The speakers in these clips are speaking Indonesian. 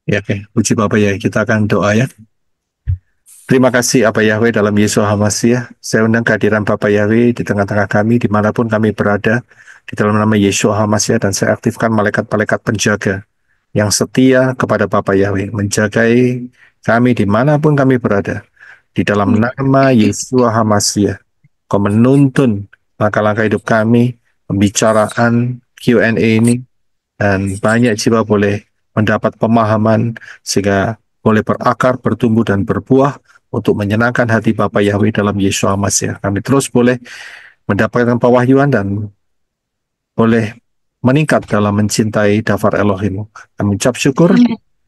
Ya, oke. Puji Bapak ya. Kita akan doa ya. Terima kasih Abah Yahweh dalam Yesus HaMashiach. Saya undang kehadiran Bapak Yahweh di tengah-tengah kami, dimanapun kami berada, di dalam nama Yesus HaMashiach, dan saya aktifkan malaikat-malaikat penjaga yang setia kepada Bapak Yahweh, menjagai kami dimanapun kami berada. Di dalam nama Yesus HaMashiach, Kau menuntun langkah-langkah hidup kami, pembicaraan Q&A ini, dan banyak jiwa boleh mendapat pemahaman sehingga boleh berakar, bertumbuh, dan berbuah untuk menyenangkan hati Bapa Yahweh dalam Yesus HaMashiach. Kami terus boleh mendapatkan pewahyuan dan boleh meningkat dalam mencintai Dafar Elohim. Kami ucap syukur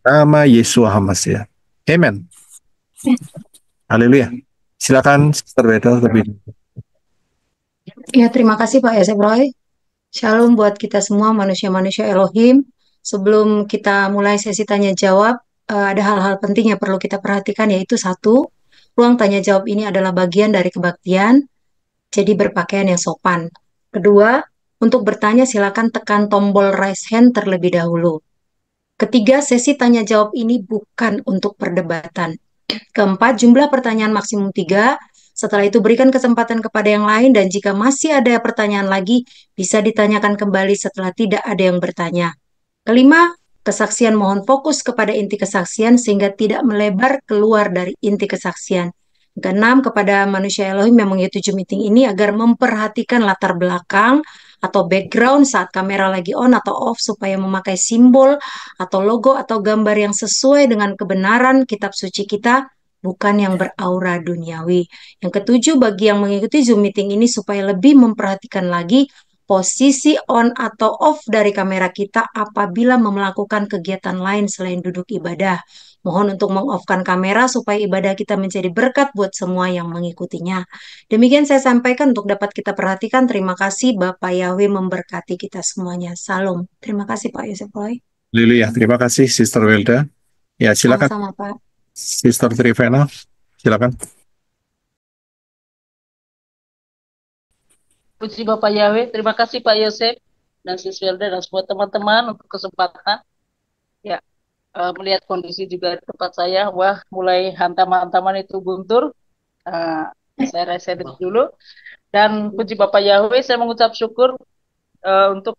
nama Yesus HaMashiach. Amen. Haleluya. Silakan Sister Beda lebih. Ya, terima kasih Pak Yosef Roy. Shalom buat kita semua manusia-manusia Elohim. Sebelum kita mulai sesi tanya jawab, ada hal-hal penting yang perlu kita perhatikan, yaitu satu, ruang tanya jawab ini adalah bagian dari kebaktian, jadi berpakaian yang sopan. Kedua, untuk bertanya silakan tekan tombol raise hand terlebih dahulu. Ketiga, sesi tanya jawab ini bukan untuk perdebatan. Keempat, jumlah pertanyaan maksimum 3. Setelah itu berikan kesempatan kepada yang lain, dan jika masih ada pertanyaan lagi, bisa ditanyakan kembali setelah tidak ada yang bertanya. Kelima, kesaksian mohon fokus kepada inti kesaksian sehingga tidak melebar keluar dari inti kesaksian. Keenam, kepada manusia Elohim yang mengikuti meeting ini agar memperhatikan latar belakang atau background saat kamera lagi on atau off supaya memakai simbol atau logo atau gambar yang sesuai dengan kebenaran kitab suci kita, bukan yang beraura duniawi. Yang ketujuh, bagi yang mengikuti Zoom meeting ini supaya lebih memperhatikan lagi posisi on atau off dari kamera kita apabila melakukan kegiatan lain selain duduk ibadah. Mohon untuk meng-off-kan kamera supaya ibadah kita menjadi berkat buat semua yang mengikutinya. Demikian saya sampaikan untuk dapat kita perhatikan. Terima kasih Bapak Yahweh memberkati kita semuanya. Salam. Terima kasih Pak Yosef Roy. Haleluya. Terima kasih Sister Welda. Ya, silakan Sama-sama Pak. Sister Trivena. Silakan. Puji Bapak Yahweh, terima kasih Pak Yosef dan Sis Welda dan semua teman-teman untuk kesempatan. Ya, melihat kondisi juga di tempat saya, wah mulai hantam-hantaman itu guntur. Eh, saya reset dulu. Dan puji Bapak Yahweh, saya mengucap syukur untuk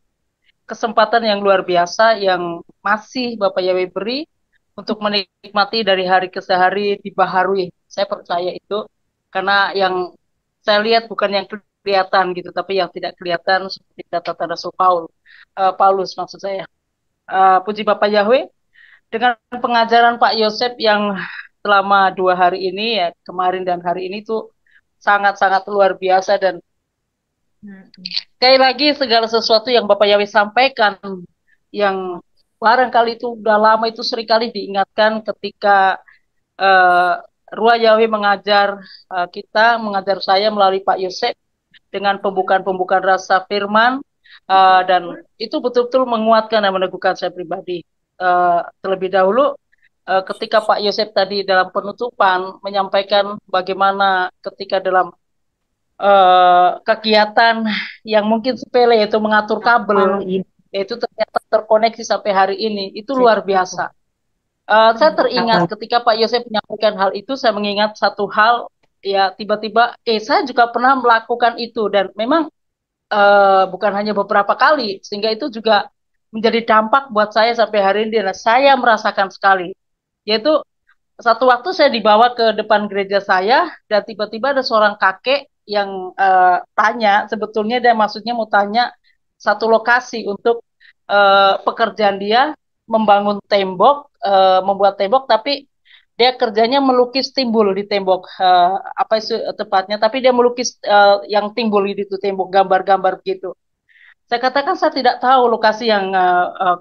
kesempatan yang luar biasa yang masih Bapak Yahweh beri untuk menikmati dari hari ke hari dibaharui. Saya percaya itu karena yang saya lihat bukan yang kelihatan gitu, tapi yang tidak kelihatan seperti kata Rasul Paulus maksud saya. Puji Bapak Yahweh, dengan pengajaran Pak Yosef yang selama 2 hari ini ya, kemarin dan hari ini tuh sangat-sangat luar biasa, dan sekali lagi segala sesuatu yang Bapak Yahweh sampaikan yang barangkali itu udah lama itu seringkali diingatkan ketika uh, Ruah Yahweh mengajar kita, mengajar saya melalui Pak Yosef dengan pembukaan-pembukaan rasa firman, dan itu betul-betul menguatkan dan meneguhkan saya pribadi. Terlebih dahulu ketika Pak Yosef tadi dalam penutupan menyampaikan bagaimana ketika dalam kegiatan yang mungkin sepele yaitu mengatur kabel, yaitu ternyata terkoneksi sampai hari ini, itu luar biasa. Saya teringat ketika Pak Yosef menyampaikan hal itu, saya mengingat satu hal, ya tiba-tiba, saya juga pernah melakukan itu, dan memang bukan hanya beberapa kali, sehingga itu juga menjadi dampak buat saya sampai hari ini, dan saya merasakan sekali, yaitu satu waktu saya dibawa ke depan gereja saya, dan tiba-tiba ada seorang kakek yang tanya, sebetulnya dia maksudnya mau tanya satu lokasi untuk pekerjaan dia, membangun tembok, membuat tembok, tapi dia kerjanya melukis timbul di tembok, apa itu tepatnya, tapi dia melukis yang timbul di itu tembok, gambar-gambar gitu. Saya katakan saya tidak tahu lokasi yang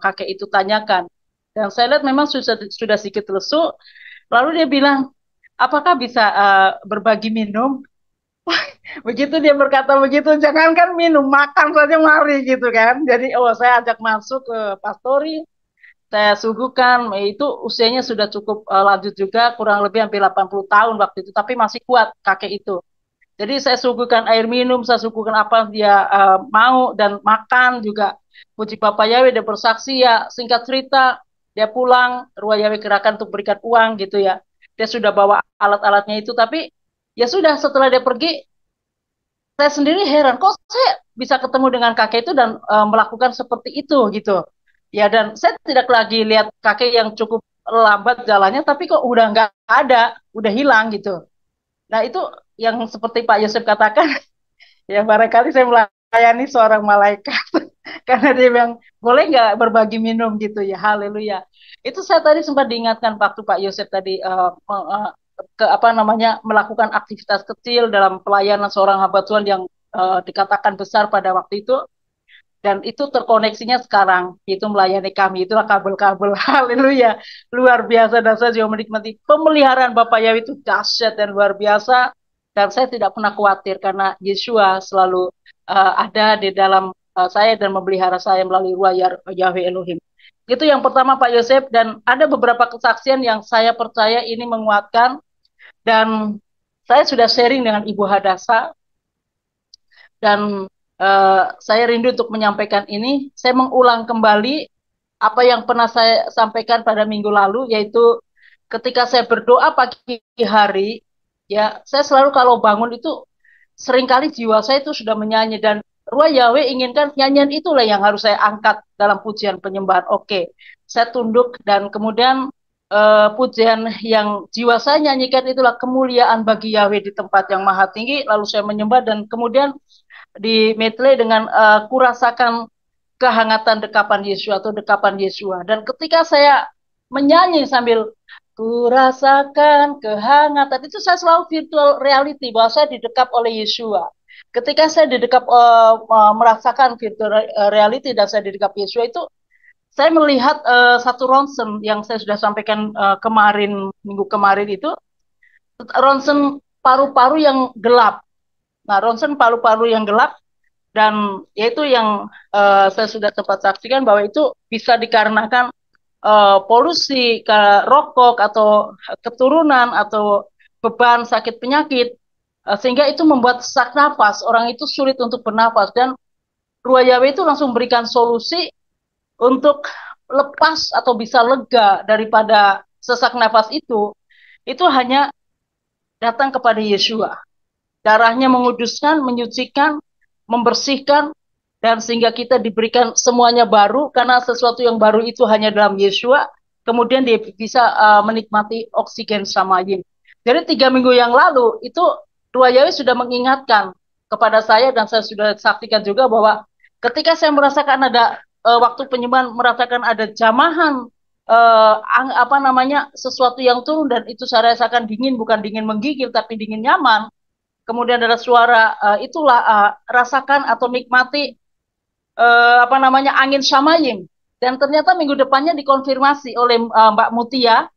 kakek itu tanyakan, dan saya lihat memang sudah sedikit lesu. Lalu dia bilang, apakah bisa berbagi minum? Begitu dia berkata begitu, jangankan minum, makan saja mari gitu kan. Jadi saya ajak masuk ke pastori, saya suguhkan, itu usianya sudah cukup lanjut juga, kurang lebih hampir 80 tahun waktu itu, tapi masih kuat kakek itu. Jadi saya suguhkan air minum, saya suguhkan apa dia mau, dan makan juga. Puji Bapak Yahweh, dia bersaksi, ya singkat cerita, Dia pulang, Ruah Yahweh kerahkan untuk berikan uang gitu ya. Dia sudah bawa alat-alatnya itu, tapi ya sudah setelah dia pergi, saya sendiri heran, kok saya bisa ketemu dengan kakek itu dan melakukan seperti itu gitu. Ya dan saya tidak lagi lihat kakek yang cukup lambat jalannya, tapi kok udah nggak ada, udah hilang gitu. Nah itu yang seperti Pak Yosef katakan, ya barangkali saya melayani seorang malaikat karena dia bilang boleh nggak berbagi minum gitu ya, haleluya. Itu saya tadi sempat diingatkan waktu Pak Yosef tadi ke apa namanya melakukan aktivitas kecil dalam pelayanan seorang hamba Tuhan yang dikatakan besar pada waktu itu, dan itu terkoneksinya sekarang itu melayani kami, itulah kabel-kabel. Haleluya, luar biasa. Dan saya juga menikmati pemeliharaan Bapak Yahweh itu dahsyat dan luar biasa, dan saya tidak pernah khawatir karena Yeshua selalu ada di dalam saya dan memelihara saya melalui Ruah Yahweh Elohim. Itu yang pertama Pak Yosef, dan ada beberapa kesaksian yang saya percaya ini menguatkan, dan saya sudah sharing dengan Ibu Hadasa, dan saya rindu untuk menyampaikan ini. Saya mengulang kembali apa yang pernah saya sampaikan pada minggu lalu, yaitu ketika saya berdoa pagi hari, ya saya selalu kalau bangun itu seringkali jiwa saya itu sudah menyanyi, dan Ruah Yahweh inginkan nyanyian itulah yang harus saya angkat dalam pujian penyembahan. Oke, saya tunduk, dan kemudian pujian yang jiwa saya nyanyikan itulah kemuliaan bagi Yahweh di tempat yang maha tinggi. Lalu saya menyembah, dan kemudian di medley dengan kurasakan kehangatan dekapan Yesus atau dekapan Yesua. Dan ketika saya menyanyi sambil kurasakan kehangatan, itu saya selalu virtual reality bahwa saya didekap oleh Yesua. Ketika saya didekap merasakan virtual reality dan saya didekap Yesua itu, saya melihat satu ronsen yang saya sudah sampaikan kemarin, minggu kemarin itu, ronsen paru-paru yang gelap. Nah, ronsen paru-paru yang gelap, dan yaitu yang saya sudah sempat saksikan bahwa itu bisa dikarenakan polusi, rokok, atau keturunan, atau beban sakit penyakit, sehingga itu membuat sesak nafas, orang itu sulit untuk bernafas, dan Ruah Yahweh itu langsung berikan solusi untuk lepas atau bisa lega daripada sesak nafas itu hanya datang kepada Yeshua. Darahnya menguduskan, menyucikan, membersihkan, dan sehingga kita diberikan semuanya baru, karena sesuatu yang baru itu hanya dalam Yeshua. Kemudian dia bisa menikmati oksigen samayim. Jadi 3 minggu yang lalu itu Ruah Yahweh sudah mengingatkan kepada saya, dan saya sudah saksikan juga bahwa ketika saya merasakan ada waktu penyembahan, merasakan ada jamahan apa namanya sesuatu yang turun, dan itu saya rasakan dingin, bukan dingin menggigil tapi dingin nyaman. Kemudian ada suara itulah rasakan atau nikmati apa namanya angin samayim, dan ternyata minggu depannya dikonfirmasi oleh Mbak Mutia,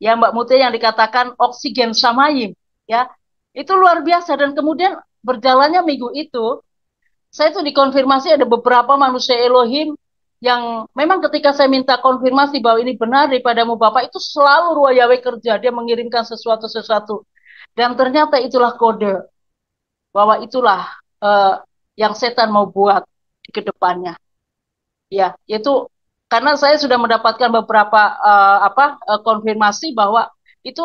ya Mbak Mutia yang dikatakan oksigen samayim, ya itu luar biasa. Dan kemudian berjalannya minggu itu, saya tuh dikonfirmasi ada beberapa manusia Elohim yang memang ketika saya minta konfirmasi bahwa ini benar daripadamu Bapak, itu selalu Ruah Yahweh kerja, dia mengirimkan sesuatu, dan ternyata itulah kode bahwa itulah yang setan mau buat di kedepannya. Ya, itu karena saya sudah mendapatkan beberapa konfirmasi bahwa itu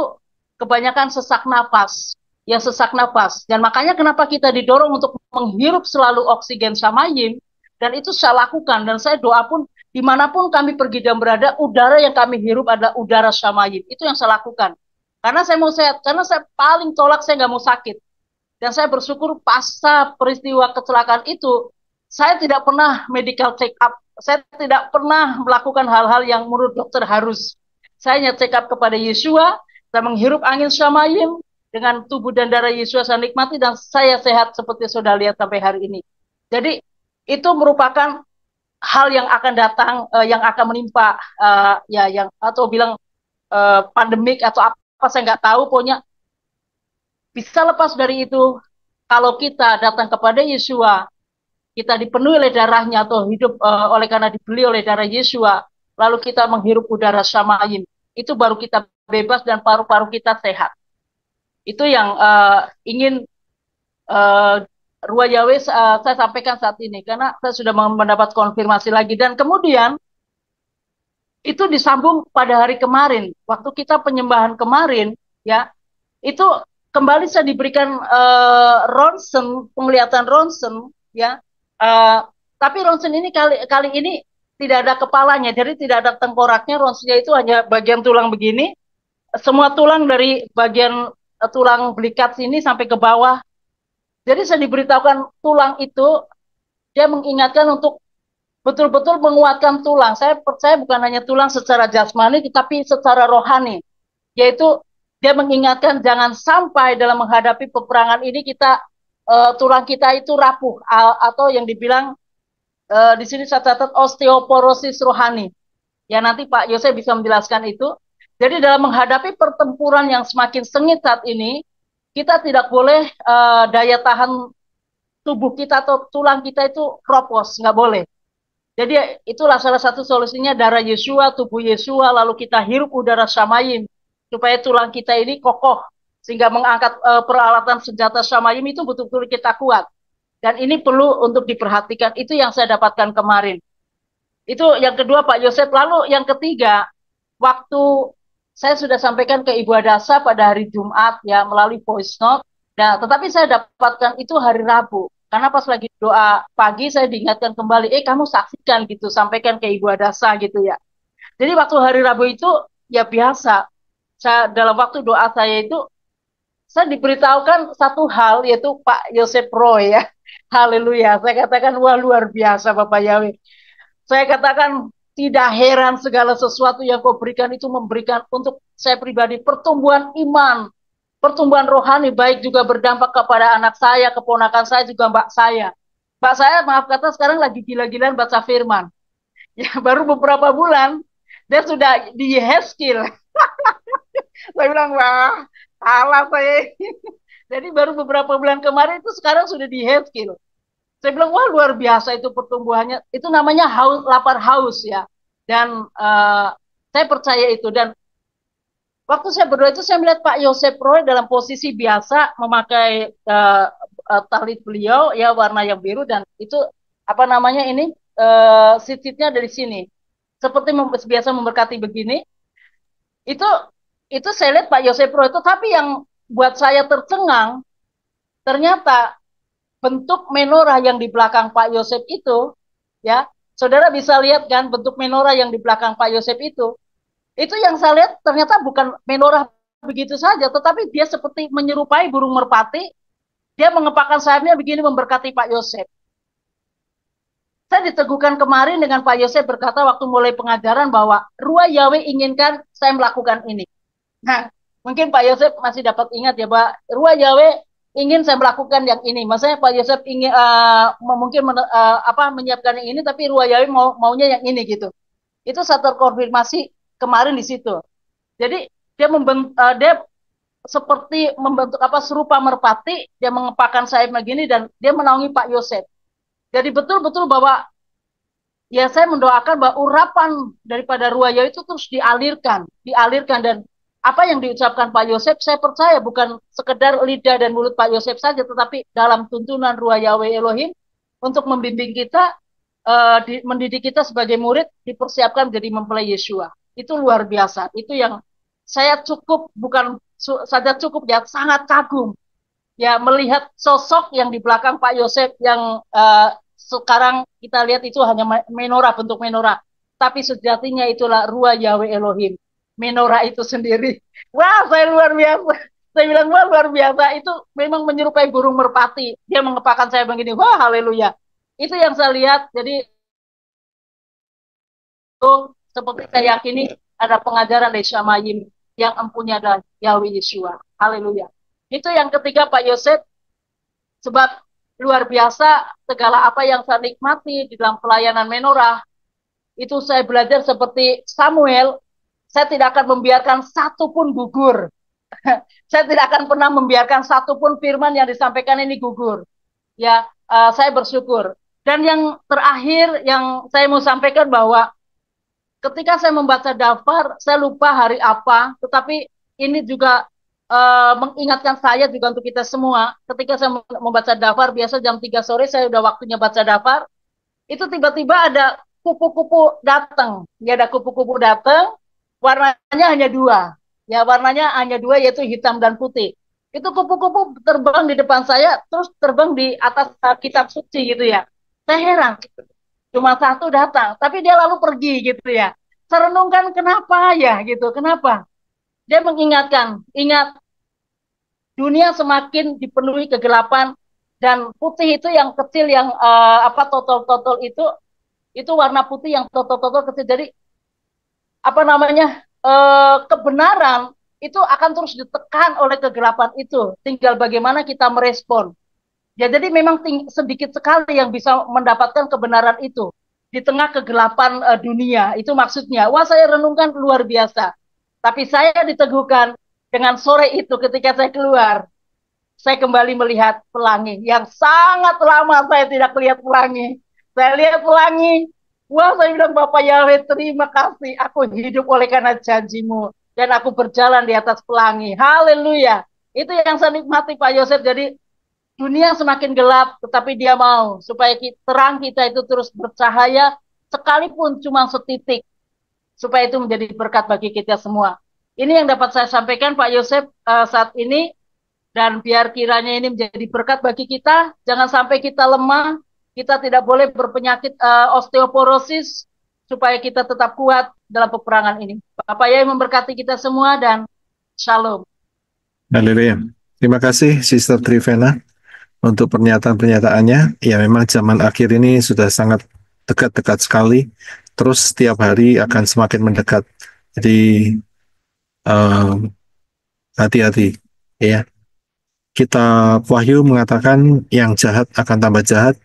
kebanyakan sesak napas, ya sesak napas. Dan makanya kenapa kita didorong untuk menghirup selalu oksigen samayim, dan itu saya lakukan, dan saya doa pun dimanapun kami pergi dan berada, udara yang kami hirup adalah udara samayim. Itu yang saya lakukan. Karena saya mau sehat, karena saya paling tolak saya nggak mau sakit. Dan saya bersyukur pasca peristiwa kecelakaan itu, saya tidak pernah medical check up. Saya tidak pernah melakukan hal-hal yang menurut dokter harus. Saya hanya check up kepada Yeshua, saya menghirup angin samayim, dengan tubuh dan darah Yeshua saya nikmati, dan saya sehat seperti sudah lihat sampai hari ini. Jadi itu merupakan hal yang akan datang, yang akan menimpa, ya yang atau bilang pandemik atau apa saya nggak tahu, pokoknya bisa lepas dari itu kalau kita datang kepada Yeshua, kita dipenuhi oleh darahnya atau hidup oleh karena dibeli oleh darah Yeshua, lalu kita menghirup udara samayim, itu baru kita bebas dan paru-paru kita sehat. Itu yang ingin Ruah Yahweh saya sampaikan saat ini, karena saya sudah mendapat konfirmasi lagi. Dan kemudian itu disambung pada hari kemarin, waktu kita penyembahan kemarin, ya, itu kembali saya diberikan ronsen, penglihatan ronsen, ya. Tapi ronsen ini kali ini tidak ada kepalanya, jadi tidak ada tengkoraknya, ronsennya itu hanya bagian tulang begini, semua tulang dari bagian tulang belikat sini sampai ke bawah. Jadi saya diberitahukan tulang itu dia mengingatkan untuk betul-betul menguatkan tulang. Saya percaya bukan hanya tulang secara jasmani, tetapi secara rohani. Yaitu dia mengingatkan jangan sampai dalam menghadapi peperangan ini kita tulang kita itu rapuh atau yang dibilang di sini saya catat osteoporosis rohani. Ya nanti Pak Yose bisa menjelaskan itu. Jadi dalam menghadapi pertempuran yang semakin sengit saat ini, kita tidak boleh daya tahan tubuh kita atau tulang kita itu kropos, nggak boleh. Jadi itulah salah satu solusinya darah Yesua, tubuh Yesua, lalu kita hirup udara Shamayim supaya tulang kita ini kokoh sehingga mengangkat peralatan senjata Shamayim itu betul-betul kita kuat. Dan ini perlu untuk diperhatikan. Itu yang saya dapatkan kemarin. Itu yang kedua Pak Yosef. Lalu yang ketiga, waktu saya sudah sampaikan ke Ibu Adasa pada hari Jumat ya melalui voice note. Nah, tetapi saya dapatkan itu hari Rabu. Karena pas lagi doa pagi saya diingatkan kembali, kamu saksikan gitu, sampaikan ke Ibu Adasa gitu ya. Jadi waktu hari Rabu itu ya biasa. Dalam waktu doa saya itu saya diberitahukan satu hal yaitu Pak Yosef Roy ya. Haleluya. Saya katakan wah luar biasa Bapak Yahweh. Saya katakan tidak heran segala sesuatu yang kau berikan itu memberikan untuk saya pribadi pertumbuhan iman, pertumbuhan rohani, baik juga berdampak kepada anak saya, keponakan saya, juga mbak saya. Mbak saya, maaf kata, sekarang lagi gila-gilaan baca firman. Ya, baru beberapa bulan, dia sudah di Yehezkiel. Saya bilang, wah, salah saya. Jadi baru beberapa bulan kemarin itu sekarang sudah di Yehezkiel. Saya bilang, wah luar biasa itu pertumbuhannya. Itu namanya haus, lapar haus ya. Dan saya percaya itu. Dan waktu saya berdoa itu saya melihat Pak Yosef Roy dalam posisi biasa memakai talit beliau ya warna yang biru dan itu apa namanya ini sisitnya dari sini. Seperti biasa memberkati begini. Itu saya lihat Pak Yosef Roy itu. Tapi yang buat saya tercengang ternyata bentuk menorah yang di belakang Pak Yosef itu, ya, saudara bisa lihat kan bentuk menorah yang di belakang Pak Yosef itu yang saya lihat ternyata bukan menorah begitu saja, tetapi dia seperti menyerupai burung merpati, dia mengepakkan sayapnya begini memberkati Pak Yosef. Saya diteguhkan kemarin dengan Pak Yosef berkata waktu mulai pengajaran bahwa Ruah Yahweh inginkan saya melakukan ini. Nah, mungkin Pak Yosef masih dapat ingat ya, Pak, Ruah Yahweh ingin saya melakukan yang ini. Maksudnya Pak Yosef ingin mungkin menyiapkan yang ini, tapi Ruah Yahweh maunya yang ini gitu. Itu saya terkonfirmasi kemarin di situ. Jadi dia seperti membentuk serupa merpati, dia mengepakkan sayap begini dan dia menaungi Pak Yosef. Jadi betul-betul bahwa ya saya mendoakan bahwa urapan daripada Ruah Yahweh itu terus dialirkan dan apa yang diucapkan Pak Yosef, saya percaya bukan sekedar lidah dan mulut Pak Yosef saja, tetapi dalam tuntunan Ruah Yahweh Elohim untuk membimbing kita, mendidik kita sebagai murid, dipersiapkan menjadi mempelai Yeshua. Itu luar biasa. Itu yang saya bukan saja cukup ya, sangat kagum. Ya, melihat sosok yang di belakang Pak Yosef yang sekarang kita lihat itu hanya menorah, bentuk menorah. Tapi sejatinya itulah Ruah Yahweh Elohim. Menorah itu sendiri. Wah, saya luar biasa. Saya bilang, wah luar biasa. Itu memang menyerupai burung merpati. Dia mengepakkan saya begini. Wah, haleluya. Itu yang saya lihat. Jadi, itu seperti saya yakini ada pengajaran dari Shamayim yang empunya adalah Yahweh Yeshua. Haleluya. Itu yang ketiga Pak Yosef. Sebab luar biasa segala apa yang saya nikmati di dalam pelayanan menorah. Itu saya belajar seperti Samuel. Saya tidak akan membiarkan satu pun gugur. Saya tidak akan pernah membiarkan satu pun firman yang disampaikan ini gugur. Ya, saya bersyukur. Dan yang terakhir yang saya mau sampaikan bahwa ketika saya membaca daftar, saya lupa hari apa, tetapi ini juga mengingatkan saya juga untuk kita semua. Ketika saya membaca daftar, biasa jam 3 sore saya udah waktunya baca daftar. Itu tiba-tiba ada kupu-kupu datang. Dia ada kupu-kupu datang, warnanya hanya dua. Ya, warnanya hanya dua, yaitu hitam dan putih. Itu kupu-kupu terbang di depan saya, terus terbang di atas kitab suci gitu ya. Saya heran, cuma satu datang, tapi dia lalu pergi gitu ya. Saya renungkan kenapa ya gitu, kenapa? Dia mengingatkan, ingat dunia semakin dipenuhi kegelapan dan putih itu yang kecil yang apa totol-totol itu warna putih yang totol-totol kecil. Jadi apa namanya kebenaran itu akan terus ditekan oleh kegelapan itu. Tinggal bagaimana kita merespon. Ya, jadi memang sedikit sekali yang bisa mendapatkan kebenaran itu di tengah kegelapan dunia. Itu maksudnya. Wah, saya renungkan luar biasa. Tapi saya diteguhkan dengan sore itu ketika saya keluar. Saya kembali melihat pelangi yang sangat lama saya tidak lihat pelangi. Saya lihat pelangi. Wah, saya bilang, Bapak Yahweh, terima kasih. Aku hidup oleh karena janjimu. Dan aku berjalan di atas pelangi. Haleluya. Itu yang saya nikmati, Pak Yosef. Jadi dunia semakin gelap, tetapi dia mau supaya terang kita itu terus bercahaya, sekalipun cuma setitik, supaya itu menjadi berkat bagi kita semua. Ini yang dapat saya sampaikan, Pak Yosef, saat ini, dan biar kiranya ini menjadi berkat bagi kita. Jangan sampai kita lemah, kita tidak boleh berpenyakit osteoporosis, supaya kita tetap kuat dalam peperangan ini. Bapak Yahweh memberkati kita semua, dan shalom. Haleluya. Terima kasih Sister Trivena untuk pernyataan-pernyataannya. Ya, memang zaman akhir ini sudah sangat dekat-dekat sekali. Terus setiap hari akan semakin mendekat. Jadi hati-hati, ya. Kitab Wahyu mengatakan yang jahat akan tambah jahat,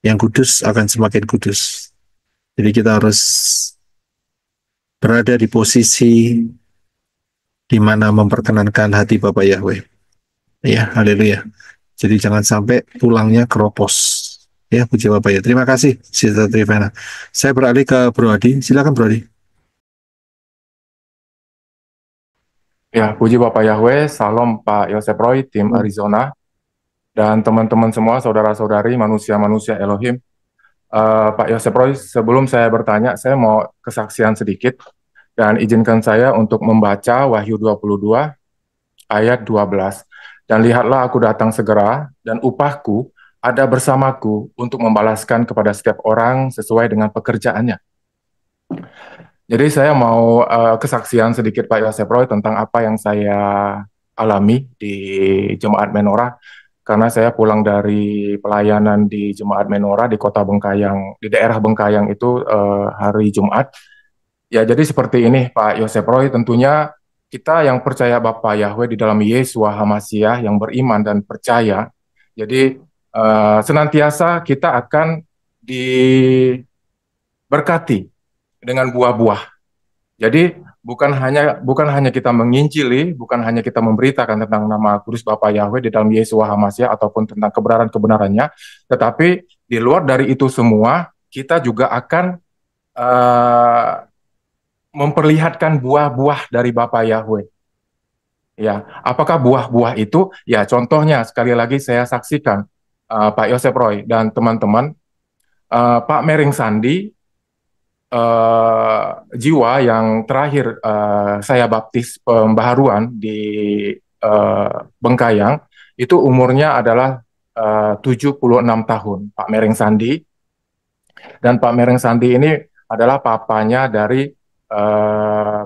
yang kudus akan semakin kudus. Jadi kita harus berada di posisi di mana memperkenankan hati Bapak Yahweh. Ya, haleluya. Jadi jangan sampai tulangnya keropos. Ya, puji Bapak ya. Terima kasih, Sister Trivena. Saya beralih ke Bro Adi. Silakan, Bro Adi. Ya, puji Bapak Yahweh, salam Pak Yosef Roy, tim Arizona, dan teman-teman semua, saudara-saudari, manusia-manusia Elohim. Pak Yosef Roy, sebelum saya bertanya, saya mau kesaksian sedikit, dan izinkan saya untuk membaca Wahyu 22, ayat 12. Dan lihatlah aku datang segera, dan upahku ada bersamaku untuk membalaskan kepada setiap orang sesuai dengan pekerjaannya. Jadi saya mau kesaksian sedikit Pak Yosef Roy tentang apa yang saya alami di Jemaat Menorah, karena saya pulang dari pelayanan di Jemaat Menorah di kota Bengkayang, di daerah Bengkayang itu hari Jumat. Ya, jadi seperti ini Pak Yosef Roy, tentunya kita yang percaya Bapa Yahweh di dalam Yesua HaMasiah, yang beriman dan percaya, jadi senantiasa kita akan diberkati dengan buah-buah. Jadi bukan hanya kita menginjili, bukan hanya kita memberitakan tentang nama kudus Bapa Yahweh di dalam Yesua HaMasiah ataupun tentang kebenaran-kebenarannya, tetapi di luar dari itu semua kita juga akan memperlihatkan buah-buah dari Bapa Yahweh. Ya, apakah buah-buah itu? Ya, contohnya sekali lagi saya saksikan Pak Yosef Roy dan teman-teman, Pak Mering Sandi, jiwa yang terakhir saya baptis pembaharuan di Bengkayang, itu umurnya adalah 76 tahun, Pak Mering Sandi. Dan Pak Mering Sandi ini adalah papanya dari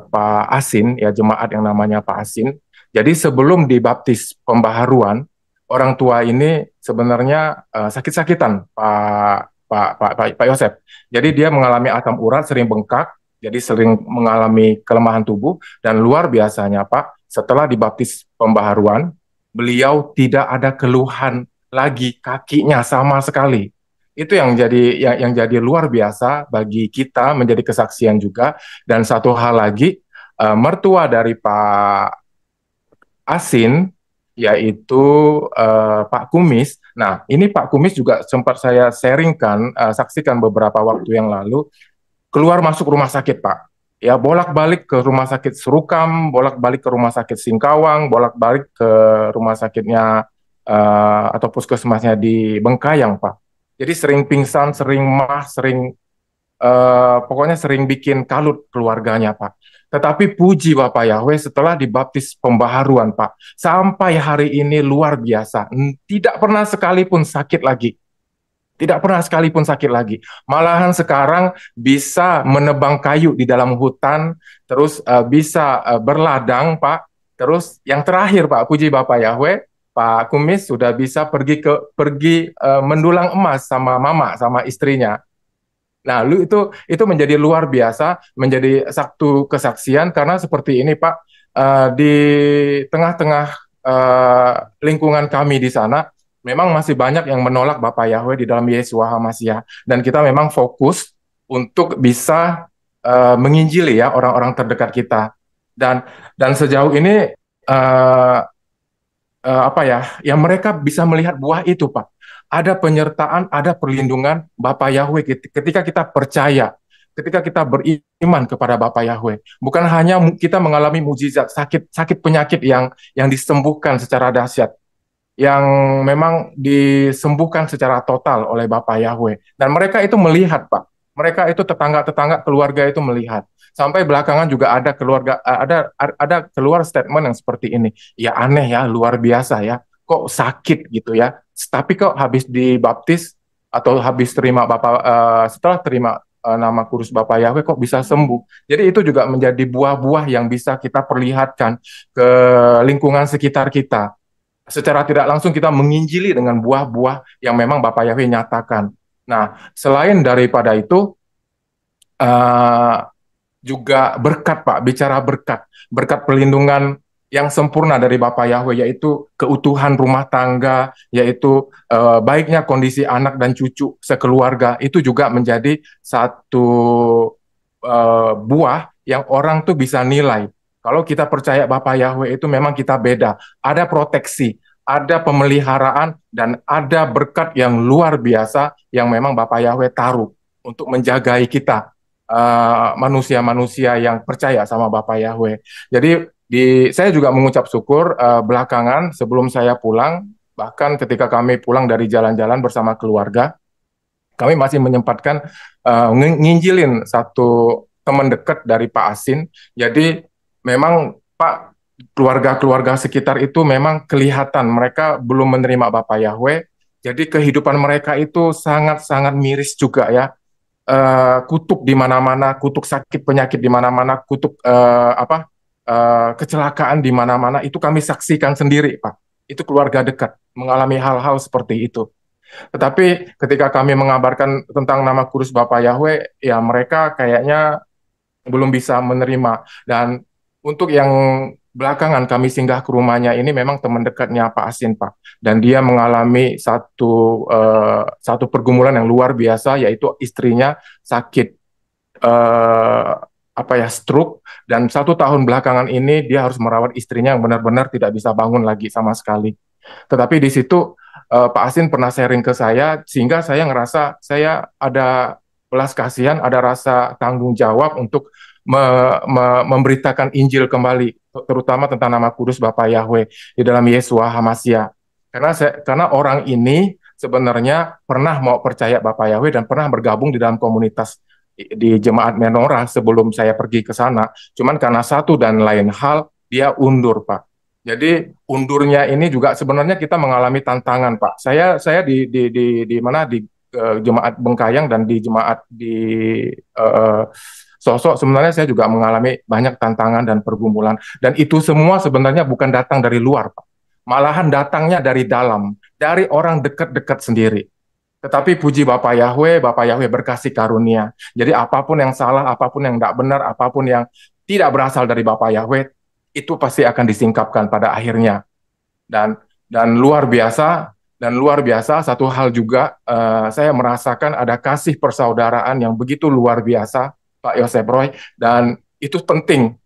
Pak Asin, ya, jemaat yang namanya Pak Asin. Jadi sebelum dibaptis pembaharuan, orang tua ini sebenarnya sakit-sakitan, Pak Yosef. Jadi dia mengalami asam urat, sering bengkak, jadi sering mengalami kelemahan tubuh, dan luar biasanya Pak, setelah dibaptis pembaharuan, beliau tidak ada keluhan lagi kakinya sama sekali. Itu yang jadi luar biasa bagi kita, menjadi kesaksian juga. Dan satu hal lagi, mertua dari Pak Asin, yaitu Pak Kumis. Nah, ini Pak Kumis juga sempat saya sharingkan, saksikan beberapa waktu yang lalu, keluar masuk rumah sakit, Pak. Ya, bolak-balik ke rumah sakit Serukam, bolak-balik ke rumah sakit Singkawang, bolak-balik ke rumah sakitnya atau puskesmasnya di Bengkayang, Pak. Jadi sering pingsan, sering mah, sering pokoknya sering bikin kalut keluarganya, Pak. Tetapi puji Bapak Yahweh, setelah dibaptis pembaharuan, Pak, sampai hari ini luar biasa. Tidak pernah sekalipun sakit lagi. Tidak pernah sekalipun sakit lagi. Malahan sekarang bisa menebang kayu di dalam hutan, terus bisa berladang, Pak. Terus yang terakhir, Pak, puji Bapak Yahweh, Pak Kumis sudah bisa pergi mendulang emas sama mama, sama istrinya. Nah, itu menjadi luar biasa, menjadi satu kesaksian karena seperti ini, Pak, di tengah-tengah lingkungan kami di sana, memang masih banyak yang menolak Bapak Yahweh di dalam Yeshua HaMashiach, dan kita memang fokus untuk bisa menginjili ya orang-orang terdekat kita, dan sejauh ini apa ya, yang mereka bisa melihat buah itu, Pak. Ada penyertaan, ada perlindungan Bapak Yahweh ketika kita percaya, ketika kita beriman kepada Bapak Yahweh. Bukan hanya kita mengalami mukjizat, sakit penyakit yang disembuhkan secara dahsyat, yang memang disembuhkan secara total oleh Bapak Yahweh. Dan mereka itu melihat, Pak. Mereka itu tetangga-tetangga keluarga itu melihat. Sampai belakangan juga ada keluar statement yang seperti ini. Ya aneh ya, luar biasa ya. Kok sakit gitu ya. Tapi kok habis dibaptis atau habis terima setelah terima nama kudus Bapak Yahweh kok bisa sembuh. Jadi itu juga menjadi buah-buah yang bisa kita perlihatkan ke lingkungan sekitar kita. Secara tidak langsung kita menginjili dengan buah-buah yang memang Bapak Yahweh nyatakan. Nah, selain daripada itu, juga berkat, Pak, bicara berkat perlindungan yang sempurna dari Bapak Yahweh, yaitu keutuhan rumah tangga, yaitu baiknya kondisi anak dan cucu sekeluarga, itu juga menjadi satu buah yang orang tuh bisa nilai. Kalau kita percaya Bapak Yahweh itu memang kita beda, ada proteksi, ada pemeliharaan, dan ada berkat yang luar biasa yang memang Bapak Yahweh taruh untuk menjagai kita, manusia-manusia yang percaya sama Bapak Yahweh. Jadi saya juga mengucap syukur belakangan sebelum saya pulang, bahkan ketika kami pulang dari jalan-jalan bersama keluarga, kami masih menyempatkan nginjilin satu teman dekat dari Pak Asin. Jadi memang Pak, keluarga-keluarga sekitar itu memang kelihatan mereka belum menerima Bapak Yahweh. Jadi kehidupan mereka itu sangat-sangat miris juga ya. Kutuk di mana-mana, kutuk sakit penyakit di mana-mana, kutuk kecelakaan di mana-mana, itu kami saksikan sendiri, Pak. Itu keluarga dekat mengalami hal-hal seperti itu. Tetapi ketika kami mengabarkan tentang nama kudus Bapak Yahweh, ya mereka kayaknya belum bisa menerima. Dan untuk yang belakangan kami singgah ke rumahnya ini memang teman dekatnya Pak Asin, Pak. Dan dia mengalami satu pergumulan yang luar biasa, yaitu istrinya sakit stroke, dan 1 tahun belakangan ini dia harus merawat istrinya yang benar-benar tidak bisa bangun lagi sama sekali. Tetapi di situ Pak Asin pernah sharing ke saya, sehingga saya ngerasa saya ada belas kasihan, ada rasa tanggung jawab untuk memberitakan Injil kembali, terutama tentang nama kudus Bapak Yahweh di dalam Yeshua HaMashiach. Karena orang ini sebenarnya pernah mau percaya Bapak Yahweh dan pernah bergabung di dalam komunitas di Jemaat Menorah sebelum saya pergi ke sana. Cuman karena satu dan lain hal dia undur, Pak. Jadi undurnya ini juga sebenarnya kita mengalami tantangan, Pak. Saya di mana di Jemaat Bengkayang dan di Jemaat di Sosok, sebenarnya saya juga mengalami banyak tantangan dan pergumulan. Dan itu semua sebenarnya bukan datang dari luar, Pak. Malahan datangnya dari dalam, dari orang dekat-dekat sendiri. Tetapi puji Bapak Yahweh berkasih karunia. Jadi apapun yang salah, apapun yang tidak benar, apapun yang tidak berasal dari Bapak Yahweh, itu pasti akan disingkapkan pada akhirnya. Dan luar biasa, satu hal juga, saya merasakan ada kasih persaudaraan yang begitu luar biasa, Pak Yosef Roy, dan itu penting,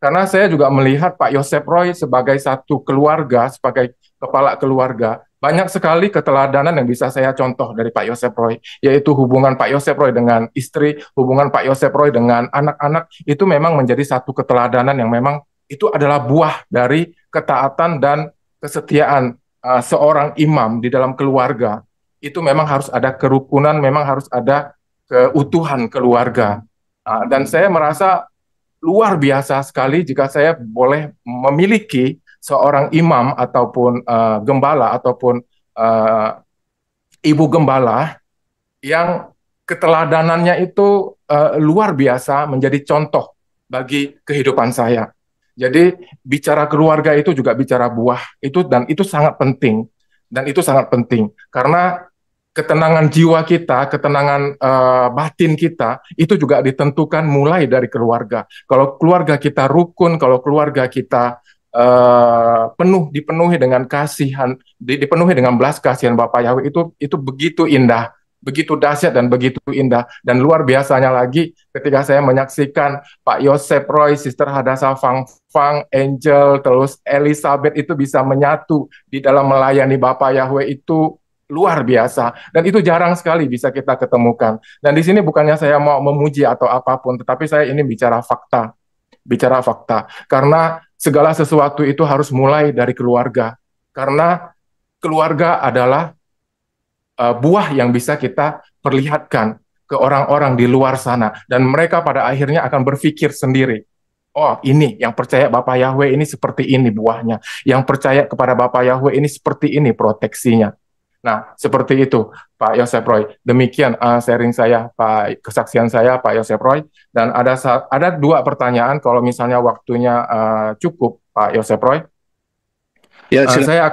karena saya juga melihat Pak Yosef Roy sebagai satu keluarga, sebagai kepala keluarga. Banyak sekali keteladanan yang bisa saya contoh dari Pak Yosef Roy, yaitu hubungan Pak Yosef Roy dengan istri, hubungan Pak Yosef Roy dengan anak-anak, itu memang menjadi satu keteladanan yang memang itu adalah buah dari ketaatan dan kesetiaan seorang imam di dalam keluarga. Itu memang harus ada kerukunan, memang harus ada keutuhan keluarga. Dan saya merasa luar biasa sekali jika saya boleh memiliki seorang imam ataupun gembala ataupun ibu gembala yang keteladanannya itu luar biasa menjadi contoh bagi kehidupan saya. Jadi bicara keluarga itu juga bicara buah itu, dan itu sangat penting, karena ketenangan jiwa kita, ketenangan batin kita itu juga ditentukan mulai dari keluarga. Kalau keluarga kita rukun, kalau keluarga kita dipenuhi dengan kasihan, dipenuhi dengan belas kasihan Bapak Yahweh, itu begitu indah, begitu dahsyat dan begitu indah. Dan luar biasanya lagi ketika saya menyaksikan Pak Yosef Roy, Sister Hadassah Fang Fang, Angel, terus Elizabeth itu bisa menyatu di dalam melayani Bapak Yahweh, itu luar biasa, dan itu jarang sekali bisa kita ketemukan. Dan di sini bukannya saya mau memuji atau apapun, tetapi saya ini bicara fakta, karena segala sesuatu itu harus mulai dari keluarga, karena keluarga adalah buah yang bisa kita perlihatkan ke orang-orang di luar sana, dan mereka pada akhirnya akan berpikir sendiri, oh ini yang percaya Bapak Yahweh ini seperti ini buahnya, yang percaya kepada Bapak Yahweh ini seperti ini proteksinya. Nah, seperti itu Pak Yosef Roy. Demikian sharing saya, kesaksian saya Pak Yosef Roy. Dan ada dua pertanyaan kalau misalnya waktunya cukup Pak Yosef Roy. Ya, saya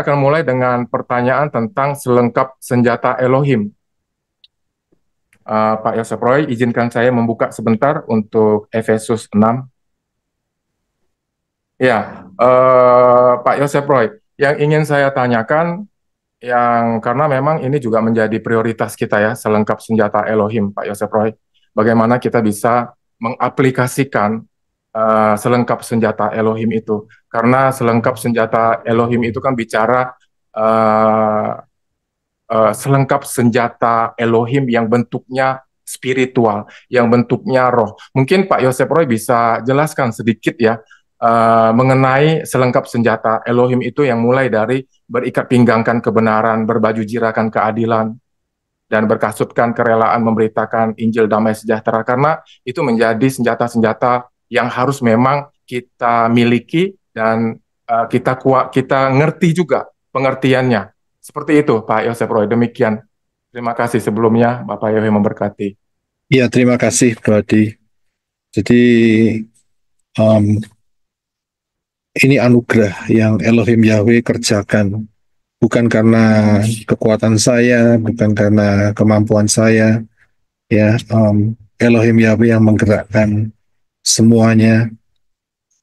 akan mulai dengan pertanyaan tentang selengkap senjata Elohim. Pak Yosef Roy, izinkan saya membuka sebentar untuk Efesus 6. Ya, Pak Yosef Roy, yang ingin saya tanyakan, karena memang ini juga menjadi prioritas kita ya, selengkap senjata Elohim, Pak Yosef Roy. Bagaimana kita bisa mengaplikasikan selengkap senjata Elohim itu? Karena selengkap senjata Elohim itu kan bicara selengkap senjata Elohim yang bentuknya spiritual, yang bentuknya roh. Mungkin Pak Yosef Roy bisa jelaskan sedikit ya mengenai selengkap senjata Elohim itu, yang mulai dari berikat pinggangkan kebenaran, berbaju jirakan keadilan, dan berkasutkan kerelaan memberitakan Injil damai sejahtera, karena itu menjadi senjata-senjata yang harus memang kita miliki, dan kita ngerti juga pengertiannya. Seperti itu Pak Yosef Roy. Demikian. Terima kasih sebelumnya, Bapak Yahweh memberkati. Ya, terima kasih Bro Adi. Jadi ini anugerah yang Elohim Yahweh kerjakan, bukan karena kekuatan saya, bukan karena kemampuan saya, ya. Elohim Yahweh yang menggerakkan semuanya.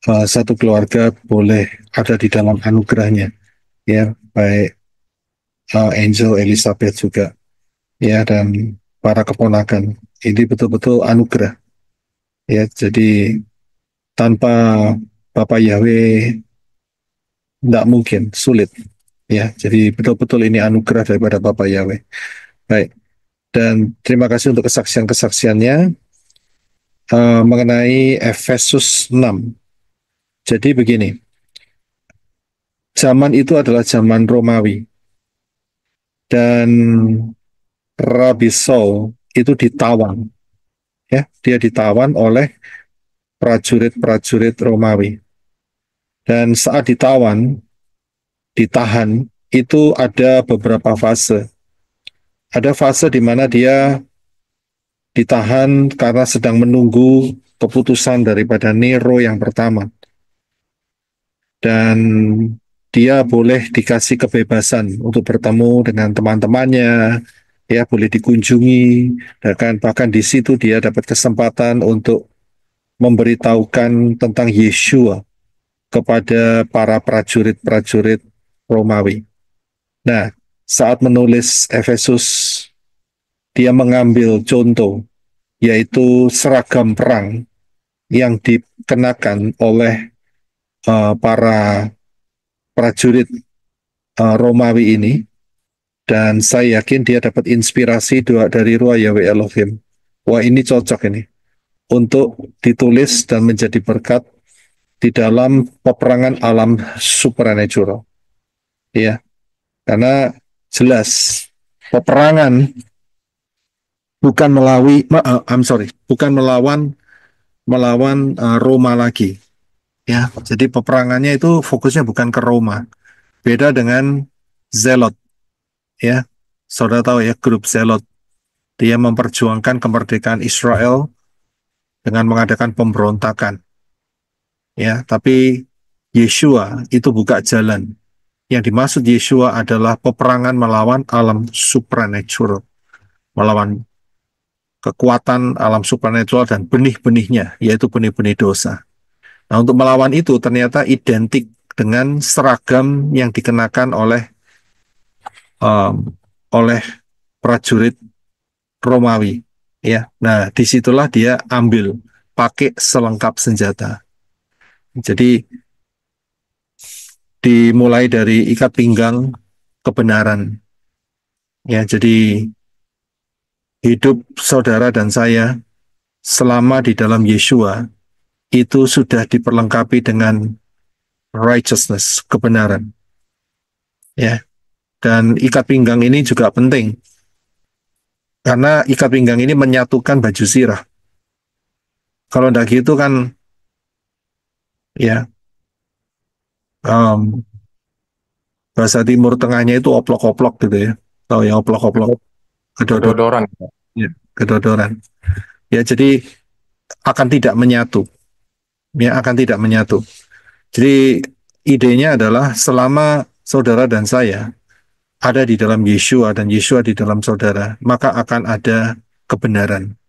Satu keluarga boleh ada di dalam anugerahnya, ya, baik Angel, Elizabeth juga, ya, dan para keponakan. Ini betul-betul anugerah, ya. Jadi tanpa Bapak Yahweh tidak mungkin, sulit, ya. Jadi betul-betul ini anugerah daripada Bapak Yahweh. Baik, dan terima kasih untuk kesaksian-kesaksiannya mengenai Efesus 6. Jadi begini, zaman itu adalah zaman Romawi, dan Rabi Saul itu ditawan, ya, dia ditawan oleh prajurit-prajurit Romawi. Dan saat ditahan, itu ada beberapa fase. Ada fase di mana dia ditahan karena sedang menunggu keputusan daripada Nero yang pertama. Dan dia boleh dikasih kebebasan untuk bertemu dengan teman-temannya, ya, boleh dikunjungi, dan bahkan di situ dia dapat kesempatan untuk memberitahukan tentang Yeshua kepada para prajurit-prajurit Romawi. Nah, saat menulis Efesus, dia mengambil contoh, yaitu seragam perang yang dikenakan oleh para prajurit Romawi ini, dan saya yakin dia dapat inspirasi dari Ruach Yahweh Elohim. Wah, ini cocok ini untuk ditulis dan menjadi berkat di dalam peperangan alam supernatural, ya, karena jelas peperangan bukan bukan melawan Roma lagi. Ya, jadi peperangannya itu fokusnya bukan ke Roma. Beda dengan Zelot, ya. Saudara tahu ya, grup Zelot. Dia memperjuangkan kemerdekaan Israel dengan mengadakan pemberontakan. Ya, tapi Yeshua itu buka jalan. Yang dimaksud Yeshua adalah peperangan melawan alam supranatural, melawan kekuatan alam supranatural dan benih-benihnya, yaitu benih-benih dosa. Nah, untuk melawan itu ternyata identik dengan seragam yang dikenakan um, oleh prajurit Romawi. Ya, nah disitulah dia ambil pakai selengkap senjata. Jadi dimulai dari ikat pinggang kebenaran. Ya, jadi hidup saudara dan saya selama di dalam Yeshua itu sudah diperlengkapi dengan righteousness, kebenaran. Ya, dan ikat pinggang ini juga penting karena ikat pinggang ini menyatukan baju sirah. Kalau tidak gitu kan, ya, um, bahasa Timur Tengahnya itu oplok-oplok gitu ya. Tahu ya oplok-oplok, kedodor, Kedodoran. ya, kedodoran. Ya, jadi akan tidak menyatu. Ya, akan tidak menyatu. Jadi idenya adalah selama saudara dan saya ada di dalam Yeshua dan Yeshua di dalam saudara, maka akan ada kebenaran.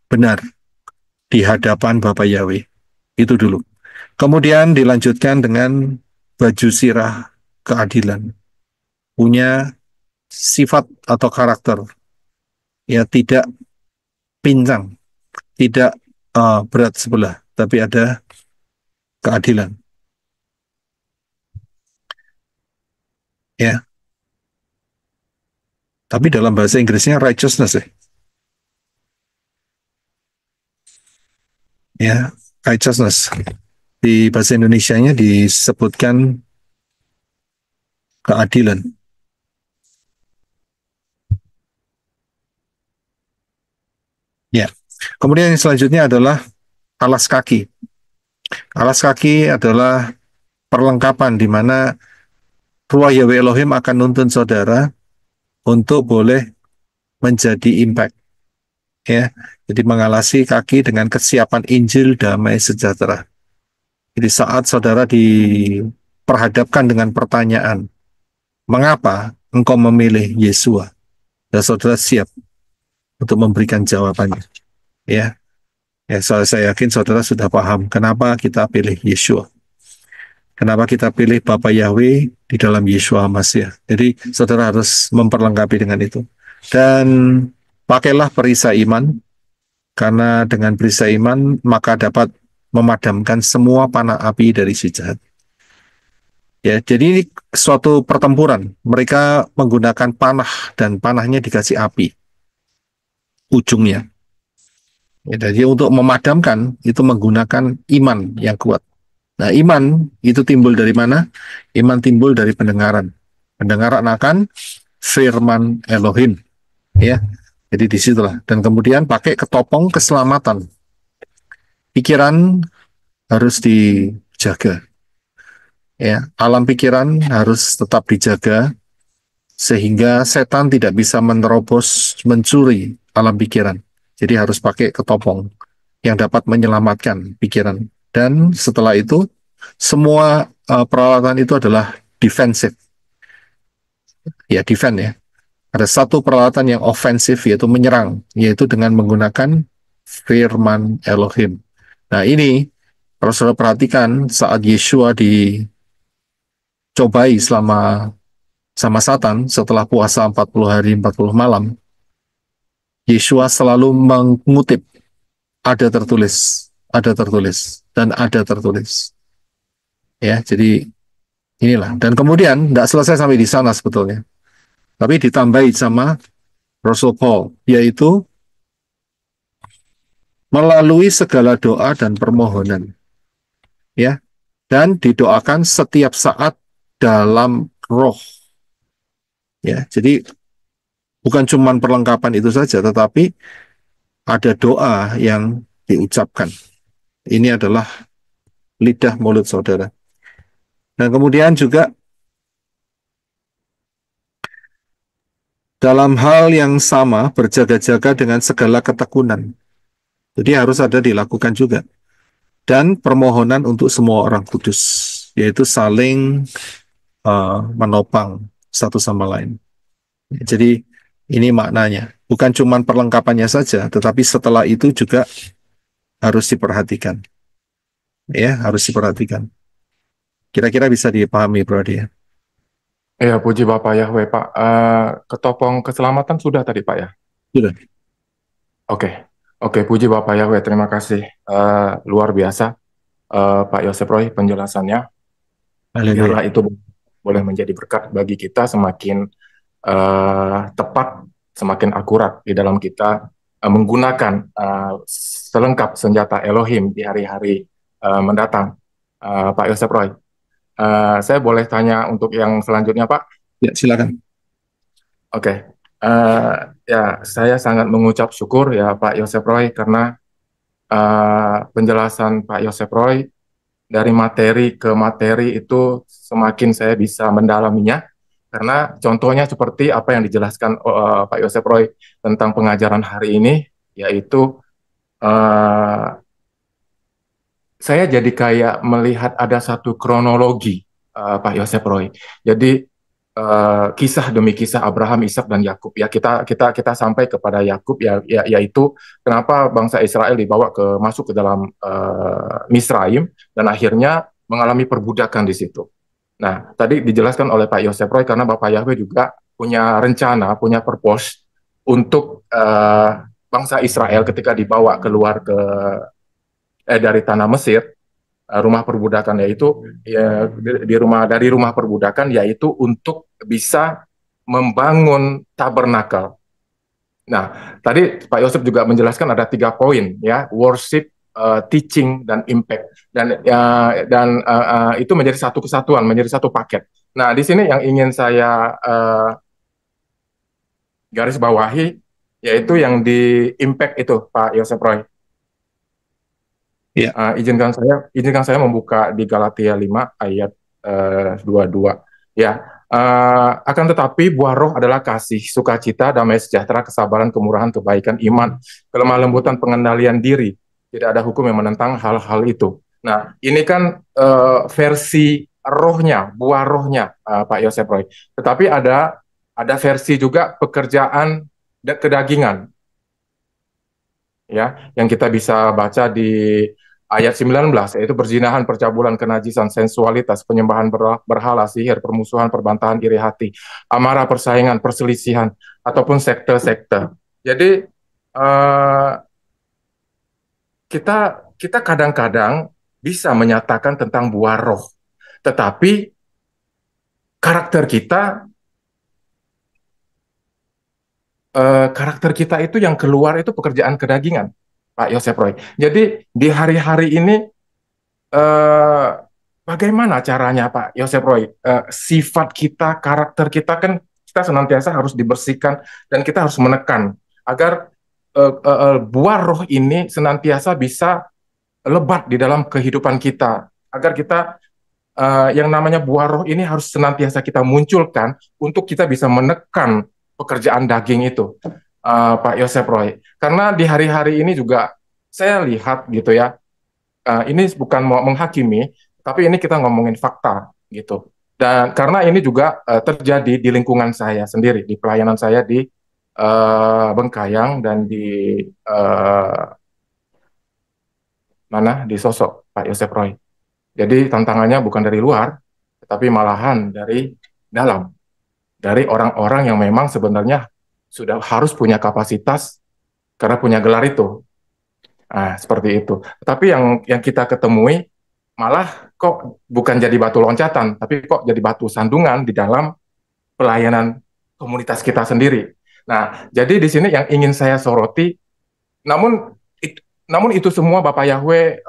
Benar di hadapan Bapa Yahweh. Itu dulu. Kemudian dilanjutkan dengan baju sirah keadilan. Punya sifat atau karakter. Ya, tidak pincang, tidak berat sebelah, tapi ada keadilan. Ya, tapi dalam bahasa Inggrisnya righteousness ya. Ya, righteousness. Di bahasa Indonesianya disebutkan keadilan. Ya. Kemudian yang selanjutnya adalah alas kaki. Alas kaki adalah perlengkapan di mana Ruah Yahweh Elohim akan nuntun saudara untuk boleh menjadi impact. Ya, jadi mengalasi kaki dengan kesiapan Injil damai sejahtera. Jadi saat saudara diperhadapkan dengan pertanyaan, mengapa engkau memilih Yesua? Dan saudara siap untuk memberikan jawabannya. Ya, ya saya yakin saudara sudah paham kenapa kita pilih Yeshua. Kenapa kita pilih Bapa Yahweh di dalam Yeshua Masya. Jadi saudara harus memperlengkapi dengan itu. Dan pakailah perisai iman, karena dengan perisai iman maka dapat memadamkan semua panah api dari si jahat. Ya, jadi ini suatu pertempuran. Mereka menggunakan panah dan panahnya dikasih api ujungnya. Ya, jadi untuk memadamkan itu menggunakan iman yang kuat. Nah, iman itu timbul dari mana? Iman timbul dari pendengaran. Pendengaran akan firman Elohim. Ya, jadi disitulah. Dan kemudian pakai ketopong keselamatan. Pikiran harus dijaga. Ya, alam pikiran harus tetap dijaga sehingga setan tidak bisa menerobos mencuri alam pikiran. Jadi harus pakai ketopong yang dapat menyelamatkan pikiran. Dan setelah itu semua peralatan itu adalah defensif. Ya, defend ya. Ada satu peralatan yang ofensif yaitu menyerang, yaitu dengan menggunakan firman Elohim. Nah, ini kalau saudara perhatikan saat Yeshua dicobai sama Satan setelah puasa 40 hari 40 malam, Yeshua selalu mengutip ada tertulis, dan ada tertulis. Ya, jadi inilah. Dan kemudian tidak selesai sampai di sana sebetulnya. Tapi ditambahi sama Rasul Paul, yaitu melalui segala doa dan permohonan. Ya, dan didoakan setiap saat dalam roh. Ya, jadi bukan cuma perlengkapan itu saja, tetapi ada doa yang diucapkan. Ini adalah lidah mulut saudara. Dan kemudian juga dalam hal yang sama berjaga-jaga dengan segala ketekunan. Jadi harus ada dilakukan juga. Dan permohonan untuk semua orang kudus, yaitu saling menopang satu sama lain. Jadi ini maknanya. Bukan cuma perlengkapannya saja, tetapi setelah itu juga harus diperhatikan. Ya, harus diperhatikan. Kira-kira bisa dipahami, Bro Adi, ya? Ya, puji Bapak Yahweh, Pak. Ketopong keselamatan sudah tadi, Pak ya? Sudah. Oke, oke, puji Bapak Yahweh, terima kasih. Luar biasa, Pak Yosef Roy, penjelasannya. Haleluya. Biarlah itu boleh menjadi berkat bagi kita, semakin tepat, semakin akurat di dalam kita menggunakan selengkap senjata Elohim di hari-hari mendatang. Pak Yosef Roy, saya boleh tanya untuk yang selanjutnya, Pak? Ya, silakan. Oke, ya saya sangat mengucap syukur ya Pak Yosef Roy karena penjelasan Pak Yosef Roy dari materi ke materi itu semakin saya bisa mendalaminya karena contohnya seperti apa yang dijelaskan Pak Yosef Roy tentang pengajaran hari ini, yaitu saya jadi kayak melihat ada satu kronologi Pak Yosef Roy. Jadi kisah demi kisah Abraham, Ishak dan Yakub ya kita sampai kepada Yakub yaitu kenapa bangsa Israel dibawa masuk ke dalam Misraim dan akhirnya mengalami perbudakan di situ. Nah, tadi dijelaskan oleh Pak Yosef Roy karena Bapak Yahweh juga punya rencana, punya purpose untuk bangsa Israel ketika dibawa keluar dari tanah Mesir, rumah perbudakan, yaitu ya, dari rumah perbudakan, yaitu untuk bisa membangun tabernakel. Nah, tadi Pak Yosef juga menjelaskan ada 3 poin ya: worship, teaching, dan impact. Dan itu menjadi satu kesatuan, menjadi satu paket. Nah, di sini yang ingin saya garis bawahi yaitu yang di impact itu, Pak Yosef Roy. Ya. Izinkan saya membuka di Galatia 5 ayat 22. Ya, akan tetapi buah roh adalah kasih, sukacita, damai sejahtera, kesabaran, kemurahan, kebaikan, iman, kelemah lembutan, pengendalian diri. Tidak ada hukum yang menentang hal-hal itu. Nah, ini kan versi rohnya, buah rohnya, Pak Yosef Roy. Tetapi ada versi juga pekerjaan kedagingan. Ya, yang kita bisa baca di ayat 19, yaitu perzinahan, percabulan, kenajisan, sensualitas, penyembahan berhala, sihir, permusuhan, perbantahan, iri hati, amarah, persaingan, perselisihan, ataupun sekte-sekte. Jadi kita kadang-kadang bisa menyatakan tentang buah roh, tetapi karakter kita itu yang keluar itu pekerjaan kedagingan, Pak Yosef Roy. Jadi di hari-hari ini bagaimana caranya Pak Yosef Roy? Sifat kita, karakter kita kan kita senantiasa harus dibersihkan dan kita harus menekan agar buah roh ini senantiasa bisa lebat di dalam kehidupan kita. Agar kita yang namanya buah roh ini harus senantiasa kita munculkan untuk kita bisa menekan pekerjaan daging itu, Pak Yosef Roy. Karena di hari-hari ini juga saya lihat gitu ya, ini bukan mau menghakimi, tapi ini kita ngomongin fakta gitu. Dan karena ini juga terjadi di lingkungan saya sendiri, di pelayanan saya di Bengkayang dan di di Sosok, Pak Yosef Roy. Jadi tantangannya bukan dari luar, tetapi malahan dari dalam. Dari orang-orang yang memang sebenarnya sudah harus punya kapasitas karena punya gelar itu. Nah, seperti itu. Tapi yang kita ketemui malah kok bukan jadi batu loncatan, tapi kok jadi batu sandungan di dalam pelayanan komunitas kita sendiri. Nah, jadi di sini yang ingin saya soroti, namun itu semua Bapak Yahweh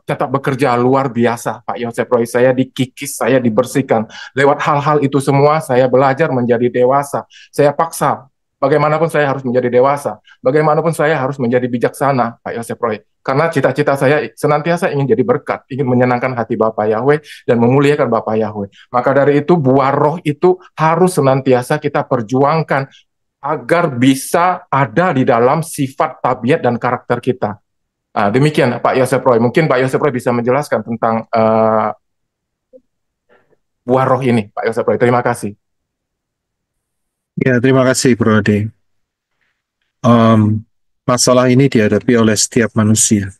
tetap bekerja luar biasa, Pak Yosef Roy. Saya dikikis, saya dibersihkan. Lewat hal-hal itu semua, saya belajar menjadi dewasa. Saya paksa Bagaimanapun saya harus menjadi dewasa, bagaimanapun saya harus menjadi bijaksana, Pak Yosef Roy. Karena cita-cita saya senantiasa ingin jadi berkat, ingin menyenangkan hati Bapak Yahweh dan memuliakan Bapak Yahweh. Maka dari itu buah roh itu harus senantiasa kita perjuangkan agar bisa ada di dalam sifat, tabiat, dan karakter kita. Nah, demikian Pak Yosef Roy. Mungkin Pak Yosef Roy bisa menjelaskan tentang buah roh ini, Pak Yosef Roy. Terima kasih. Ya, terima kasih, Bro Ade. Masalah ini dihadapi oleh setiap manusia.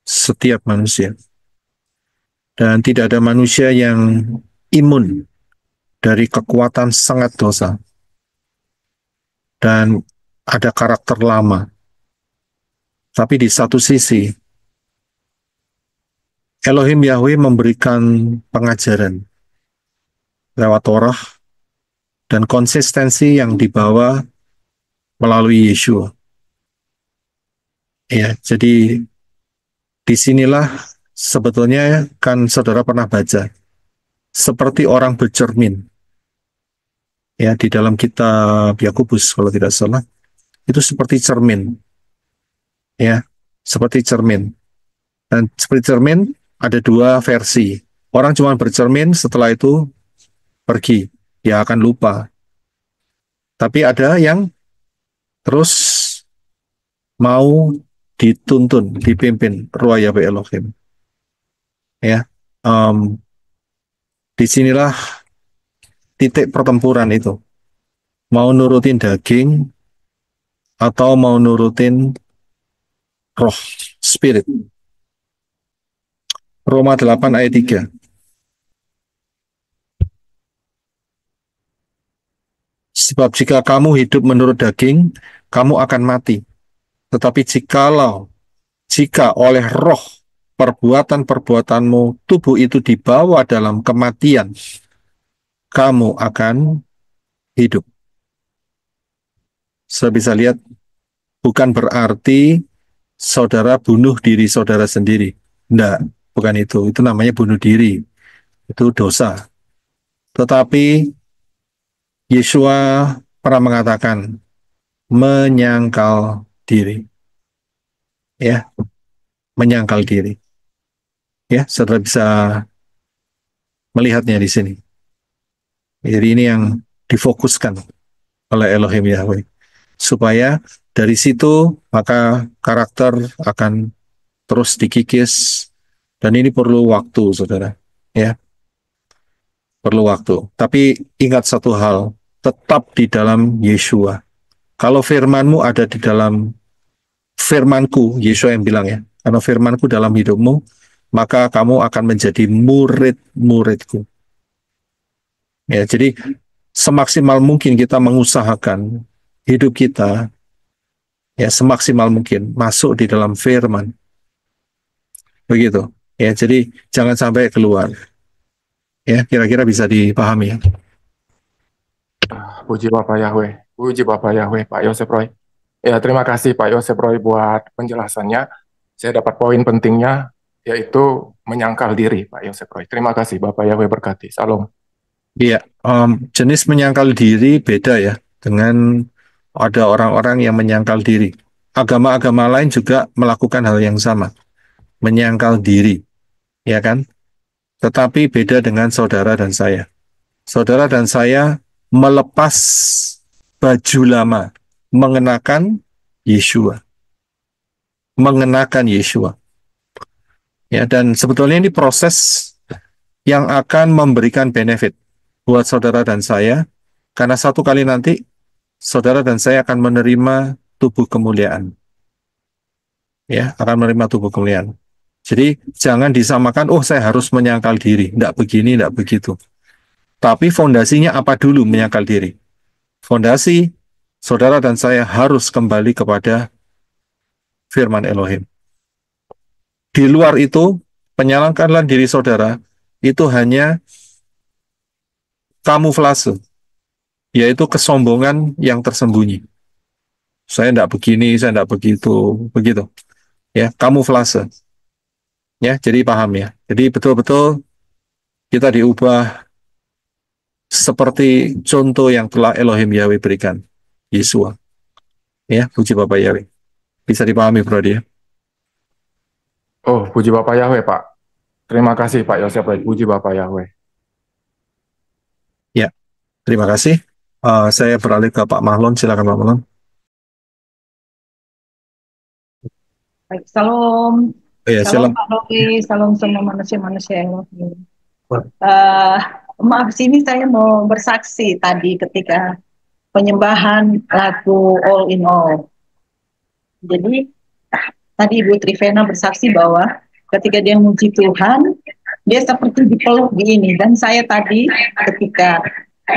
Setiap manusia. Dan tidak ada manusia yang imun dari kekuatan sangat dosa. Dan ada karakter lama. Tapi di satu sisi, Elohim Yahweh memberikan pengajaran lewat Torah dan konsistensi yang dibawa melalui Yeshua. Ya, jadi disinilah sebetulnya kan saudara pernah baca seperti orang bercermin. Ya, di dalam kitab Yakobus kalau tidak salah itu seperti cermin. Ya, seperti cermin. Dan seperti cermin ada dua versi. Orang cuma bercermin, setelah itu pergi, dia akan lupa. Tapi ada yang terus mau dituntun, dipimpin Ruah Yahweh Elohim. Ya, disinilah titik pertempuran itu. Mau nurutin daging atau mau nurutin roh, spirit. Roma 8 ayat 3. Sebab jika kamu hidup menurut daging, kamu akan mati. Tetapi jika oleh roh perbuatan-perbuatanmu tubuh itu dibawa dalam kematian, kamu akan hidup. Saya bisa lihat, bukan berarti saudara bunuh diri saudara sendiri. Enggak, bukan itu. Itu namanya bunuh diri. Itu dosa. Tetapi Yeshua pernah mengatakan menyangkal diri. Ya, menyangkal diri. Ya, saudara bisa melihatnya di sini. Jadi ini yang difokuskan oleh Elohim Yahweh. Supaya dari situ maka karakter akan terus dikikis, dan ini perlu waktu, saudara. Ya, perlu waktu. Tapi ingat satu hal, tetap di dalam Yeshua. Kalau firmanmu ada di dalam firmanku, Yeshua yang bilang ya, karena firmanku dalam hidupmu, maka kamu akan menjadi murid-muridku. Ya, jadi semaksimal mungkin kita mengusahakan hidup kita ya semaksimal mungkin masuk di dalam firman. Begitu. Ya, jadi jangan sampai keluar. Ya, kira-kira bisa dipahami ya. Puji Bapak Yahweh, puji Bapak Yahweh, Pak Yosef Roy. Ya, terima kasih Pak Yosef Roy buat penjelasannya. Saya dapat poin pentingnya, yaitu menyangkal diri, Pak Yosef Roy. Terima kasih, Bapak Yahweh berkati. Salam. Iya, jenis menyangkal diri beda ya dengan ada orang-orang yang menyangkal diri. Agama-agama lain juga melakukan hal yang sama, menyangkal diri, ya kan? Tetapi beda dengan saudara dan saya. Saudara dan saya melepas baju lama, mengenakan Yeshua. Mengenakan Yeshua. Ya, dan sebetulnya ini proses yang akan memberikan benefit buat saudara dan saya, karena satu kali nanti saudara dan saya akan menerima tubuh kemuliaan. Ya, akan menerima tubuh kemuliaan. Jadi jangan disamakan, oh saya harus menyangkal diri. Tidak begini, tidak begitu. Tapi fondasinya apa dulu menyangkal diri? Fondasi, saudara dan saya harus kembali kepada firman Elohim. Di luar itu, penyalahkanlah diri saudara, itu hanya kamuflase, yaitu kesombongan yang tersembunyi. Saya tidak begini, saya tidak begitu, begitu. Ya, kamuflase. Ya, jadi paham ya. Jadi betul-betul kita diubah seperti contoh yang telah Elohim Yahweh berikan. Yesua. Ya, puji Bapak Yahweh. Bisa dipahami, Bro dia. Oh, puji Bapak Yahweh, Pak. Terima kasih, Pak Yosef. Puji Bapak Yahweh. Ya, terima kasih. Saya beralih ke Pak Mahlon. Silakan Pak Mahlon. Baik, salam, Ya, salam silakan. Pak Roy, salam semua manusia-manusia yang uh, maaf, sini saya mau bersaksi tadi ketika penyembahan lagu All in All. Jadi tadi Ibu Trivena bersaksi bahwa ketika dia memuji Tuhan, dia seperti dipeluk begini. Dan saya tadi ketika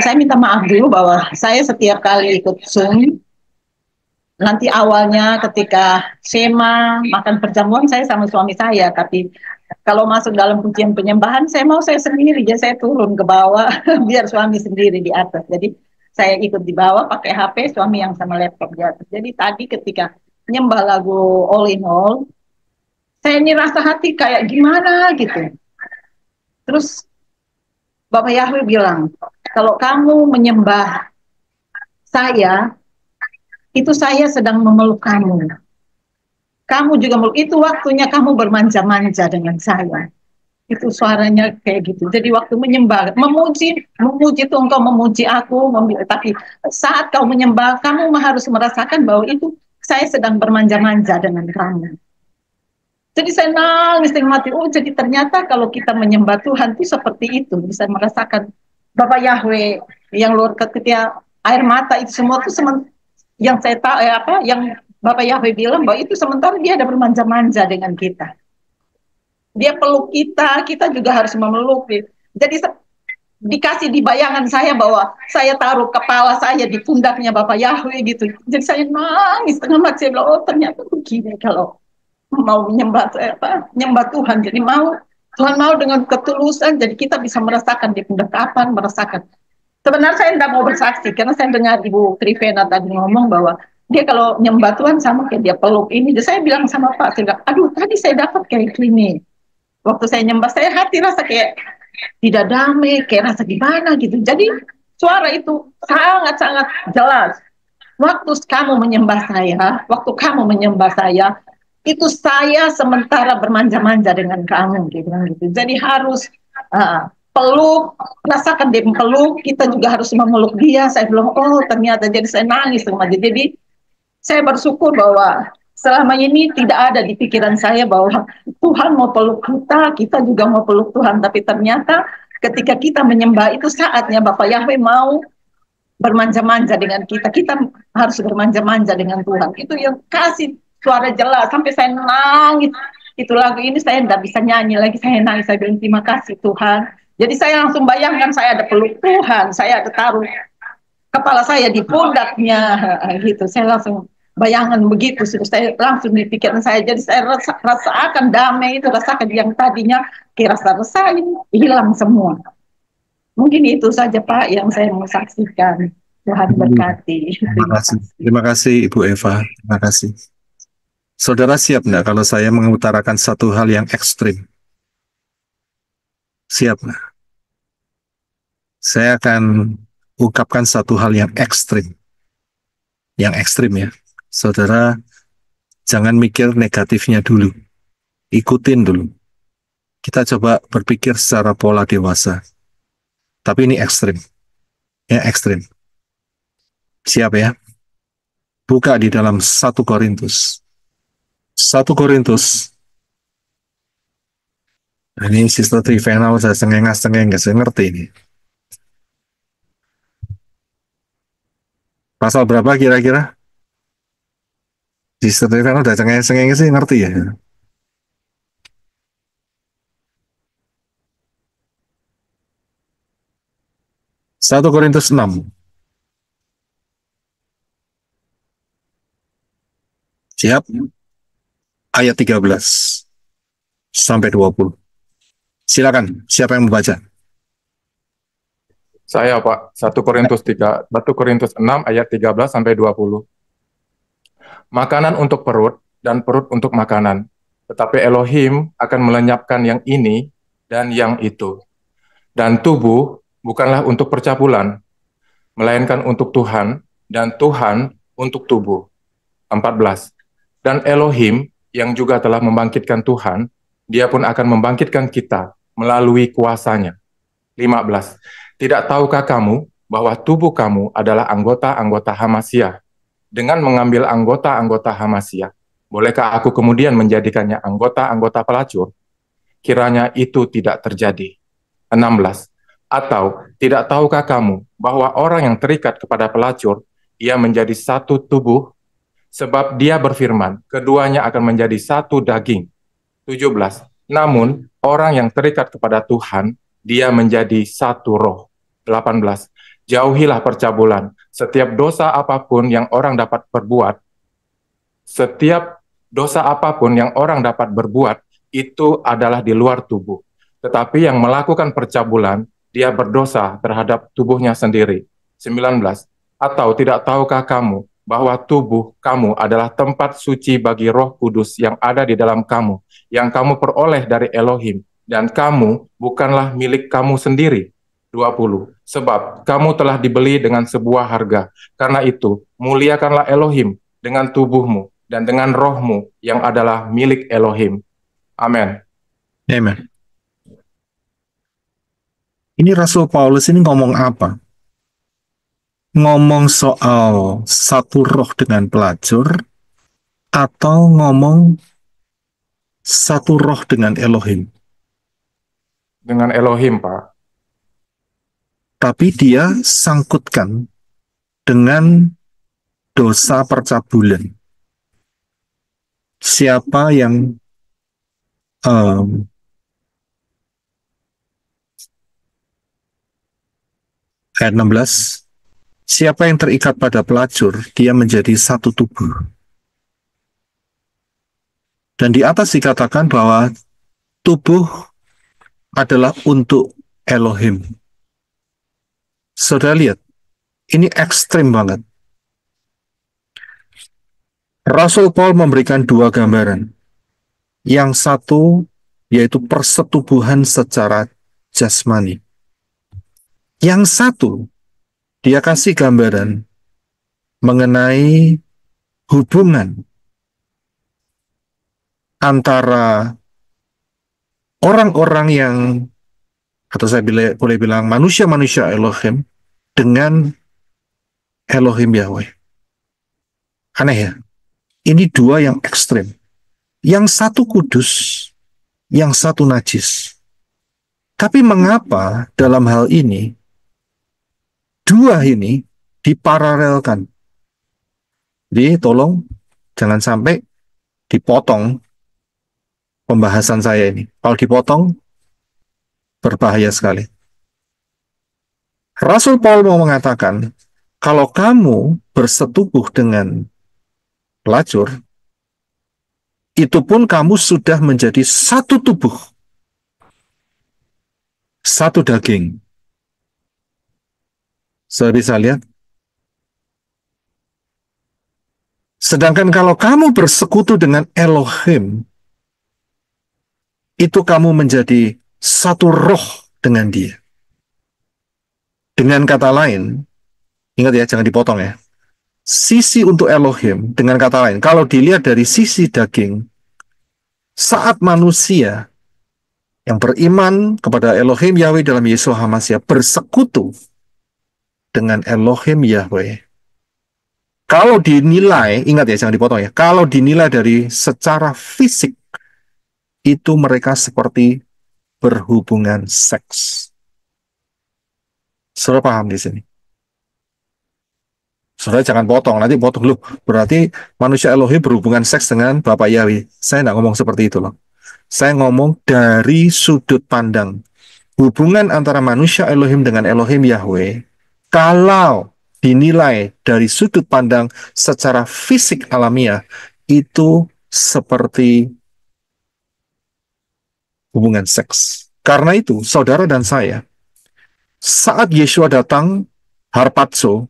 saya minta maaf dulu bahwa saya setiap kali ikut Zoom, nanti awalnya ketika Shema makan perjamuan saya sama suami saya, tapi kalau masuk dalam pujian penyembahan saya sendiri, jadi saya turun ke bawah biar suami sendiri di atas. Jadi saya ikut di bawah pakai HP, suami yang sama laptop di atas. Jadi tadi ketika nyembah lagu All in All, saya ini rasa hati kayak gimana gitu. Terus Bapak Yahweh bilang, kalau kamu menyembah saya, itu saya sedang memeluk kamu. Kamu juga meluk, itu waktunya kamu bermanja-manja dengan saya. Itu suaranya kayak gitu. Jadi waktu menyembah, memuji itu engkau memuji aku, tapi saat kau menyembah, kamu harus merasakan bahwa itu saya sedang bermanja-manja dengan kamu. Jadi saya nangis dengan mati. Oh, jadi ternyata kalau kita menyembah Tuhan itu seperti itu, bisa merasakan Bapak Yahweh yang luar ketika air mata itu semua itu yang saya tahu yang Bapak Yahweh bilang bahwa itu sementara dia ada bermanja-manja dengan kita. Dia peluk kita, kita juga harus memeluk. Jadi dikasih di bayangan saya bahwa saya taruh kepala saya di pundaknya Bapak Yahweh gitu. Jadi saya nangis tengah mati, saya bilang, oh ternyata begini kalau mau nyembah Tuhan. Jadi Tuhan mau dengan ketulusan, jadi kita bisa merasakan di pundak kapan, merasakan. Sebenarnya saya tidak mau bersaksi, karena saya dengar Ibu Trivena tadi ngomong bahwa dia kalau nyembah Tuhan sama kayak dia peluk ini. Jadi saya bilang sama Pak, saya bilang, aduh tadi saya dapat kayak gini. Waktu saya nyembah, saya hati rasa kayak tidak damai, kayak rasa gimana gitu. Jadi suara itu sangat-sangat jelas. Waktu kamu menyembah saya, itu saya sementara bermanja-manja dengan kamu, gitu. Jadi harus peluk, rasakan dia peluk, kita juga harus memeluk dia. Saya bilang, oh ternyata, jadi saya nangis sama dia. Jadi saya bersyukur bahwa selama ini tidak ada di pikiran saya bahwa Tuhan mau peluk kita, kita juga mau peluk Tuhan. Tapi ternyata ketika kita menyembah itu saatnya Bapak Yahweh mau bermanja-manja dengan kita. Kita harus bermanja-manja dengan Tuhan. Itu yang kasih suara jelas. Sampai saya nangis. Itu lagu ini saya tidak bisa nyanyi lagi. Saya nangis, saya bilang terima kasih Tuhan. Jadi saya langsung bayangkan saya ada peluk Tuhan. Saya ada taruh kepala saya di pundaknya gitu. Saya langsung bayangan begitu, sudah saya langsung di pikiran saya. Jadi saya rasakan damai itu, rasakan yang tadinya kira rasa ini hilang semua. Mungkin itu saja Pak yang saya mau saksikan. Tuhan berkati. Terima kasih Ibu Eva. Terima kasih. Saudara siap nggak kalau saya mengutarakan satu hal yang ekstrim? Siap nggak? Saya akan ungkapkan satu hal yang ekstrim. Yang ekstrim ya. Saudara, jangan mikir negatifnya dulu. Ikutin dulu. Kita coba berpikir secara pola dewasa. Tapi ini ekstrim. Ya, ekstrim. Siap ya? Buka di dalam 1 Korintus. 1 Korintus. Ini Sister Trivena udah cengengas-cengengas, saya ngerti ini. Pasal berapa kira-kira? Sister Trivena udah cengengas-cengengas sih, ngerti ya? Satu Korintus 6. Siap? Ayat 13 sampai 20. Silakan, siapa yang membaca? Saya Pak, 1 Korintus 6 ayat 13 sampai 20. Makanan untuk perut dan perut untuk makanan, tetapi Elohim akan melenyapkan yang ini dan yang itu. Dan tubuh bukanlah untuk percabulan, melainkan untuk Tuhan, dan Tuhan untuk tubuh. 14. Dan Elohim yang juga telah membangkitkan Tuhan, dia pun akan membangkitkan kita melalui kuasanya. 15. Tidak tahukah kamu bahwa tubuh kamu adalah anggota-anggota Hamasyah? Dengan mengambil anggota-anggota Hamasyah, bolehkah aku kemudian menjadikannya anggota-anggota pelacur? Kiranya itu tidak terjadi. 16. Atau tidak tahukah kamu bahwa orang yang terikat kepada pelacur, ia menjadi satu tubuh, sebab dia berfirman, keduanya akan menjadi satu daging. 17. Namun, orang yang terikat kepada Tuhan, dia menjadi satu roh. 18. Jauhilah percabulan. Setiap dosa apapun yang orang dapat berbuat, itu adalah di luar tubuh. Tetapi yang melakukan percabulan, dia berdosa terhadap tubuhnya sendiri. 19. Atau tidak tahukah kamu bahwa tubuh kamu adalah tempat suci bagi Roh Kudus yang ada di dalam kamu, yang kamu peroleh dari Elohim, dan kamu bukanlah milik kamu sendiri. 20. Sebab kamu telah dibeli dengan sebuah harga. Karena itu, muliakanlah Elohim dengan tubuhmu dan dengan rohmu yang adalah milik Elohim. Amin. Amen. Ini Rasul Paulus ini ngomong apa? Ngomong soal satu roh dengan pelacur atau ngomong satu roh dengan Elohim? Dengan Elohim, Pak. Tapi dia sangkutkan dengan dosa percabulan. Siapa yang ayat 16, siapa yang terikat pada pelacur, dia menjadi satu tubuh. Dan di atas dikatakan bahwa tubuh adalah untuk Elohim. Saudara lihat, ini ekstrim banget. Rasul Paul memberikan dua gambaran. Yang satu yaitu persetubuhan secara jasmani. Yang satu, dia kasih gambaran mengenai hubungan antara orang-orang yang, atau saya boleh bilang manusia-manusia Elohim dengan Elohim Yahweh. Aneh ya? Ini dua yang ekstrim. Yang satu kudus, yang satu najis. Tapi mengapa dalam hal ini dua ini diparalelkan? Jadi tolong jangan sampai dipotong pembahasan saya ini. Kalau dipotong, berbahaya sekali. Rasul Paul mau mengatakan, kalau kamu bersetubuh dengan pelacur, itu pun kamu sudah menjadi satu tubuh, satu daging. Saya bisa lihat. Sedangkan kalau kamu bersekutu dengan Elohim, itu kamu menjadi satu roh dengan dia. Dengan kata lain, ingat ya, jangan dipotong ya. Sisi untuk Elohim, dengan kata lain, kalau dilihat dari sisi daging, saat manusia yang beriman kepada Elohim Yahweh dalam Yeshua HaMashiach bersekutu dengan Elohim Yahweh, kalau dinilai, ingat ya, jangan dipotong ya, kalau dinilai dari secara fisik, itu mereka seperti berhubungan seks. Saudara paham di sini? Saudara jangan potong, nanti potong loh. Berarti manusia Elohim berhubungan seks dengan Bapak Yahweh. Saya nggak ngomong seperti itu loh. Saya ngomong dari sudut pandang hubungan antara manusia Elohim dengan Elohim Yahweh. Kalau dinilai dari sudut pandang secara fisik alamiah, itu seperti hubungan seks. Karena itu, saudara dan saya, saat Yeshua datang, harpazo,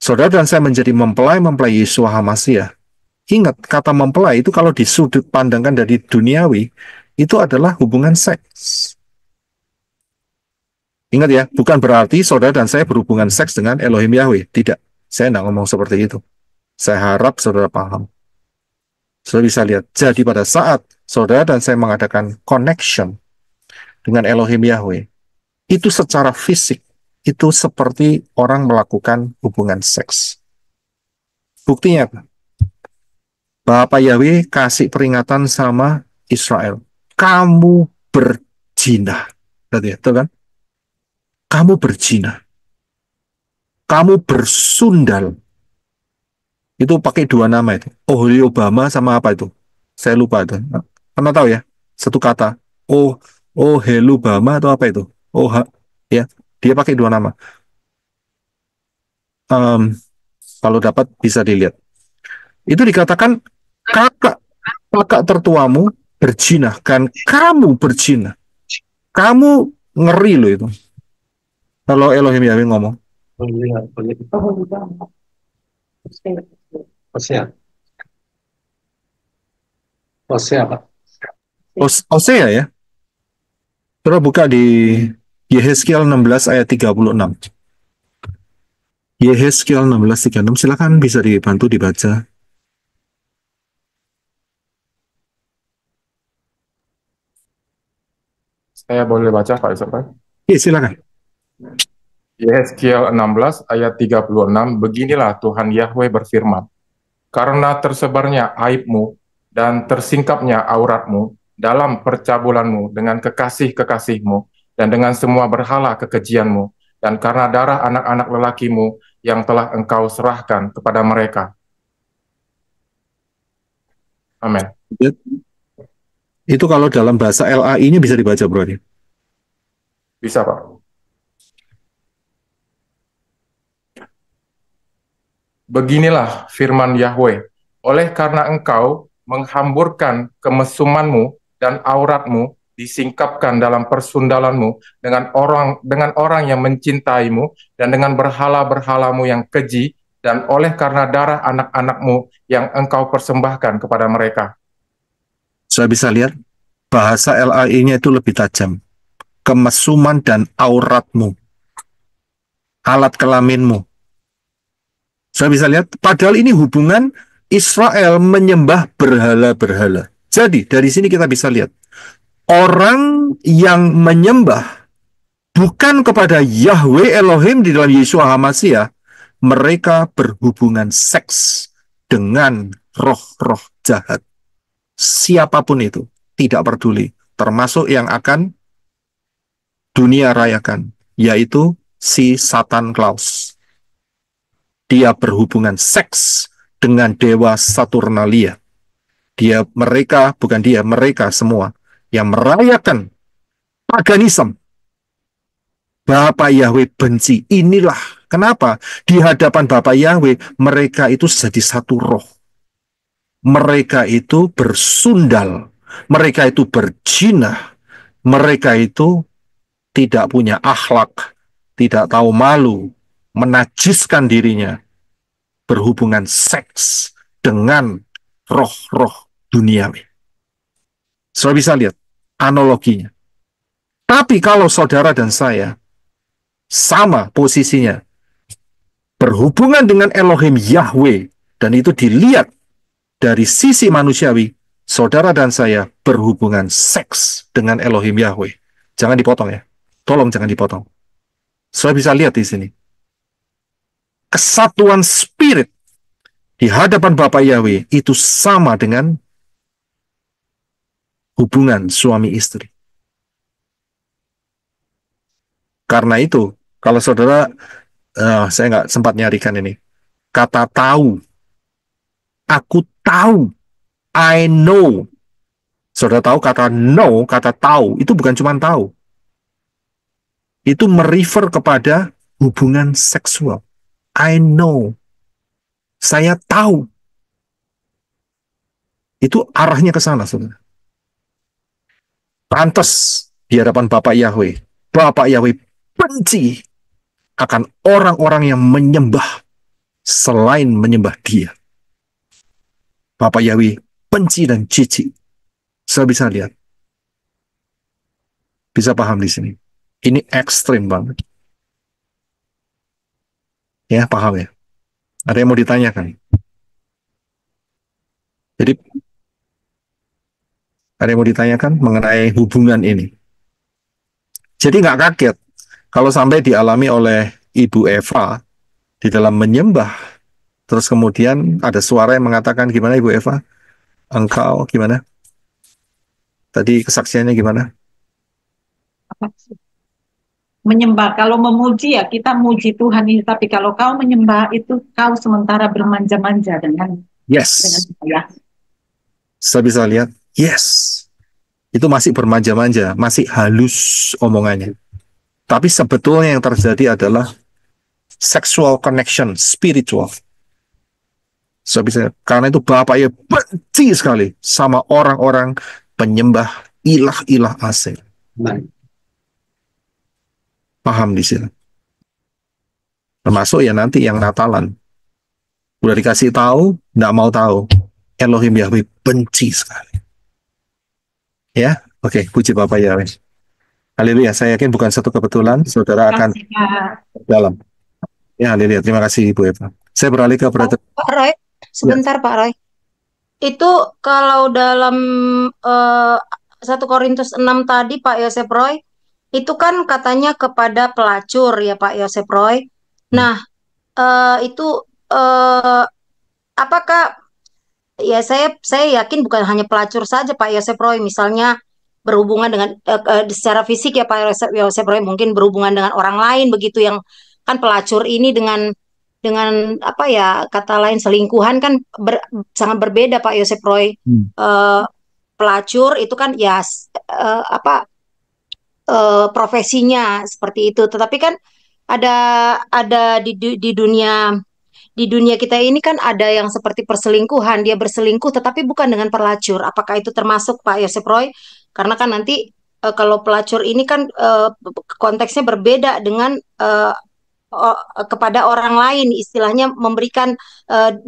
saudara dan saya menjadi mempelai-mempelai Yeshua HaMashiach. Ingat, kata mempelai itu kalau di sudut pandangkan dari duniawi, itu adalah hubungan seks. Ingat ya, bukan berarti saudara dan saya berhubungan seks dengan Elohim Yahweh. Tidak. Saya tidak ngomong seperti itu. Saya harap saudara paham. Saudara bisa lihat. Jadi pada saat saudara dan saya mengadakan connection dengan Elohim Yahweh, itu secara fisik, itu seperti orang melakukan hubungan seks. Buktinya apa? Bapak Yahweh kasih peringatan sama Israel. Kamu berzina. Berarti ya, kan? Kamu berzina. Kamu bersundal. Itu pakai dua nama itu. Obama sama apa itu? Saya lupa itu. Karena tahu ya, satu kata. Oh, oh Helubama atau apa itu? Oh, ya, dia pakai dua nama. Em, Kalau dapat bisa dilihat. Itu dikatakan kakak tertuamu berzina, kan kamu berzina. Kamu ngeri loh itu. Kalau Elohim Yahweh ngomong. Hosea. Hosea, Pak. Hosea ya. Coba buka di Yehezkiel 16 ayat 36. Yehezkiel 16:36, silakan bisa dibantu dibaca. Saya boleh baca Pak Yosef? Iya, silakan. Yehezkiel 16 ayat 36, beginilah Tuhan Yahweh berfirman, karena tersebarnya aibmu dan tersingkapnya auratmu dalam percabulanmu dengan kekasih-kekasihmu dan dengan semua berhala kekejianmu, dan karena darah anak-anak lelakimu yang telah engkau serahkan kepada mereka. Amin. Itu kalau dalam bahasa LAI-nya bisa dibaca, bro. Bisa, Pak. Beginilah firman Yahweh, oleh karena engkau menghamburkan kemesumanmu dan auratmu disingkapkan dalam persundalanmu dengan orang yang mencintaimu dan dengan berhala-berhalamu yang keji, dan oleh karena darah anak-anakmu yang engkau persembahkan kepada mereka. Saya bisa lihat bahasa LAI-nya itu lebih tajam. Kemesuman dan auratmu, alat kelaminmu. Saya bisa lihat, padahal ini hubungan Israel menyembah berhala-berhala. Jadi, dari sini kita bisa lihat, orang yang menyembah bukan kepada Yahweh Elohim di dalam Yeshua HaMashiach, mereka berhubungan seks dengan roh-roh jahat. Siapapun itu, tidak peduli, termasuk yang akan dunia rayakan, yaitu si Satan Claus. Dia berhubungan seks dengan dewa Saturnalia. Mereka semua yang merayakan paganisme. Bapak Yahweh benci. Inilah kenapa di hadapan Bapak Yahweh mereka itu jadi satu roh. Mereka itu bersundal. Mereka itu berzina. Mereka itu tidak punya akhlak, tidak tahu malu, menajiskan dirinya, berhubungan seks dengan roh-roh duniawi. Saudara bisa lihat analoginya. Tapi kalau saudara dan saya sama posisinya, berhubungan dengan Elohim Yahweh, dan itu dilihat dari sisi manusiawi, saudara dan saya berhubungan seks dengan Elohim Yahweh. Jangan dipotong ya. Tolong jangan dipotong. Saudara bisa lihat di sini. Kesatuan spirit di hadapan Bapak Yahweh itu sama dengan hubungan suami istri. Karena itu, kalau saudara, saya nggak sempat nyarikan ini, kata tahu, aku tahu, I know. Saudara tahu kata know, kata tahu, itu bukan cuma tahu. Itu merefer kepada hubungan seksual. I know. Saya tahu. Itu arahnya ke sana, saudara. Pantas di hadapan Bapak Yahweh. Bapak Yahweh benci akan orang-orang yang menyembah selain menyembah Dia. Bapak Yahweh benci dan jijik. Saya bisa lihat. Bisa paham di sini. Ini ekstrim banget. Ya, paham ya? Ada yang mau ditanyakan? Jadi ada yang mau ditanyakan mengenai hubungan ini. Jadi nggak kaget kalau sampai dialami oleh Ibu Eva di dalam menyembah. Terus kemudian ada suara yang mengatakan, gimana Ibu Eva? Engkau gimana? Tadi kesaksiannya gimana? Apa sih? Menyembah, kalau memuji ya kita muji Tuhan ini, tapi kalau kau menyembah itu kau sementara bermanja-manja dengan Yes. saya. Saya bisa lihat, yes. Itu masih bermanja-manja, masih halus omongannya. Tapi sebetulnya yang terjadi adalah sexual connection, spiritual. Saya bisa, karena itu Bapak ya benci sekali sama orang-orang penyembah ilah-ilah asing. Paham di sini. Termasuk ya nanti yang Natalan. Udah dikasih tahu, nggak mau tahu. Elohim Yahweh benci sekali. Ya, oke, puji Bapak Yahweh. Haleluya, saya yakin bukan satu kebetulan, saudara akan dalam. Ya, haleluya, terima kasih Ibu Eva. Saya beralih ke Brother. Pak Roy, sebentar Pak Roy. Itu kalau dalam 1 Korintus 6 tadi Pak Yosef Roy, itu kan katanya kepada pelacur ya Pak Yosef Roy. Nah, itu apakah ya saya yakin bukan hanya pelacur saja Pak Yosef Roy, misalnya berhubungan dengan secara fisik ya Pak Yosef Roy, mungkin berhubungan dengan orang lain begitu, yang kan pelacur ini dengan apa ya, kata lain selingkuhan kan sangat berbeda Pak Yosef Roy. Pelacur itu kan ya apa profesinya seperti itu, tetapi kan ada di dunia kita ini kan ada yang seperti perselingkuhan, dia berselingkuh tetapi bukan dengan pelacur. Apakah itu termasuk Pak Yosef Roy? Karena kan nanti kalau pelacur ini kan konteksnya berbeda dengan kepada orang lain, istilahnya memberikan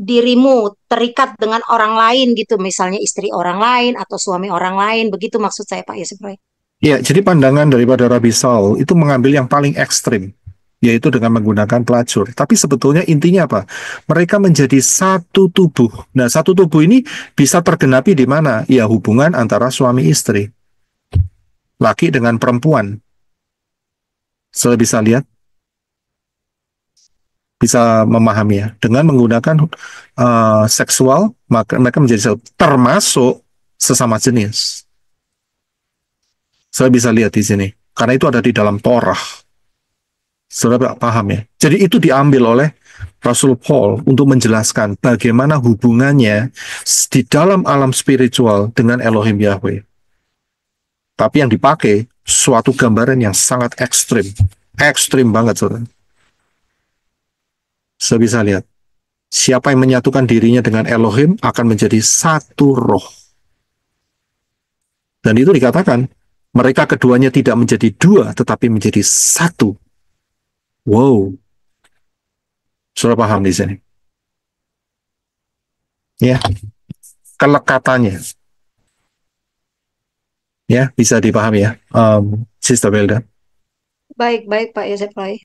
dirimu terikat dengan orang lain gitu, misalnya istri orang lain atau suami orang lain, begitu maksud saya Pak Yosef Roy. Ya, jadi pandangan daripada Rabbi Saul itu mengambil yang paling ekstrim, yaitu dengan menggunakan pelacur. Tapi sebetulnya intinya apa? Mereka menjadi satu tubuh. Nah, satu tubuh ini bisa tergenapi di mana? Ya, hubungan antara suami istri. Laki dengan perempuan. Saya bisa lihat, bisa memahami ya. Dengan menggunakan seksual, maka mereka menjadi satu, termasuk sesama jenis. Saya bisa lihat di sini. Karena itu ada di dalam Torah. Saudara paham ya? Jadi itu diambil oleh Rasul Paul untuk menjelaskan bagaimana hubungannya di dalam alam spiritual dengan Elohim Yahweh. Tapi yang dipakai suatu gambaran yang sangat ekstrim. Ekstrim banget, saudara. Saya bisa lihat. Siapa yang menyatukan dirinya dengan Elohim akan menjadi satu roh. Dan itu dikatakan, mereka keduanya tidak menjadi dua, tetapi menjadi satu. Wow. Sudah paham di sini? Ya. Kelekatannya. Ya, bisa dipahami ya, Sister Belda. Baik Pak Yosef Roy.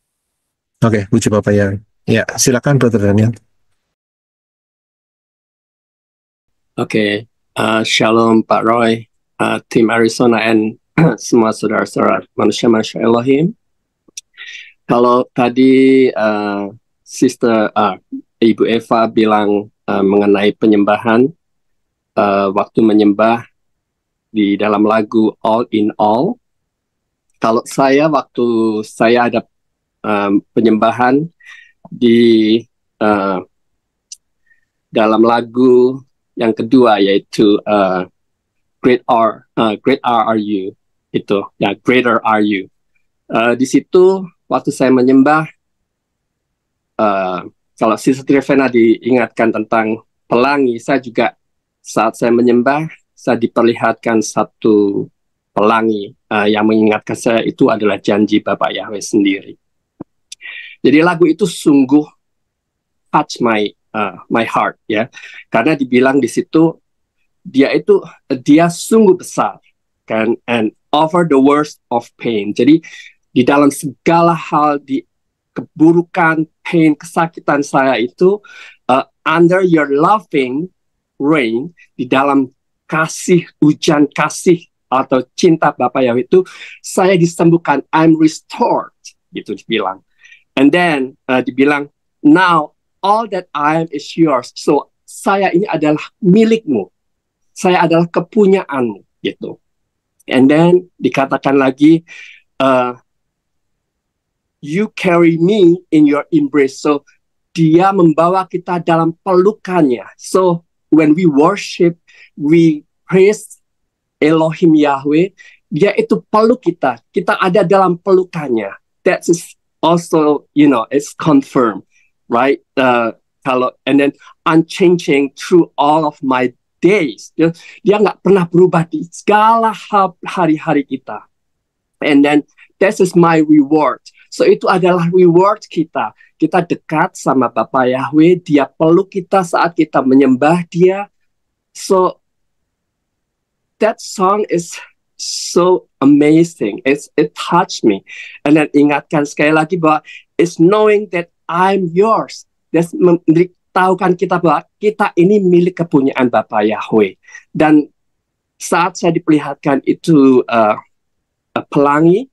Oke, puji Bapak ya. Ya, silakan Brother Daniel. Oke, Shalom Pak Roy, tim Arizona, and semua saudara-saudara manusia-manusia Elohim. Kalau tadi Ibu Eva bilang mengenai penyembahan, waktu menyembah di dalam lagu All in All. Kalau waktu saya ada penyembahan di dalam lagu yang kedua, yaitu Great Are You, itu ya, Greater Are You. Di situ waktu saya menyembah, kalau Sister Trivena diingatkan tentang pelangi, saya juga saat saya menyembah, saya diperlihatkan satu pelangi yang mengingatkan saya itu adalah janji Bapak Yahweh sendiri. Jadi lagu itu sungguh touch my heart ya, karena dibilang di situ dia sungguh besar kan, and over the worst of pain. Jadi di dalam segala hal, di keburukan, pain, kesakitan saya itu under your loving rain, di dalam kasih, hujan kasih atau cinta Bapa Yahweh itu, saya disembuhkan, I'm restored, gitu dibilang. And then dibilang, now all that I am is yours. So saya ini adalah milikmu, saya adalah kepunyaanmu, gitu. And then dikatakan lagi, you carry me in your embrace. So dia membawa kita dalam pelukannya. So when we worship, we praise Elohim Yahweh, dia itu peluk kita. Kita ada dalam pelukannya. That is also, it's confirmed, right? And then unchanging through all of my days. Dia nggak pernah berubah di segala hari-hari kita. And then that is my reward. So itu adalah reward kita. Kita dekat sama Bapa Yahweh, dia peluk kita saat kita menyembah dia. So that song is so amazing. It touched me. And then ingatkan sekali lagi bahwa it's knowing that I'm yours. That's memberitahukan kita bahwa kita ini milik kepunyaan Bapa Yahweh. Dan saat saya diperlihatkan itu pelangi,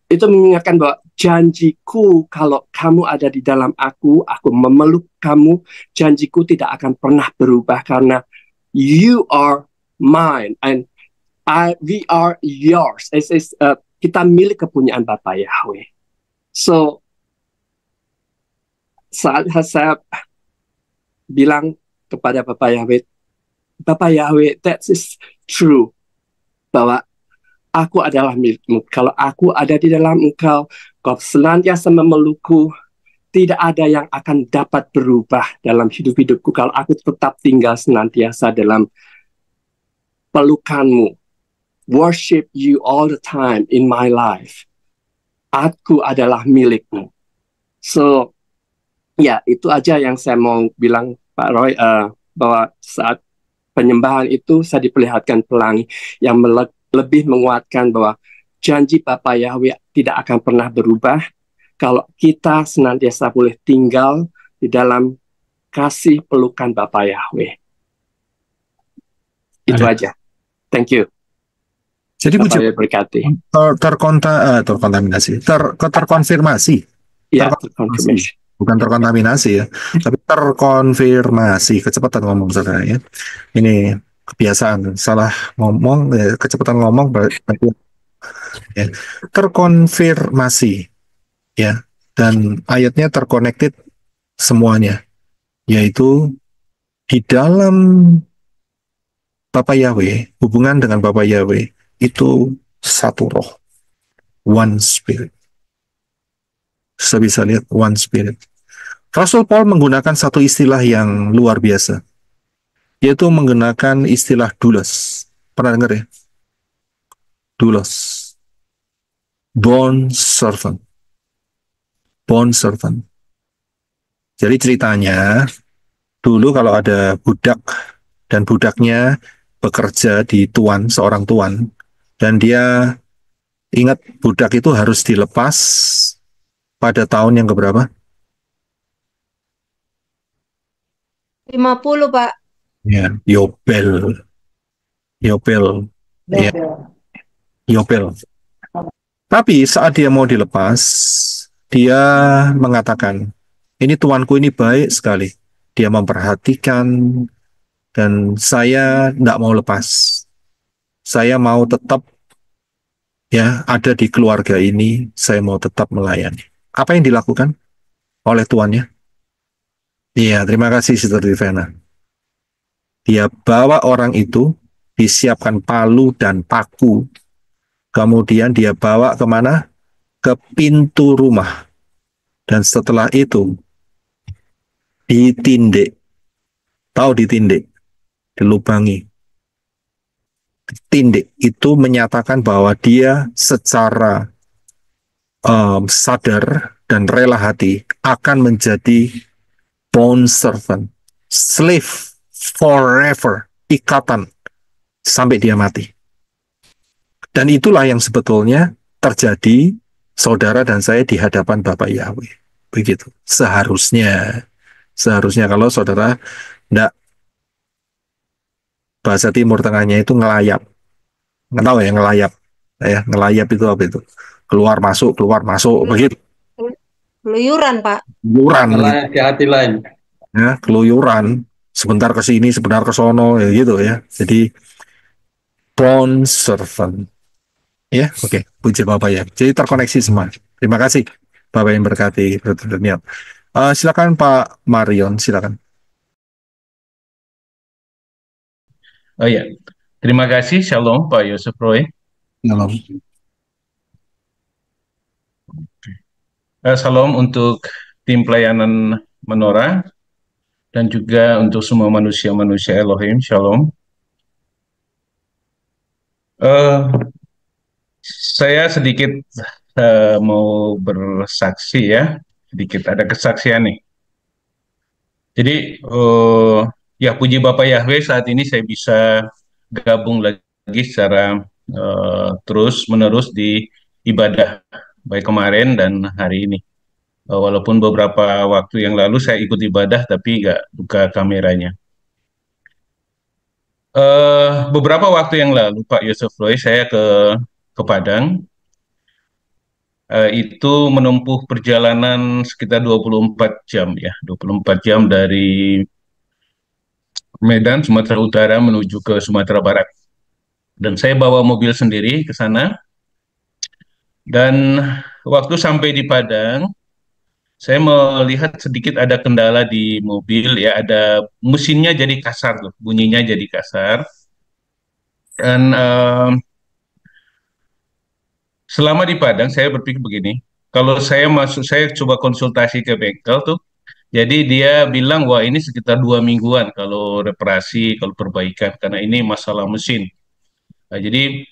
itu mengingatkan bahwa janjiku kalau kamu ada di dalam aku memeluk kamu, janjiku tidak akan pernah berubah karena you are mine and we are yours. Kita milik kepunyaan Bapa Yahweh. So saat saya bilang kepada Bapa Yahweh, that is true, bahwa aku adalah milikmu. Kalau aku ada di dalam engkau, kau senantiasa memelukku, tidak ada yang akan dapat berubah dalam hidupku kalau aku tetap tinggal senantiasa dalam pelukanmu. Worship you all the time in my life. Aku adalah milikmu. So, ya itu aja yang saya mau bilang Pak Roy, bahwa saat penyembahan itu saya diperlihatkan pelangi yang lebih menguatkan bahwa janji Bapa Yahweh tidak akan pernah berubah kalau kita senantiasa boleh tinggal di dalam kasih pelukan Bapa Yahweh. Itu aja. Thank you. Jadi berkati. Terkontaminasi, terkonfirmasi. Ya, terkonfirmasi. Bukan terkontaminasi ya, tapi terkonfirmasi. Kecepatan ngomong saudara ya. Ini kebiasaan salah ngomong, kecepatan ngomong ya. Terkonfirmasi ya, dan ayatnya terconnected semuanya, yaitu di dalam Bapa Yahweh, hubungan dengan Bapa Yahweh itu satu roh, one spirit. Saya bisa lihat one spirit. Rasul Paul menggunakan satu istilah yang luar biasa, yaitu menggunakan istilah doulos. Pernah dengar ya? Doulos. Bond servant. Bond servant. Jadi ceritanya, dulu kalau ada budak dan budaknya bekerja di seorang tuan, dan dia ingat budak itu harus dilepas pada tahun yang keberapa? 50, Pak. Ya, Yobel. Ya, Yobel. Tapi saat dia mau dilepas, dia mengatakan, ini tuanku ini baik sekali. Dia memperhatikan, dan saya tidak mau lepas. Saya mau tetap ada di keluarga ini, saya mau tetap melayani. Apa yang dilakukan oleh tuannya? Iya, terima kasih Sister Divana. Dia bawa orang itu, disiapkan palu dan paku, kemudian dia bawa kemana? Ke pintu rumah. Dan setelah itu, ditindik. Tahu ditindik? Dilubangi. Tindik itu menyatakan bahwa dia secara sadar dan rela hati akan menjadi bond servant, slave forever, ikatan sampai dia mati. Dan itulah yang sebetulnya terjadi saudara dan saya di hadapan Bapak Yahweh. Begitu. Seharusnya. Seharusnya kalau saudara enggak, bahasa Timur Tengahnya itu ngelayap. Nggak tahu ya ngelayap. Ya, ngelayap itu apa itu? Keluar masuk, begitu. Keluyuran, Pak. Keluyuran, Malah ke hati lain. ya, keluyuran. Sebentar ke sini, sebentar ke sono, ya gitu ya. Jadi bond servant. Ya, oke. Puji Bapak ya. Jadi terkoneksi semua. Terima kasih Bapak yang berkati. Brother Daniel. Silakan Pak Marion, silakan. Oh ya, terima kasih. Shalom Pak Yosef Roy. Shalom. Salam untuk tim pelayanan Menora dan juga untuk semua manusia-manusia Elohim. Shalom. Saya sedikit mau bersaksi ya, sedikit ada kesaksian nih. Jadi ya puji Bapak Yahweh, saat ini saya bisa gabung lagi secara terus-menerus di ibadah baik kemarin dan hari ini. Walaupun beberapa waktu yang lalu saya ikut ibadah tapi nggak buka kameranya. Beberapa waktu yang lalu Pak Yosef Roy saya ke Padang, itu menempuh perjalanan sekitar 24 jam ya, 24 jam dari Medan, Sumatera Utara menuju ke Sumatera Barat. Dan saya bawa mobil sendiri ke sana. Dan waktu sampai di Padang, saya melihat sedikit ada kendala di mobil ya, ada mesinnya jadi kasar tuh, bunyinya jadi kasar. Dan selama di Padang saya berpikir begini, kalau saya masuk, saya coba konsultasi ke bengkel tuh, jadi dia bilang wah ini sekitar 2 mingguan kalau reparasi, kalau perbaikan, karena ini masalah mesin. Nah, jadi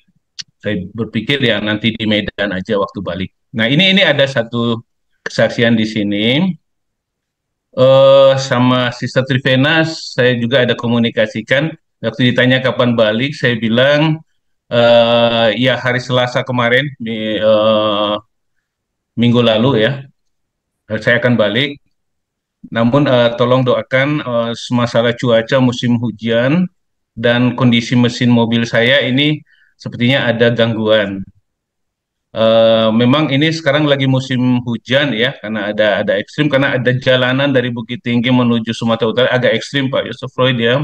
saya berpikir ya nanti di Medan aja waktu balik. Nah ini ada satu kesaksian di sini. Sama Sister Trivena saya juga ada komunikasikan. Waktu ditanya kapan balik, saya bilang ya hari Selasa kemarin, minggu lalu ya, saya akan balik. Namun tolong doakan masalah cuaca musim hujan dan kondisi mesin mobil saya ini sepertinya ada gangguan. Memang ini sekarang lagi musim hujan ya, karena ada ekstrim, karena ada jalanan dari Bukit Tinggi menuju Sumatera Utara agak ekstrim Pak Yosef Roy, dia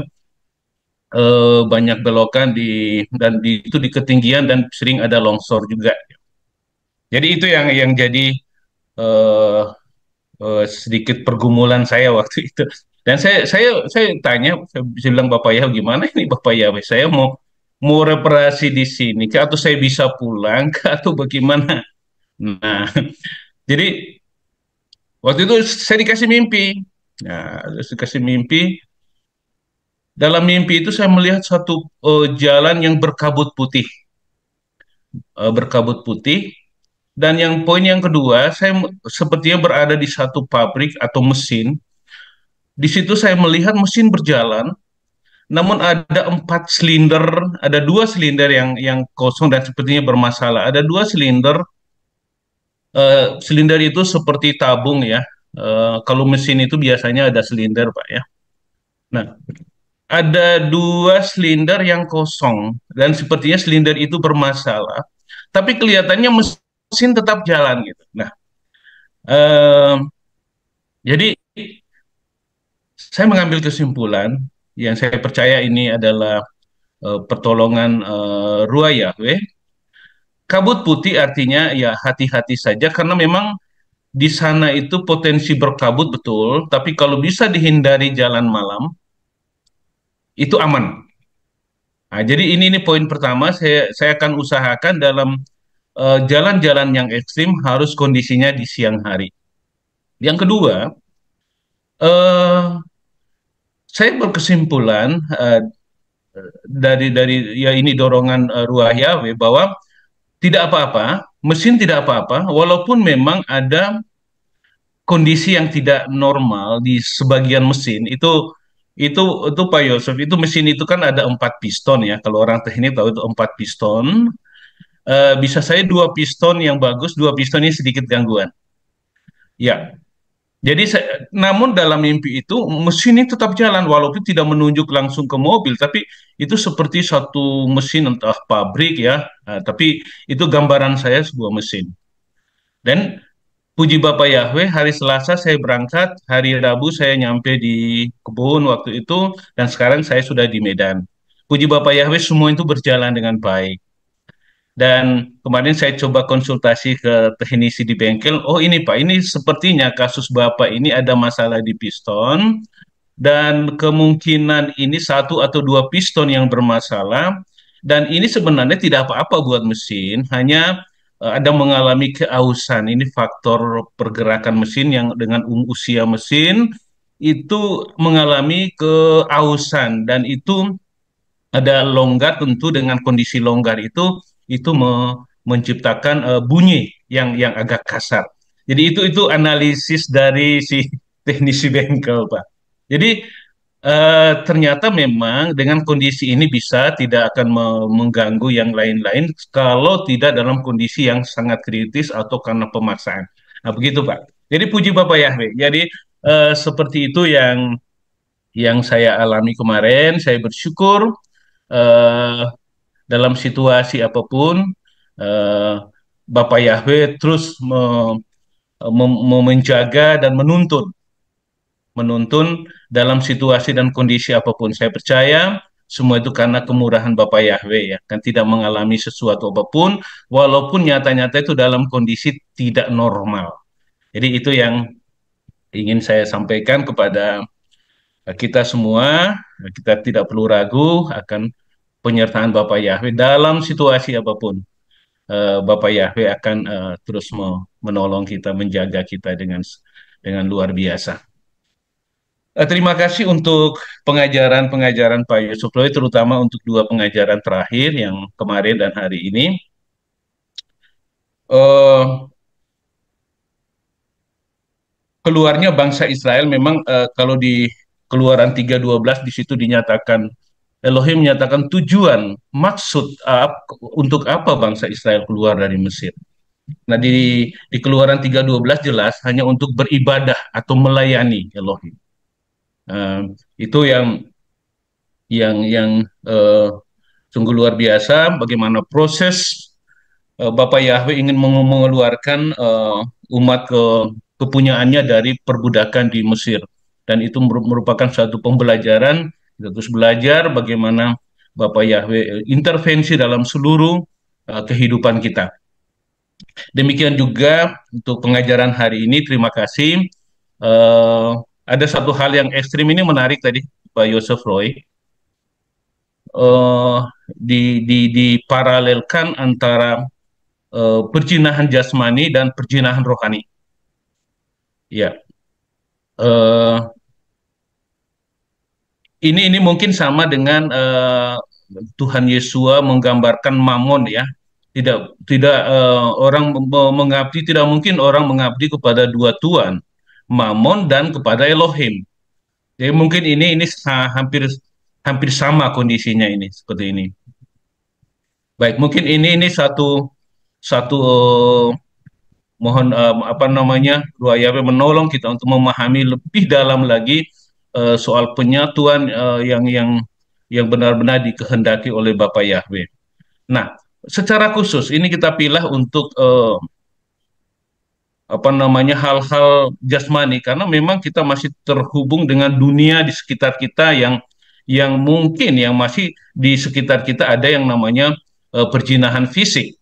banyak belokan itu di ketinggian dan sering ada longsor juga. Jadi itu yang jadi eh, sedikit pergumulan saya waktu itu. Dan saya tanya, saya bilang Bapak Yahweh gimana ini Bapak Yahweh, saya mau reparasi di sini, atau saya bisa pulang, atau bagaimana? Nah, jadi waktu itu saya dikasih mimpi. Nah, saya dikasih mimpi. Dalam mimpi itu saya melihat satu jalan yang berkabut putih, berkabut putih. Dan poin yang kedua, saya sepertinya berada di satu pabrik atau mesin. Di situ saya melihat mesin berjalan, namun ada 4 silinder, ada 2 silinder yang kosong dan sepertinya bermasalah. Ada 2 silinder. Silinder itu seperti tabung ya. Kalau mesin itu biasanya ada silinder, Pak ya. Nah, ada 2 silinder yang kosong dan sepertinya silinder itu bermasalah. Tapi kelihatannya mesin tetap jalan gitu. Nah, eh, jadi saya mengambil kesimpulan yang saya percaya ini adalah pertolongan Ruah Yahweh. Kabut putih artinya ya hati-hati saja karena memang di sana itu potensi berkabut betul, tapi kalau bisa dihindari jalan malam, itu aman. Nah, jadi ini poin pertama, saya akan usahakan dalam jalan-jalan yang ekstrim harus kondisinya di siang hari. Yang kedua, eh, saya berkesimpulan dari ya ini dorongan Ruah Yahweh bahwa tidak apa-apa, mesin tidak apa-apa, walaupun memang ada kondisi yang tidak normal di sebagian mesin itu Pak Yosef, itu mesin itu kan ada 4 piston ya, kalau orang teknik tahu itu 4 piston. bisa saya dua piston yang bagus, dua piston ini sedikit gangguan. Ya, jadi namun dalam mimpi itu mesin ini tetap jalan walaupun tidak menunjuk langsung ke mobil, tapi itu seperti satu mesin entah pabrik ya, tapi itu gambaran saya sebuah mesin. Dan puji Bapak Yahweh, hari Selasa saya berangkat, hari Rabu saya nyampe di kebun waktu itu, dan sekarang saya sudah di Medan. Puji Bapak Yahweh, semua itu berjalan dengan baik. Dan kemarin saya coba konsultasi ke teknisi di bengkel, oh ini Pak, ini sepertinya kasus Bapak ini ada masalah di piston, dan kemungkinan ini satu atau dua piston yang bermasalah, dan ini sebenarnya tidak apa-apa buat mesin, hanya ada mengalami keausan. Ini faktor pergerakan mesin yang dengan usia mesin itu mengalami keausan, dan itu ada longgar, tentu dengan kondisi longgar itu menciptakan bunyi yang agak kasar. Jadi itu analisis dari si teknisi bengkel, Pak. Jadi ternyata memang dengan kondisi ini bisa tidak akan mengganggu yang lain-lain kalau tidak dalam kondisi yang sangat kritis atau karena pemaksaan. Nah, begitu Pak. Jadi puji Bapak Yahweh. Jadi seperti itu yang saya alami kemarin. Saya bersyukur eh, dalam situasi apapun eh, Bapak Yahweh terus menjaga dan menuntun dalam situasi dan kondisi apapun. Saya percaya semua itu karena kemurahan Bapak Yahweh ya, kan tidak mengalami sesuatu apapun, walaupun nyata-nyata itu dalam kondisi tidak normal. Jadi itu yang ingin saya sampaikan kepada kita semua. Kita tidak perlu ragu akan penyertaan Bapak Yahweh dalam situasi apapun. Bapak Yahweh akan terus menolong kita, menjaga kita dengan luar biasa. Terima kasih untuk pengajaran-pengajaran Pak Yusuf Roy, terutama untuk dua pengajaran terakhir yang kemarin dan hari ini. Keluarnya bangsa Israel memang kalau di Keluaran 3:12 di situ dinyatakan, Elohim menyatakan tujuan, maksud untuk apa bangsa Israel keluar dari Mesir. Nah di Keluaran 3:12 jelas hanya untuk beribadah atau melayani Elohim. Itu yang sungguh luar biasa bagaimana proses Bapak Yahweh ingin mengeluarkan umat kepunyaannya dari perbudakan di Mesir, dan itu merupakan satu pembelajaran. Kita terus belajar bagaimana Bapak Yahweh intervensi dalam seluruh kehidupan kita. Demikian juga untuk pengajaran hari ini. Terima kasih. Ada satu hal yang ekstrim ini menarik tadi Pak Yosef Roy. Diparalelkan antara perjinahan jasmani dan perjinahan rohani. Ya, ini mungkin sama dengan Tuhan Yesus menggambarkan mamon ya. Tidak orang mengabdi, tidak mungkin orang mengabdi kepada dua tuan, mamon dan kepada Elohim. Jadi mungkin ini hampir sama kondisinya ini seperti ini. Baik, mungkin ini satu mohon Roh Yahweh menolong kita untuk memahami lebih dalam lagi soal penyatuan yang benar-benar dikehendaki oleh Bapa Yahweh. Nah, secara khusus ini kita pilih untuk hal-hal jasmani karena memang kita masih terhubung dengan dunia di sekitar kita yang mungkin yang masih di sekitar kita ada yang namanya perjinahan fisik.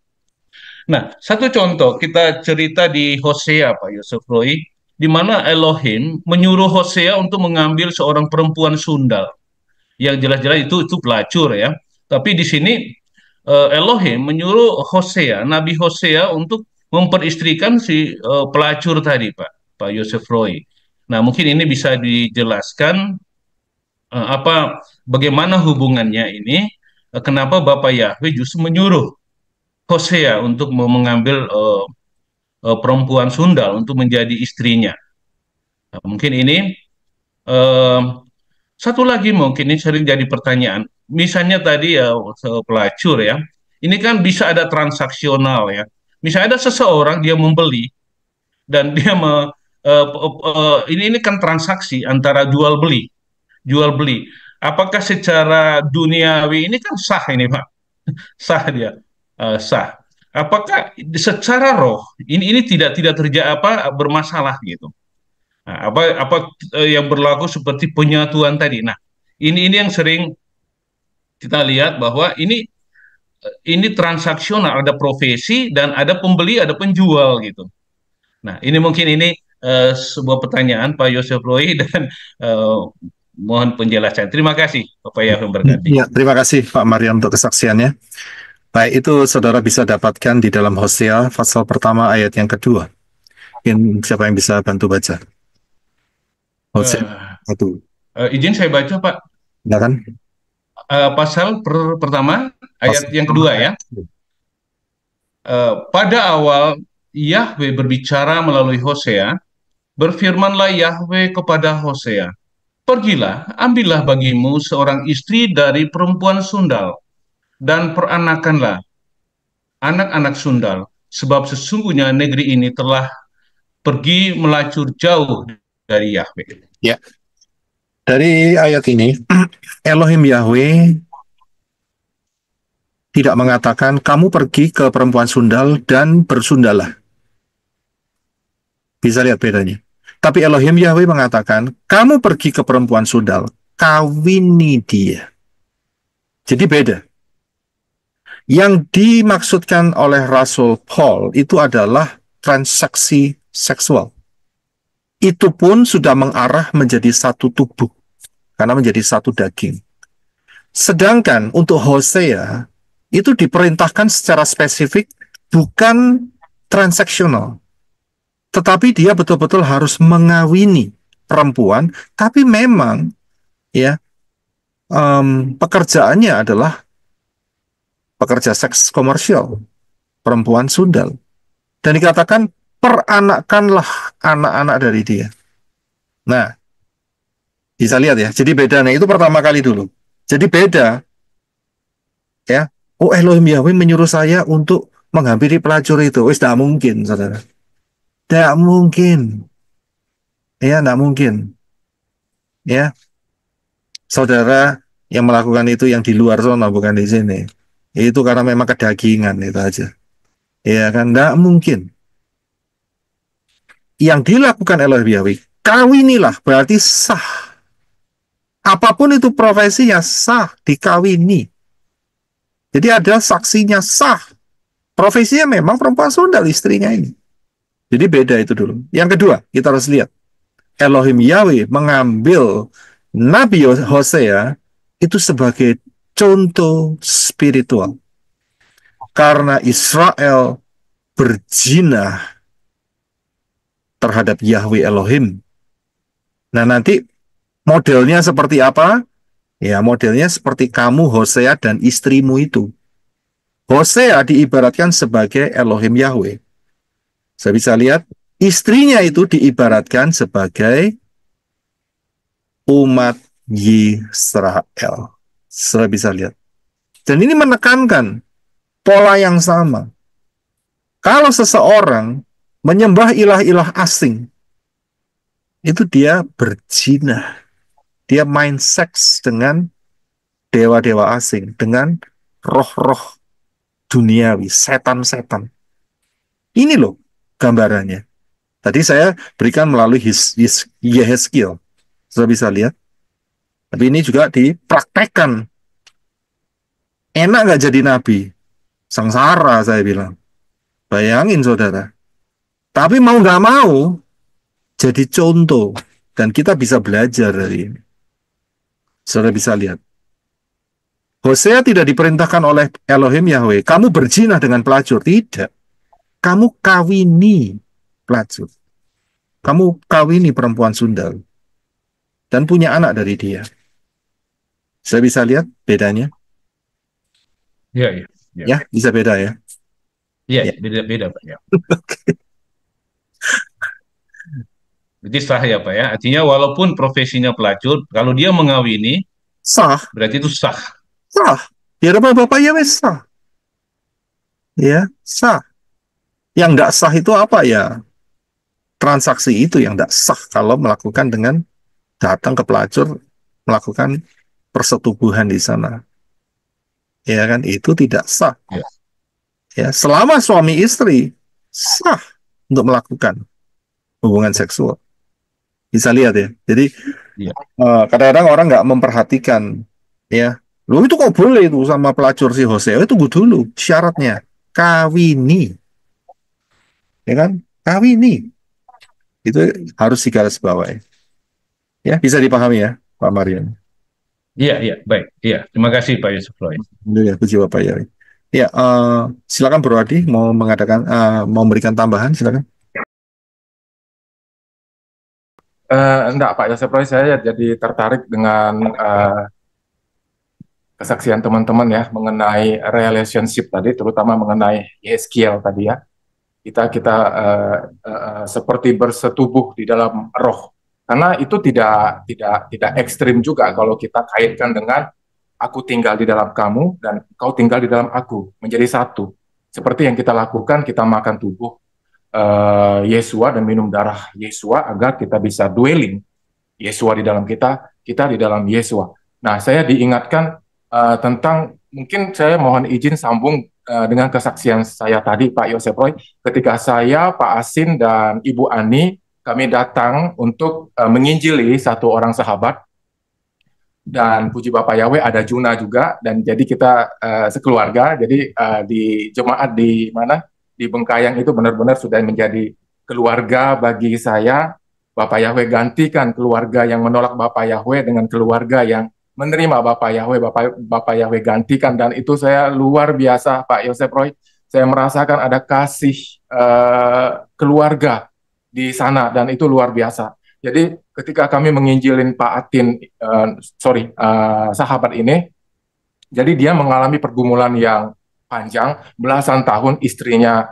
Nah, satu contoh kita cerita di Hosea Pak Yosef Roy, di mana Elohim menyuruh Hosea untuk mengambil seorang perempuan sundal. Yang jelas-jelas itu pelacur ya. Tapi di sini Elohim menyuruh Hosea, Nabi Hosea untuk memperistrikan si pelacur tadi Pak Yosef Roy. Nah, mungkin ini bisa dijelaskan bagaimana hubungannya ini, kenapa Bapak Yahweh justru menyuruh Hosea untuk mengambil perempuan sundal untuk menjadi istrinya. Nah, mungkin ini satu lagi mungkin ini sering jadi pertanyaan. Misalnya tadi ya pelacur ya, ini kan bisa ada transaksional ya. Misalnya ada seseorang dia membeli dan dia ini kan transaksi antara jual beli. Apakah secara duniawi ini kan sah ini Pak? Sah dia, sah. Apakah secara roh ini tidak terjadi apa bermasalah gitu? Nah, apa yang berlaku seperti penyatuan tadi. Nah, ini yang sering kita lihat bahwa ini transaksional, ada profesi dan ada pembeli, ada penjual gitu. Nah, ini mungkin sebuah pertanyaan Pak Yosef Roy dan eh, mohon penjelasan. Terima kasih Bapak yang berganti. Ya, terima kasih Pak Maria untuk kesaksiannya. Baik, itu saudara bisa dapatkan di dalam Hosea pasal pertama ayat yang kedua. Mungkin siapa yang bisa bantu baca? Hosea 1. Izin saya baca Pak. Ya kan? Pasal pertama ayat yang kedua ya. Pada awal Yahweh berbicara melalui Hosea, berfirmanlah Yahweh kepada Hosea, pergilah, ambillah bagimu seorang istri dari perempuan sundal, dan peranakanlah anak-anak sundal, sebab sesungguhnya negeri ini telah pergi melacur jauh dari Yahweh. Ya. Dari ayat ini, Elohim Yahweh tidak mengatakan kamu pergi ke perempuan sundal dan bersundalah. Bisa lihat bedanya. Tapi Elohim Yahweh mengatakan kamu pergi ke perempuan sundal, kawini dia. Jadi beda. Yang dimaksudkan oleh Rasul Paul itu adalah transaksi seksual. Itu pun sudah mengarah menjadi satu tubuh, karena menjadi satu daging. Sedangkan untuk Hosea, itu diperintahkan secara spesifik, bukan transaksional. Tetapi dia betul-betul harus mengawini perempuan, tapi memang ya pekerjaannya adalah pekerja seks komersial, perempuan sundal. Dan dikatakan, peranakanlah anak-anak dari dia. Nah, bisa lihat ya, jadi bedanya itu pertama kali dulu. Jadi beda, ya. Oh, Elohim Yahweh menyuruh saya untuk menghampiri pelacur itu. Wis, tidak mungkin, saudara. Tidak mungkin. Ya, tidak mungkin. Ya, saudara yang melakukan itu yang di luar sana, bukan di sini. Itu karena memang kedagingan itu aja. Ya kan, tidak mungkin. Yang dilakukan Elohim Yahweh, kawinilah, berarti sah. Apapun itu profesinya sah, dikawini. Jadi ada saksinya sah. Profesinya memang perempuan sundal istrinya ini. Jadi beda itu dulu. Yang kedua, kita harus lihat. Elohim Yahweh mengambil Nabi Hosea itu sebagai contoh spiritual. Karena Israel berzina terhadap Yahweh Elohim. Nah, nanti modelnya seperti apa? Ya, modelnya seperti kamu, Hosea, dan istrimu itu. Hosea diibaratkan sebagai Elohim Yahweh. Saya bisa lihat, istrinya itu diibaratkan sebagai umat Yisrael. Saya bisa lihat. Dan ini menekankan pola yang sama. Kalau seseorang menyembah ilah-ilah asing, itu dia berzina. Dia main seks dengan dewa-dewa asing, dengan roh-roh duniawi, setan-setan. Ini loh gambarannya. Tadi saya berikan melalui Yehezkiel. Sudah bisa lihat. Tapi ini juga dipraktekkan. Enak nggak jadi nabi? Sengsara, saya bilang. Bayangin, saudara. Tapi mau nggak mau, jadi contoh. Dan kita bisa belajar dari ini. Saudara bisa lihat. Hosea tidak diperintahkan oleh Elohim Yahweh, kamu berzina dengan pelacur. Tidak. Kamu kawini pelacur. Kamu kawini perempuan sundal. Dan punya anak dari dia. Saya bisa lihat bedanya? Ya. Ya, bisa beda ya? Iya, beda Pak ya. Jadi sah ya Pak ya. Artinya walaupun profesinya pelacur, kalau dia mengawini, Sah. berarti itu sah. Sah. Di hadapan Bapak Yahweh sah. ya sah. Yang nggak sah itu apa ya? Transaksi itu yang nggak sah kalau melakukan dengan datang ke pelacur melakukan persetubuhan di sana, ya kan? Itu tidak sah. Ya. Ya, selama suami istri sah untuk melakukan hubungan seksual. Bisa lihat ya. Jadi Iya. kadang-kadang orang nggak memperhatikan, ya. Lu itu kok boleh itu sama pelacur si Hosea? Tunggu dulu, syaratnya kawini, ya kan? Kawini itu harus digarisbawahi. Ya, bisa dipahami ya, Pak Marian. Iya, iya, baik. Iya, terima kasih Pak Yusuf Roy. Ya, puji Bapak ya. Ya, silakan Bro Adi mau mau memberikan tambahan, silakan. Enggak, Pak Yosef Roy, saya jadi tertarik dengan kesaksian teman-teman ya mengenai relationship tadi, terutama mengenai Yeskiel tadi ya. Kita seperti bersetubuh di dalam roh, karena itu tidak ekstrim juga kalau kita kaitkan dengan aku tinggal di dalam kamu dan kau tinggal di dalam aku, menjadi satu. Seperti yang kita lakukan, kita makan tubuh Yesua dan minum darah Yesua agar kita bisa dwelling Yesua di dalam kita, kita di dalam Yesua. Nah, saya diingatkan tentang, mungkin saya mohon izin sambung dengan kesaksian saya tadi, Pak Yosef Roy, ketika saya, Pak Asin, dan Ibu Ani, kami datang untuk menginjili satu orang sahabat, dan puji Bapak Yahweh ada Juna juga, dan jadi kita sekeluarga, jadi di jemaat di mana, di Bengkayang itu benar-benar sudah menjadi keluarga bagi saya. Bapak Yahweh gantikan keluarga yang menolak Bapak Yahweh dengan keluarga yang menerima Bapak Yahweh. Bapak Yahweh gantikan, dan itu saya luar biasa, Pak Yosef Roy. Saya merasakan ada kasih keluarga di sana, dan itu luar biasa. Jadi ketika kami menginjilin Pak Atin, sahabat ini, jadi dia mengalami pergumulan yang panjang, belasan tahun istrinya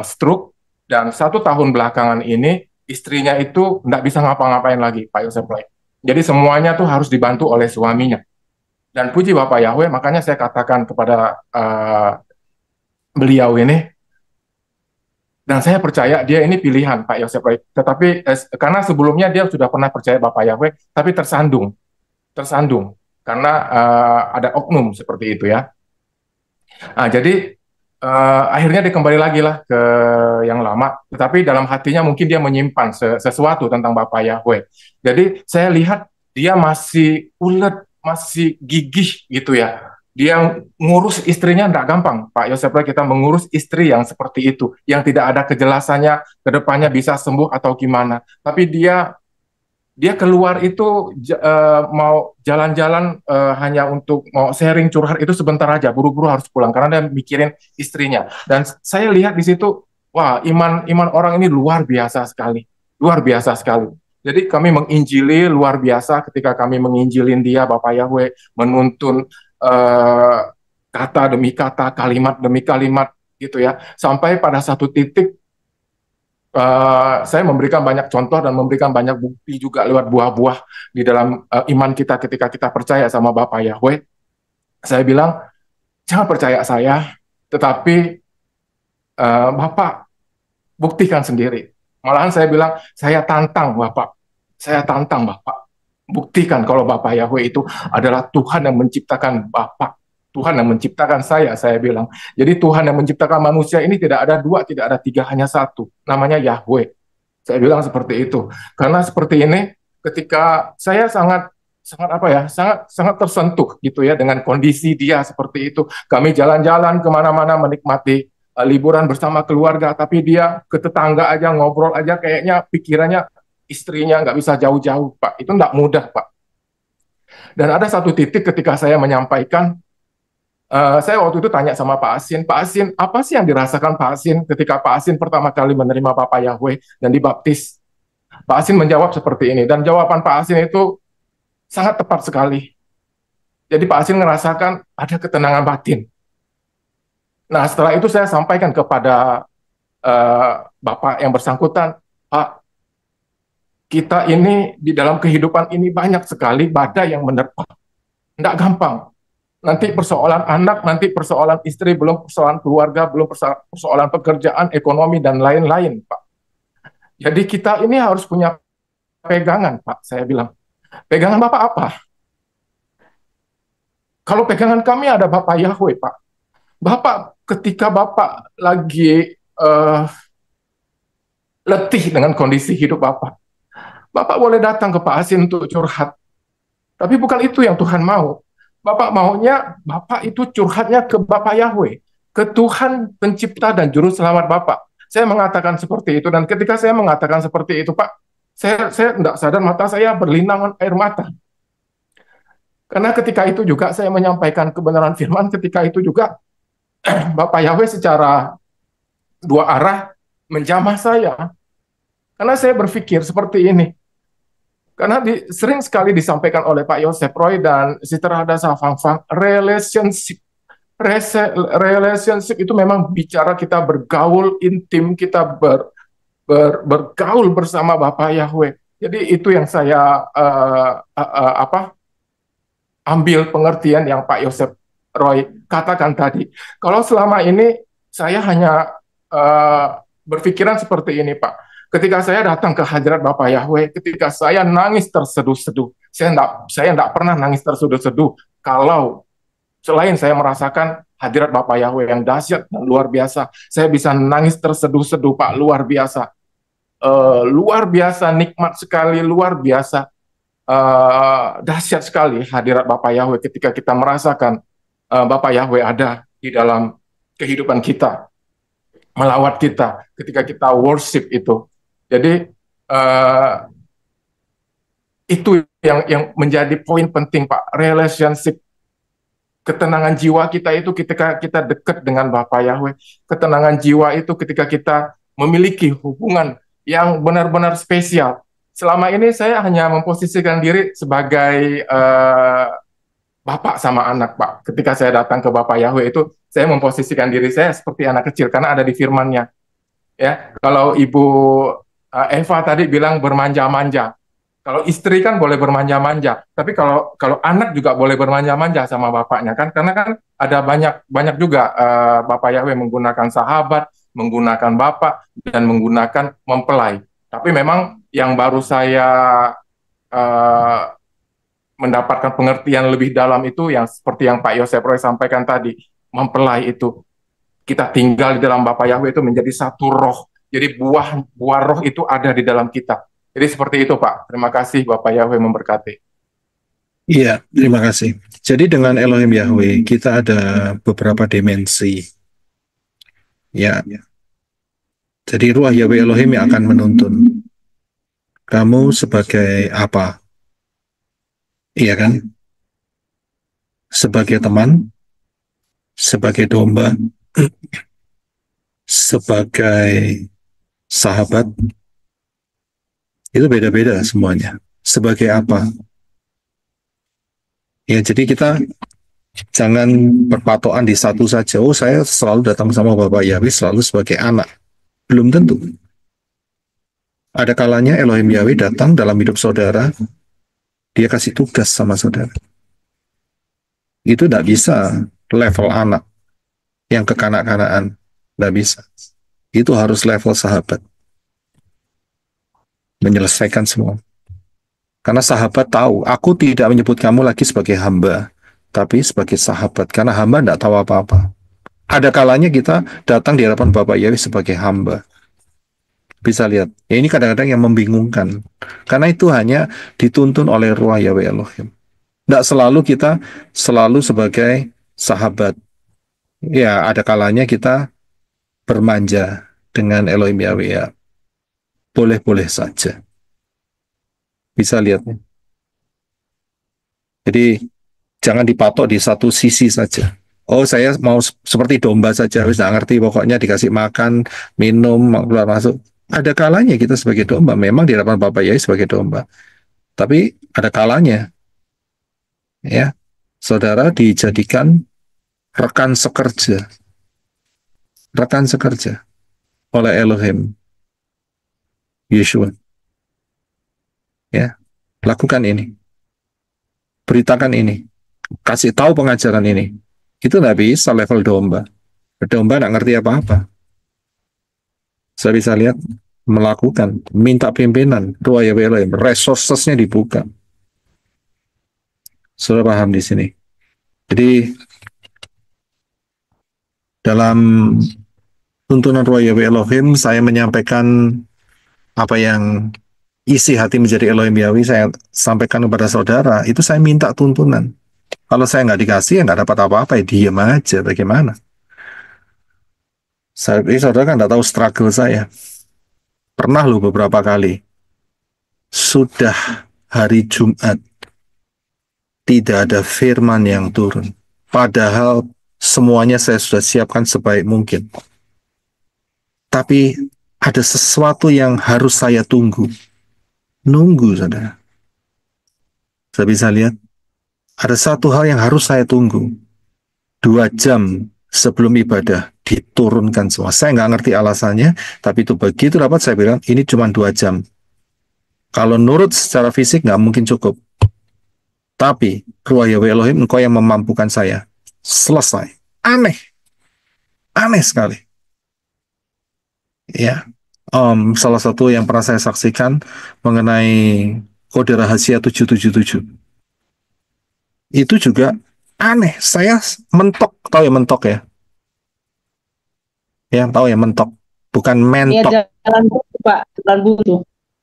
stroke, dan 1 tahun belakangan ini istrinya itu tidak bisa ngapa-ngapain lagi, Pak Yosef Roy. Jadi semuanya tuh harus dibantu oleh suaminya. Dan puji Bapak Yahweh, makanya saya katakan kepada beliau ini, dan saya percaya dia ini pilihan, Pak Yosef Roy. Tetapi karena sebelumnya dia sudah pernah percaya Bapak Yahweh, tapi tersandung karena ada oknum seperti itu ya. Nah, jadi akhirnya dia kembali lagi lah ke yang lama, tetapi dalam hatinya mungkin dia menyimpan sesuatu tentang Bapak Yahweh. Jadi saya lihat dia masih ulet, masih gigih gitu ya. Dia ngurus istrinya tidak gampang, Pak Yosef. Kita mengurus istri yang seperti itu, yang tidak ada kejelasannya ke depannya bisa sembuh atau gimana. Tapi dia keluar itu mau jalan-jalan hanya untuk mau sharing curhat itu sebentar aja, buru-buru harus pulang karena dia mikirin istrinya. Dan saya lihat di situ, wah, iman orang ini luar biasa sekali, luar biasa sekali. Jadi kami menginjili luar biasa. Ketika kami menginjilin dia, Bapak Yahweh menuntun kata demi kata, kalimat demi kalimat gitu ya, sampai pada satu titik saya memberikan banyak contoh dan memberikan banyak bukti juga lewat buah-buah di dalam iman kita ketika kita percaya sama Bapak Yahweh. Saya bilang, jangan percaya saya, tetapi Bapak buktikan sendiri. Malahan saya bilang, saya tantang Bapak. Buktikan kalau Bapak Yahweh itu adalah Tuhan yang menciptakan Bapak. Tuhan yang menciptakan saya bilang. Jadi Tuhan yang menciptakan manusia ini tidak ada dua, tidak ada tiga, hanya satu. Namanya Yahweh. Saya bilang seperti itu. Karena seperti ini, ketika saya sangat tersentuh gitu ya dengan kondisi dia seperti itu. Kami jalan-jalan kemana-mana menikmati liburan bersama keluarga, tapi dia ke tetangga aja ngobrol aja kayaknya pikirannya istrinya, nggak bisa jauh-jauh, Pak. Itu nggak mudah, Pak. Dan ada satu titik ketika saya menyampaikan, saya waktu itu tanya sama Pak Asin, apa sih yang dirasakan Pak Asin ketika Pak Asin pertama kali menerima Bapak Yahweh dan dibaptis? Pak Asin menjawab seperti ini, dan jawaban Pak Asin itu sangat tepat sekali. Jadi Pak Asin merasakan ada ketenangan batin. Nah, setelah itu saya sampaikan kepada Bapak yang bersangkutan, Pak, kita ini di dalam kehidupan ini banyak sekali badai yang menerpa. Tidak gampang. nanti persoalan anak, nanti persoalan istri, belum persoalan keluarga, belum persoalan pekerjaan, ekonomi, dan lain-lain, Pak. Jadi kita ini harus punya pegangan, Pak, saya bilang. Pegangan Bapak apa? Kalau pegangan kami ada Bapak Yahweh, Pak. Bapak, ketika Bapak lagi letih dengan kondisi hidup Bapak, Bapak boleh datang ke Pak Asin untuk curhat. Tapi bukan itu yang Tuhan mau. Bapak maunya, Bapak itu curhatnya ke Bapak Yahweh, ke Tuhan pencipta dan juru selamat Bapak. Saya mengatakan seperti itu, dan ketika saya mengatakan seperti itu, Pak, saya tidak sadar mata saya berlinangan air mata. Karena ketika itu juga saya menyampaikan kebenaran firman, ketika itu juga Bapak Yahweh secara dua arah menjamah saya. Karena saya berpikir seperti ini. Karena sering sekali disampaikan oleh Pak Yosef Roy dan Sister Hada Safangfang, relationship itu memang bicara kita bergaul intim, kita bergaul bersama Bapak Yahweh. Jadi itu yang saya ambil pengertian yang Pak Yosef Roy katakan tadi. Kalau selama ini saya hanya berpikiran seperti ini, Pak. Ketika saya datang ke hadirat Bapak Yahweh, ketika saya nangis terseduh-seduh, saya enggak pernah nangis terseduh-seduh kalau selain saya merasakan hadirat Bapak Yahweh yang dahsyat dan luar biasa, saya bisa nangis terseduh-seduh, Pak, luar biasa. Luar biasa, nikmat sekali, luar biasa. Dahsyat sekali hadirat Bapak Yahweh ketika kita merasakan Bapak Yahweh ada di dalam kehidupan kita, melawat kita, ketika kita worship itu. Jadi itu yang menjadi poin penting, Pak. Relationship, ketenangan jiwa kita itu ketika kita dekat dengan Bapak Yahweh. Ketenangan jiwa itu ketika kita memiliki hubungan yang benar-benar spesial. Selama ini saya hanya memposisikan diri sebagai bapak sama anak, Pak. Ketika saya datang ke Bapak Yahweh itu, saya memposisikan diri saya seperti anak kecil karena ada di firman-Nya. Ya, kalau Ibu Eva tadi bilang bermanja-manja. Kalau istri kan boleh bermanja-manja, tapi kalau anak juga boleh bermanja-manja sama bapaknya kan, karena kan ada banyak juga Bapak Yahweh menggunakan sahabat, menggunakan bapak, dan menggunakan mempelai. Tapi memang yang baru saya mendapatkan pengertian lebih dalam itu yang seperti yang Pak Yosef Roy sampaikan tadi, mempelai itu kita tinggal di dalam Bapak Yahweh itu menjadi satu roh. Jadi buah roh itu ada di dalam kita. Jadi seperti itu, Pak. Terima kasih Bapak Yahweh memberkati. Iya, terima kasih. Jadi dengan Elohim Yahweh kita ada beberapa dimensi. Ya. Jadi Ruah Yahweh Elohim yang akan menuntun kamu sebagai apa? Iya kan? Sebagai teman, sebagai domba, sebagai sahabat, itu beda-beda semuanya. Sebagai apa? Ya, jadi kita jangan berpatokan di satu saja. Oh, saya selalu datang sama Bapak Yahweh selalu sebagai anak. Belum tentu. Ada kalanya Elohim Yahweh datang dalam hidup saudara, dia kasih tugas sama saudara. Itu tidak bisa level anak yang kekanak-kanakan. Tidak bisa. Itu harus level sahabat. Menyelesaikan semua. Karena sahabat tahu, aku tidak menyebut kamu lagi sebagai hamba, tapi sebagai sahabat. Karena hamba tidak tahu apa-apa. Ada kalanya kita datang di hadapan Bapak Yahweh sebagai hamba. Bisa lihat, ya ini kadang-kadang yang membingungkan. Karena itu hanya dituntun oleh Ruah Yahweh Elohim. Tidak selalu kita selalu sebagai sahabat. Ya, ada kalanya kita bermanja dengan Elohim Yahweh, ya. Boleh-boleh saja. Bisa lihat. Jadi jangan dipatok di satu sisi saja. Oh, saya mau seperti domba saja, wis nggak ngerti, pokoknya dikasih makan, minum, keluar masuk. Ada kalanya kita sebagai domba, memang di hadapan Bapak Yahweh sebagai domba. Tapi ada kalanya, ya, saudara dijadikan rekan sekerja oleh Elohim Yeshua. Ya, lakukan ini, beritakan ini, kasih tahu pengajaran ini. Itu nggak bisa level domba. Domba nggak ngerti apa-apa. Saya bisa lihat melakukan, minta pimpinan, doa ya resourcesnya dibuka. Sudah paham di sini. Jadi dalam tuntunan Roh Yahweh Elohim, saya menyampaikan apa yang isi hati menjadi Elohim Yahweh, saya sampaikan kepada saudara, itu saya minta tuntunan. Kalau saya nggak dikasih, ya nggak dapat apa-apa, ya diam aja, bagaimana? Ini saudara kan nggak tahu struggle saya. Pernah loh beberapa kali, sudah hari Jumat, tidak ada firman yang turun. Padahal semuanya saya sudah siapkan sebaik mungkin. Tapi ada sesuatu yang harus saya tunggu. Nunggu, saudara. Saya bisa lihat, ada satu hal yang harus saya tunggu. 2 jam sebelum ibadah diturunkan semua. Saya nggak ngerti alasannya, tapi itu begitu dapat saya bilang, ini cuma 2 jam. Kalau nurut secara fisik nggak mungkin cukup. Tapi, Ruah Yahweh Elohim, engkau yang memampukan saya. Selesai. Aneh. Aneh sekali. Ya. Salah satu yang pernah saya saksikan mengenai kode rahasia 777. Itu juga aneh. Saya mentok. Tahu ya mentok ya? Ya, tahu ya mentok. Bukan Iya, mentok. jalan buntu, Pak. Jalan buntu.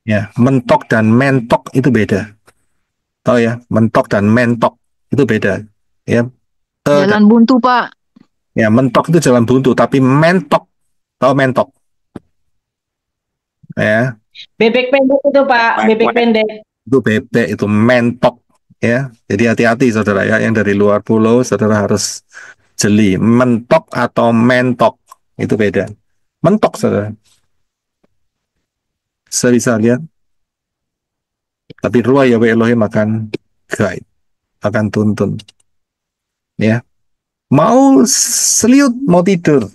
Ya, mentok dan mentok itu beda. Tahu ya? Mentok dan mentok itu beda. Ya. Jalan buntu, Pak. Ya, mentok itu jalan buntu, tapi mentok. Tahu mentok? Ya, Bebek pendek itu, Pak. Bebek pendek. itu bebek, itu mentok. Ya, jadi hati-hati saudara ya, yang dari luar pulau saudara harus jeli. Mentok atau mentok itu beda. Mentok saudara. Saya bisa lihat. Tapi Ruah Yahweh Elohim akan guide, akan tuntun. Ya, mau seliut, mau tidur.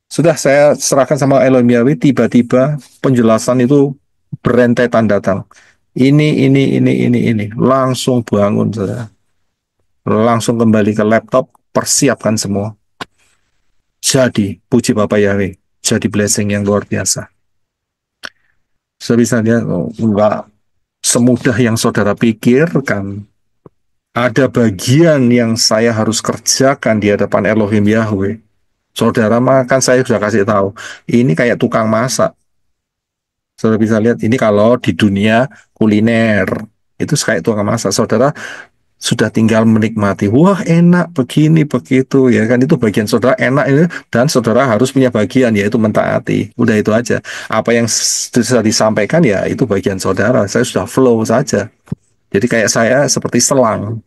Sudah saya serahkan sama Elohim Yahweh, tiba-tiba penjelasan itu berentetan datang. Ini. Langsung bangun, saudara. Langsung kembali ke laptop, persiapkan semua. Jadi, puji Bapak Yahweh. Jadi blessing yang luar biasa. Saya bisa lihat, enggak semudah yang saudara pikirkan. Ada bagian yang saya harus kerjakan di hadapan Elohim Yahweh. Saudara makan saya sudah kasih tahu. Ini kayak tukang masak. Saudara bisa lihat, ini kalau di dunia kuliner. Itu kayak tukang masak. Saudara sudah tinggal menikmati. Wah enak begini begitu ya kan, itu bagian saudara enak ini, dan saudara harus punya bagian yaitu mentaati. Udah itu aja. Apa yang sudah disampaikan ya itu bagian saudara. Saya sudah flow saja. Jadi kayak saya seperti selang.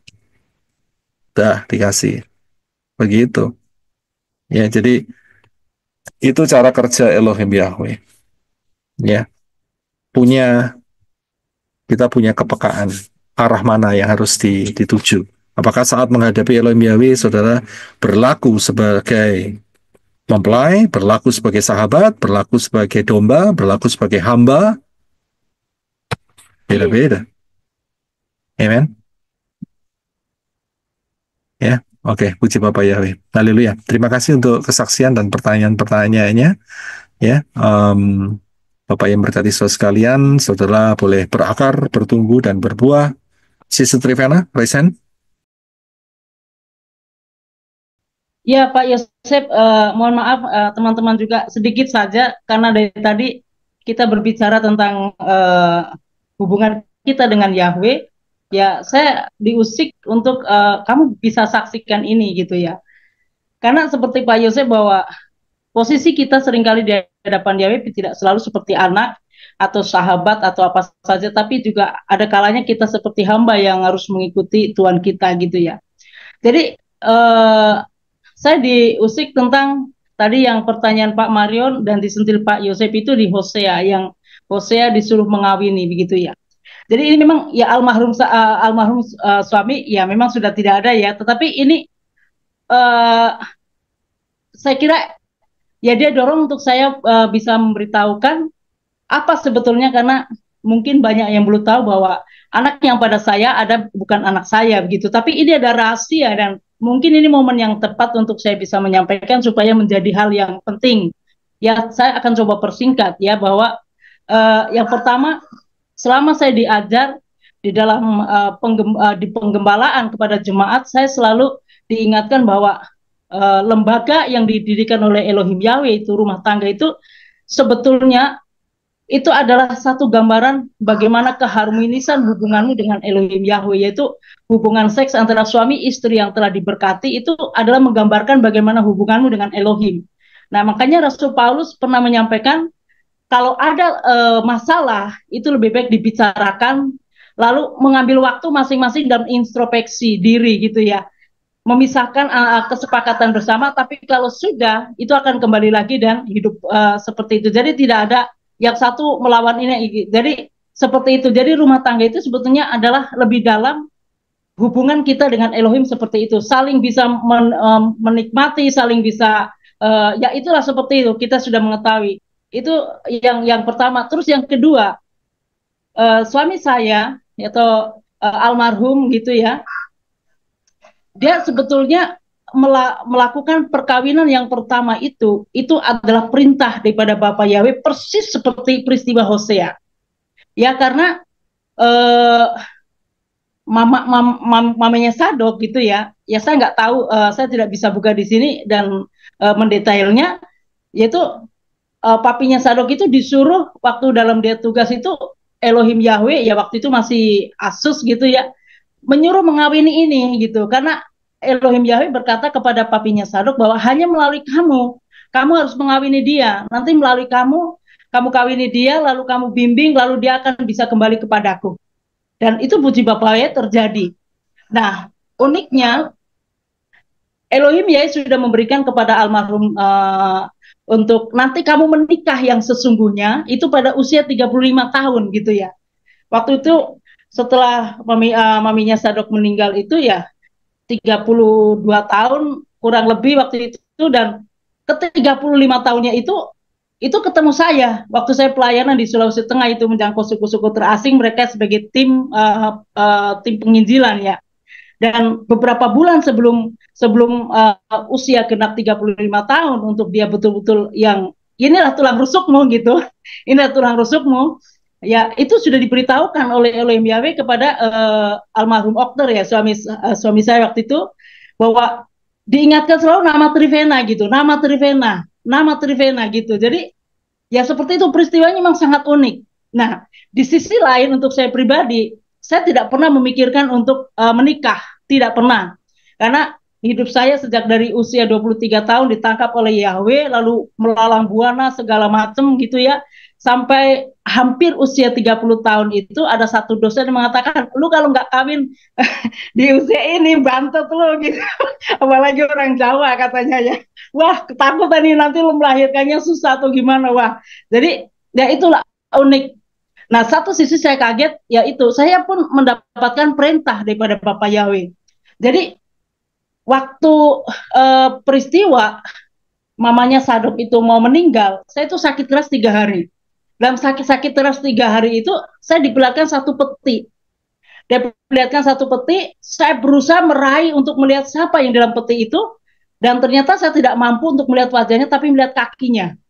Dah dikasih. Begitu. Ya, jadi itu cara kerja Elohim Yahweh. Ya, kita punya kepekaan arah mana yang harus dituju. Apakah saat menghadapi Elohim Yahweh, saudara berlaku sebagai mempelai, berlaku sebagai sahabat, berlaku sebagai domba, berlaku sebagai hamba? Beda-beda. Amen. Ya, oke. Puji Bapak Yahweh. Haleluya. Terima kasih untuk kesaksian dan pertanyaan-pertanyaannya. Ya, Bapak yang berkati saudara sekalian, saudara boleh berakar, bertumbuh, dan berbuah. Sister Trivena, raise hand. Ya, Pak Yosef, mohon maaf teman-teman juga sedikit saja karena dari tadi kita berbicara tentang hubungan kita dengan Yahweh. Ya, saya diusik untuk kamu bisa saksikan ini gitu ya. Karena seperti Pak Yosef bahwa posisi kita seringkali di hadapan Yahweh tidak selalu seperti anak atau sahabat atau apa saja, tapi juga ada kalanya kita seperti hamba yang harus mengikuti Tuhan kita gitu ya. Jadi saya diusik tentang tadi yang pertanyaan Pak Marion dan disentil Pak Yosef itu di Hosea, yang Hosea disuruh mengawini begitu ya. Jadi ini memang ya almarhum suami ya memang sudah tidak ada ya, tetapi ini saya kira ya dia dorong untuk saya bisa memberitahukan apa sebetulnya, karena mungkin banyak yang belum tahu bahwa anak yang pada saya ada bukan anak saya begitu, tapi ini ada rahasia dan mungkin ini momen yang tepat untuk saya bisa menyampaikan supaya menjadi hal yang penting. Ya, saya akan coba persingkat ya bahwa yang pertama, selama saya diajar di dalam di penggembalaan kepada jemaat, saya selalu diingatkan bahwa lembaga yang didirikan oleh Elohim Yahweh itu rumah tangga itu sebetulnya itu adalah satu gambaran bagaimana keharmonisan hubunganmu dengan Elohim Yahweh, yaitu hubungan seks antara suami istri yang telah diberkati itu adalah menggambarkan bagaimana hubunganmu dengan Elohim. Nah, makanya Rasul Paulus pernah menyampaikan kalau ada masalah itu lebih baik dibicarakan, lalu mengambil waktu masing-masing dan introspeksi diri gitu ya, memisahkan kesepakatan bersama, tapi kalau sudah itu akan kembali lagi dan hidup seperti itu. Jadi tidak ada yang satu melawan ini. Jadi seperti itu. Jadi rumah tangga itu sebetulnya adalah lebih dalam hubungan kita dengan Elohim seperti itu. Saling bisa menikmati, saling bisa ya itulah seperti itu. Kita sudah mengetahui. Itu yang pertama. Terus yang kedua, suami saya atau almarhum gitu ya, dia sebetulnya melakukan perkawinan yang pertama itu adalah perintah daripada Bapak Yahweh, persis seperti peristiwa Hosea. Ya, karena mamanya Sadok gitu ya. Ya saya nggak tahu, saya tidak bisa buka di sini dan mendetailnya, yaitu papinya Sadok itu disuruh waktu dalam dia tugas itu Elohim Yahweh ya waktu itu masih Asus gitu ya, menyuruh mengawini ini gitu, karena Elohim Yahweh berkata kepada papinya Sadok bahwa hanya melalui kamu harus mengawini dia, nanti melalui kamu kawini dia, lalu kamu bimbing, lalu dia akan bisa kembali kepadaku. Dan itu puji Bapak ya terjadi. Nah, uniknya Elohim Yahweh sudah memberikan kepada almarhum untuk nanti kamu menikah yang sesungguhnya itu pada usia 35 tahun gitu ya. Waktu itu setelah maminya Sadok meninggal itu ya 32 tahun kurang lebih waktu itu, dan ke 35 tahunnya itu ketemu saya waktu saya pelayanan di Sulawesi Tengah itu menjangkau suku-suku terasing, mereka sebagai tim penginjilan ya. Dan beberapa bulan sebelum usia genap 35 tahun untuk dia betul-betul yang inilah tulang rusukmu gitu. Inilah tulang rusukmu. Ya, itu sudah diberitahukan oleh Elohim Yahweh kepada almarhum Okter ya, suami saya waktu itu, bahwa diingatkan selalu nama Trivena gitu, nama Trivena gitu. Jadi ya seperti itu, peristiwanya memang sangat unik. Nah, di sisi lain untuk saya pribadi, saya tidak pernah memikirkan untuk menikah, tidak pernah. Karena hidup saya sejak dari usia 23 tahun ditangkap oleh Yahweh, lalu melalang buana segala macam gitu ya. Sampai hampir usia 30 tahun itu ada satu dosen yang mengatakan, lu kalau nggak kawin di usia ini bantet lu gitu. Apalagi orang Jawa katanya ya. Wah, ketakutan nih nanti lu melahirkannya susah atau gimana. Wah, jadi ya itulah unik. Nah, satu sisi saya kaget, yaitu saya pun mendapatkan perintah daripada Bapak Yahweh. Jadi waktu peristiwa mamanya Sadok itu mau meninggal, saya itu sakit keras 3 hari. Dalam sakit keras 3 hari itu, saya diperlihatkan satu peti. Saya berusaha meraih untuk melihat siapa yang dalam peti itu, dan ternyata saya tidak mampu untuk melihat wajahnya, tapi melihat kakinya.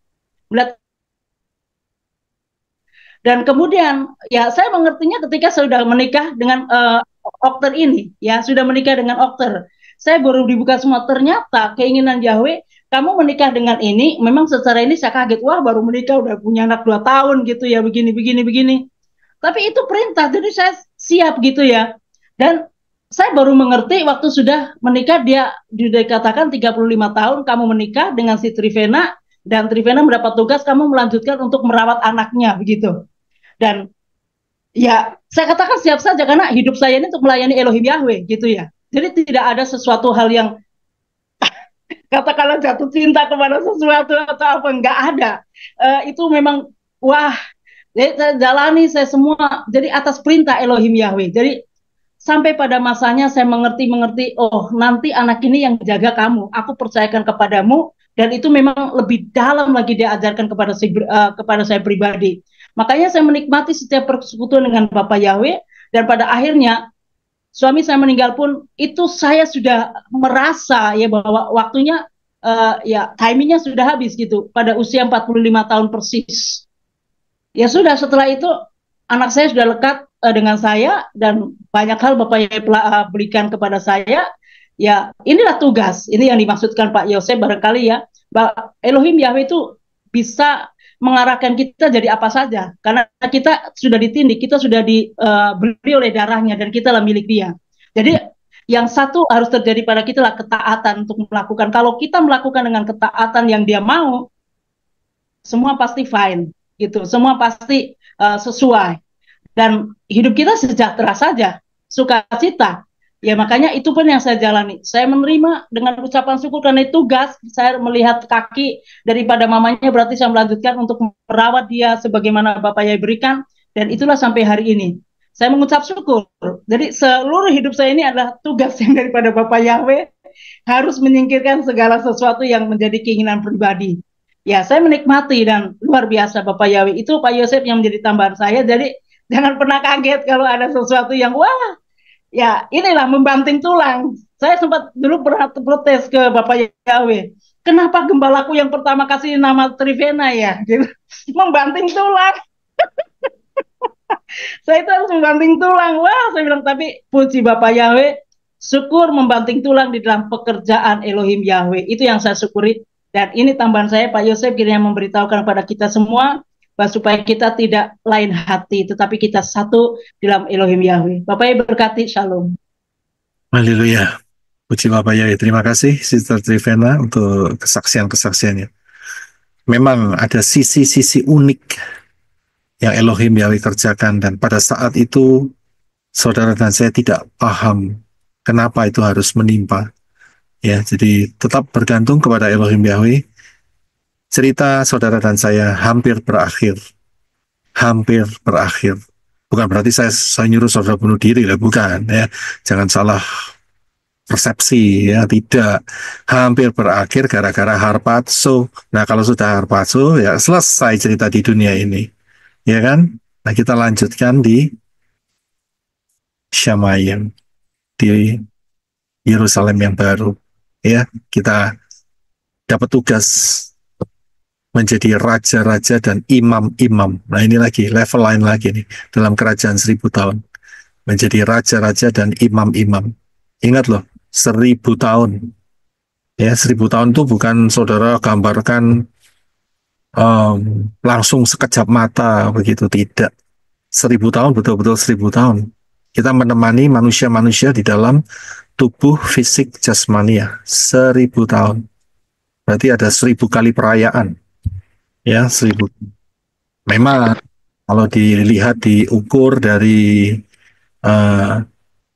Dan kemudian, ya saya mengertinya ketika saya sudah menikah dengan Okter ini, ya sudah menikah dengan Okter. Saya baru dibuka semua, ternyata keinginan Yahweh, kamu menikah dengan ini, memang secara ini saya kaget, wah baru menikah udah punya anak 2 tahun gitu ya, begini. Tapi itu perintah, jadi saya siap gitu ya. Dan saya baru mengerti waktu sudah menikah, dia dikatakan 35 tahun kamu menikah dengan si Trivena, dan Trivena mendapat tugas kamu melanjutkan untuk merawat anaknya begitu. Dan ya saya katakan siap saja, karena hidup saya ini untuk melayani Elohim Yahweh gitu ya. Jadi tidak ada sesuatu hal yang katakanlah jatuh cinta kepada sesuatu atau apa, enggak ada. Itu memang wah, saya jalani saya semua jadi atas perintah Elohim Yahweh. Jadi sampai pada masanya saya mengerti, oh nanti anak ini yang jaga kamu, aku percayakan kepadamu, dan itu memang lebih dalam lagi dia ajarkan kepada saya pribadi. Makanya saya menikmati setiap persekutuan dengan Bapak Yahweh, dan pada akhirnya suami saya meninggal pun itu saya sudah merasa ya bahwa waktunya ya timingnya sudah habis gitu pada usia 45 tahun persis. Ya sudah, setelah itu anak saya sudah lekat dengan saya, dan banyak hal Bapak Yahweh berikan kepada saya. Ya, inilah tugas. Ini yang dimaksudkan Pak Yosef barangkali ya. Elohim Yahweh itu bisa mengarahkan kita jadi apa saja, karena kita sudah ditindik, kita sudah dibeli oleh darahnya, dan kita lah milik Dia. Jadi yang satu harus terjadi pada kita lah ketaatan untuk melakukan. Kalau kita melakukan dengan ketaatan yang Dia mau, semua pasti fine gitu, semua pasti sesuai, dan hidup kita sejahtera saja, sukacita. Ya makanya itu pun yang saya jalani. Saya menerima dengan ucapan syukur karena itu tugas. Saya melihat kaki daripada mamanya, berarti saya melanjutkan untuk merawat dia sebagaimana Bapak Yahweh berikan, dan itulah sampai hari ini. Saya mengucap syukur. Jadi seluruh hidup saya ini adalah tugas yang daripada Bapak Yahweh, harus menyingkirkan segala sesuatu yang menjadi keinginan pribadi. Ya, saya menikmati, dan luar biasa Bapak Yahweh. Itu Pak Yosef yang menjadi tambahan saya. Jadi jangan pernah kaget kalau ada sesuatu yang wah, ya inilah membanting tulang. Saya sempat dulu pernah protes ke Bapak Yahweh. Kenapa gembalaku yang pertama kasih nama Trivena ya? Gitu. Membanting tulang. Saya itu harus membanting tulang. Wah, saya bilang, tapi puji Bapak Yahweh, syukur membanting tulang di dalam pekerjaan Elohim Yahweh. Itu yang saya syukuri. Dan ini tambahan saya, Pak Yosef, kiranya memberitahukan kepada kita semua, bahwa supaya kita tidak lain hati, tetapi kita satu dalam Elohim Yahweh. Bapak Yahweh berkati, shalom. Haleluya. Puji Bapak Yahweh. Terima kasih Sister Trivena untuk kesaksian-kesaksiannya. Memang ada sisi-sisi unik yang Elohim Yahweh kerjakan, dan pada saat itu saudara dan saya tidak paham kenapa itu harus menimpa. Ya, jadi tetap bergantung kepada Elohim Yahweh. Cerita saudara dan saya hampir berakhir. Hampir berakhir. Bukan berarti saya nyuruh saudara bunuh diri, lah, bukan ya. Jangan salah persepsi ya, tidak. Hampir berakhir gara-gara harpazo. Nah, kalau sudah harpazo ya selesai cerita di dunia ini. Ya kan? Nah, kita lanjutkan di Shamayim, di Yerusalem yang baru. Ya, kita dapat tugas menjadi raja-raja dan imam-imam. Nah, ini lagi, level lain lagi nih, dalam kerajaan 1000 tahun. Menjadi raja-raja dan imam-imam. Ingat loh, 1000 tahun. Ya, 1000 tahun itu bukan saudara gambarkan langsung sekejap mata, begitu, tidak. 1000 tahun, betul-betul 1000 tahun. Kita menemani manusia-manusia di dalam tubuh fisik jasmania 1000 tahun. Berarti ada 1000 kali perayaan. Ya, 1000. Memang kalau dilihat, diukur dari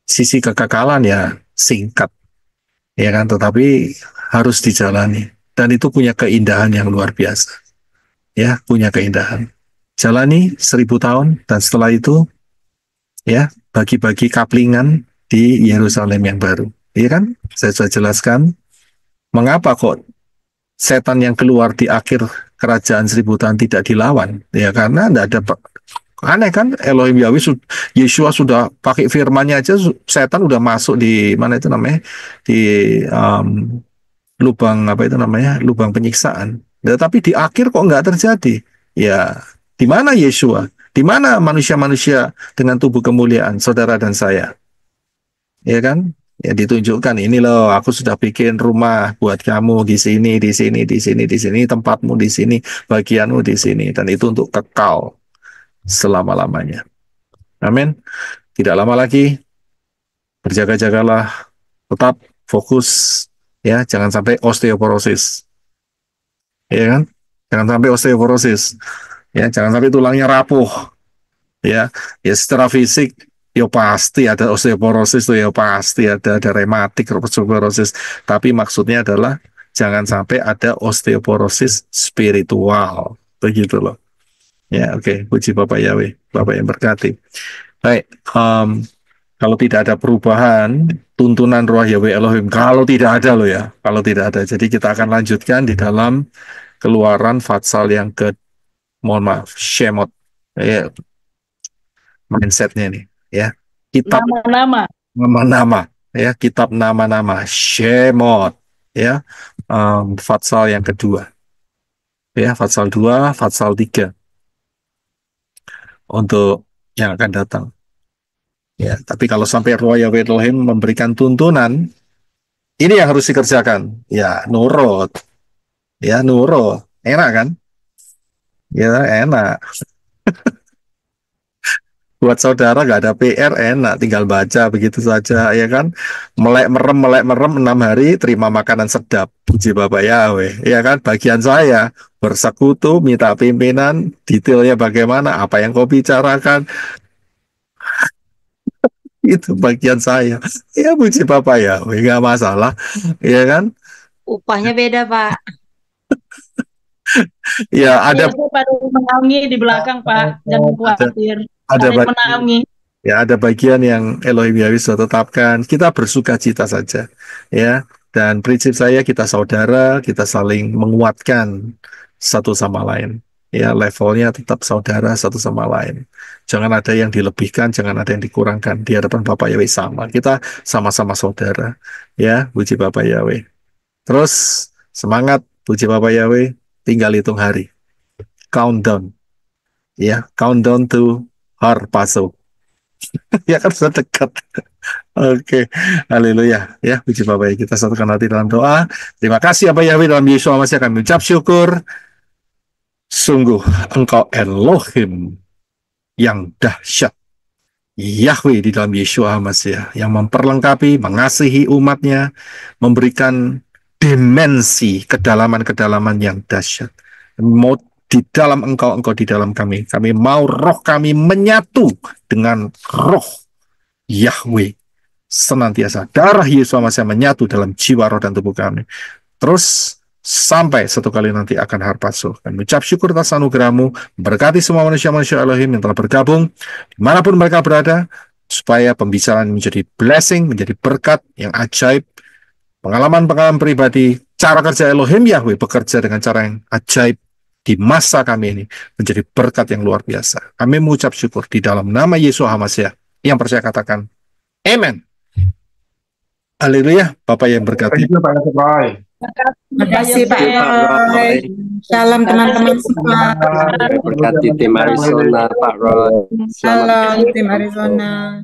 sisi kekekalan ya singkat, ya kan, tetapi harus dijalani, dan itu punya keindahan yang luar biasa. Ya, punya keindahan. Jalani 1000 tahun, dan setelah itu ya bagi-bagi kaplingan di Yerusalem yang baru. Iya kan? Saya sudah jelaskan mengapa kok setan yang keluar di akhir kerajaan 1000 tahun tidak dilawan. Ya karena tidak ada, aneh kan, Elohim Yahweh, Yeshua sudah pakai firman-Nya aja, setan udah masuk di mana itu namanya, di lubang apa itu namanya, lubang penyiksaan. Tetapi di akhir kok nggak terjadi. Ya, di mana Yeshua? Di mana manusia-manusia dengan tubuh kemuliaan, saudara dan saya? Ya kan? Ya ditunjukkan, ini loh, aku sudah bikin rumah buat kamu di sini, di sini, di sini, di sini, tempatmu di sini, bagianmu di sini, dan itu untuk kekal selama-lamanya. Amin. Tidak lama lagi, berjaga-jagalah, tetap fokus, ya, jangan sampai osteoporosis. Ya kan? Jangan sampai osteoporosis. Ya, jangan sampai tulangnya rapuh. Ya, ya secara fisik ya pasti ada osteoporosis tuh, ya pasti ada rematik, osteoporosis. Tapi maksudnya adalah jangan sampai ada osteoporosis spiritual. Begitu loh. Ya, oke. Puji Bapak Yahweh, Bapak yang berkati. Baik, kalau tidak ada perubahan, tuntunan Roh Yahweh Elohim, kalau tidak ada loh ya, kalau tidak ada. Jadi kita akan lanjutkan di dalam Keluaran Fatsal yang mohon maaf, Shemot. Ya, mindsetnya nih, ya. Kitab Nama-nama. nama-nama, ya. Kitab nama-nama, Shemot, ya. Fatsal yang kedua, ya. Fatsal 2, Fatsal 3 untuk yang akan datang. Ya, tapi kalau sampai Roh Yahweh Elohim memberikan tuntunan, ini yang harus dikerjakan. Ya, nurut. Ya, nurut. Enak kan? Ya, enak. Buat saudara nggak ada PR, enak. Tinggal baca begitu saja, ya kan? Melek merem 6 hari, terima makanan sedap. Puji Bapak Yahweh. Ya kan? Bagian saya, bersekutu, minta pimpinan, detailnya bagaimana, apa yang kau bicarakan, itu bagian saya. Ya, puji Bapak Yahweh, nggak masalah. Ya kan? Upahnya beda, Pak. Ya, ada Saya pada menaungi di belakang, Pak. Jangan khawatir. ada Ada yang menaungi. ya, ada bagian yang Elohim Yahweh sudah tetapkan. Kita bersuka cita saja, ya. Dan prinsip saya, kita saudara, kita saling menguatkan satu sama lain. Ya, levelnya tetap saudara satu sama lain. Jangan ada yang dilebihkan, jangan ada yang dikurangkan. Di hadapan Bapak Yahweh sama. Kita sama-sama saudara. Ya, puji Bapak Yahweh. Terus semangat, puji Bapak Yahweh. Tinggal hitung hari. Countdown. Ya, countdown to Harpaso. Ya kan sudah dekat. Oke, haleluya. Ya, puji Bapak, kita satukan hati dalam doa. Terima kasih Bapak Yahweh, dalam Yesus Masih kami ucap syukur. Sungguh Engkau Elohim yang dahsyat. Yahweh di dalam Yesus Masih yang memperlengkapi, mengasihi umatnya, memberikan dimensi kedalaman-kedalaman yang dahsyat. Mau di dalam Engkau, Engkau di dalam kami. Kami mau roh kami menyatu dengan roh Yahweh senantiasa. Darah Yesus Masih menyatu dalam jiwa, roh, dan tubuh kami. Terus sampai satu kali nanti akan harpaso. Kami ucap syukur atas anugerah-Mu, berkati semua manusia-manusia Elohim yang telah bergabung, dimanapun mereka berada, supaya pembicaraan menjadi blessing, menjadi berkat yang ajaib, pengalaman-pengalaman pribadi, cara kerja Elohim Yahweh bekerja dengan cara yang ajaib di masa kami ini, menjadi berkat yang luar biasa. Kami mengucap syukur di dalam nama Yesus HaMashiach. Yang percaya katakan, Amen. Haleluya, Bapak yang berkati. Thank you, Pak Roy. Terima kasih Pak Roy. Salam teman-teman semua. Berkati tim Arizona, Pak Roy. Salam tim Arizona.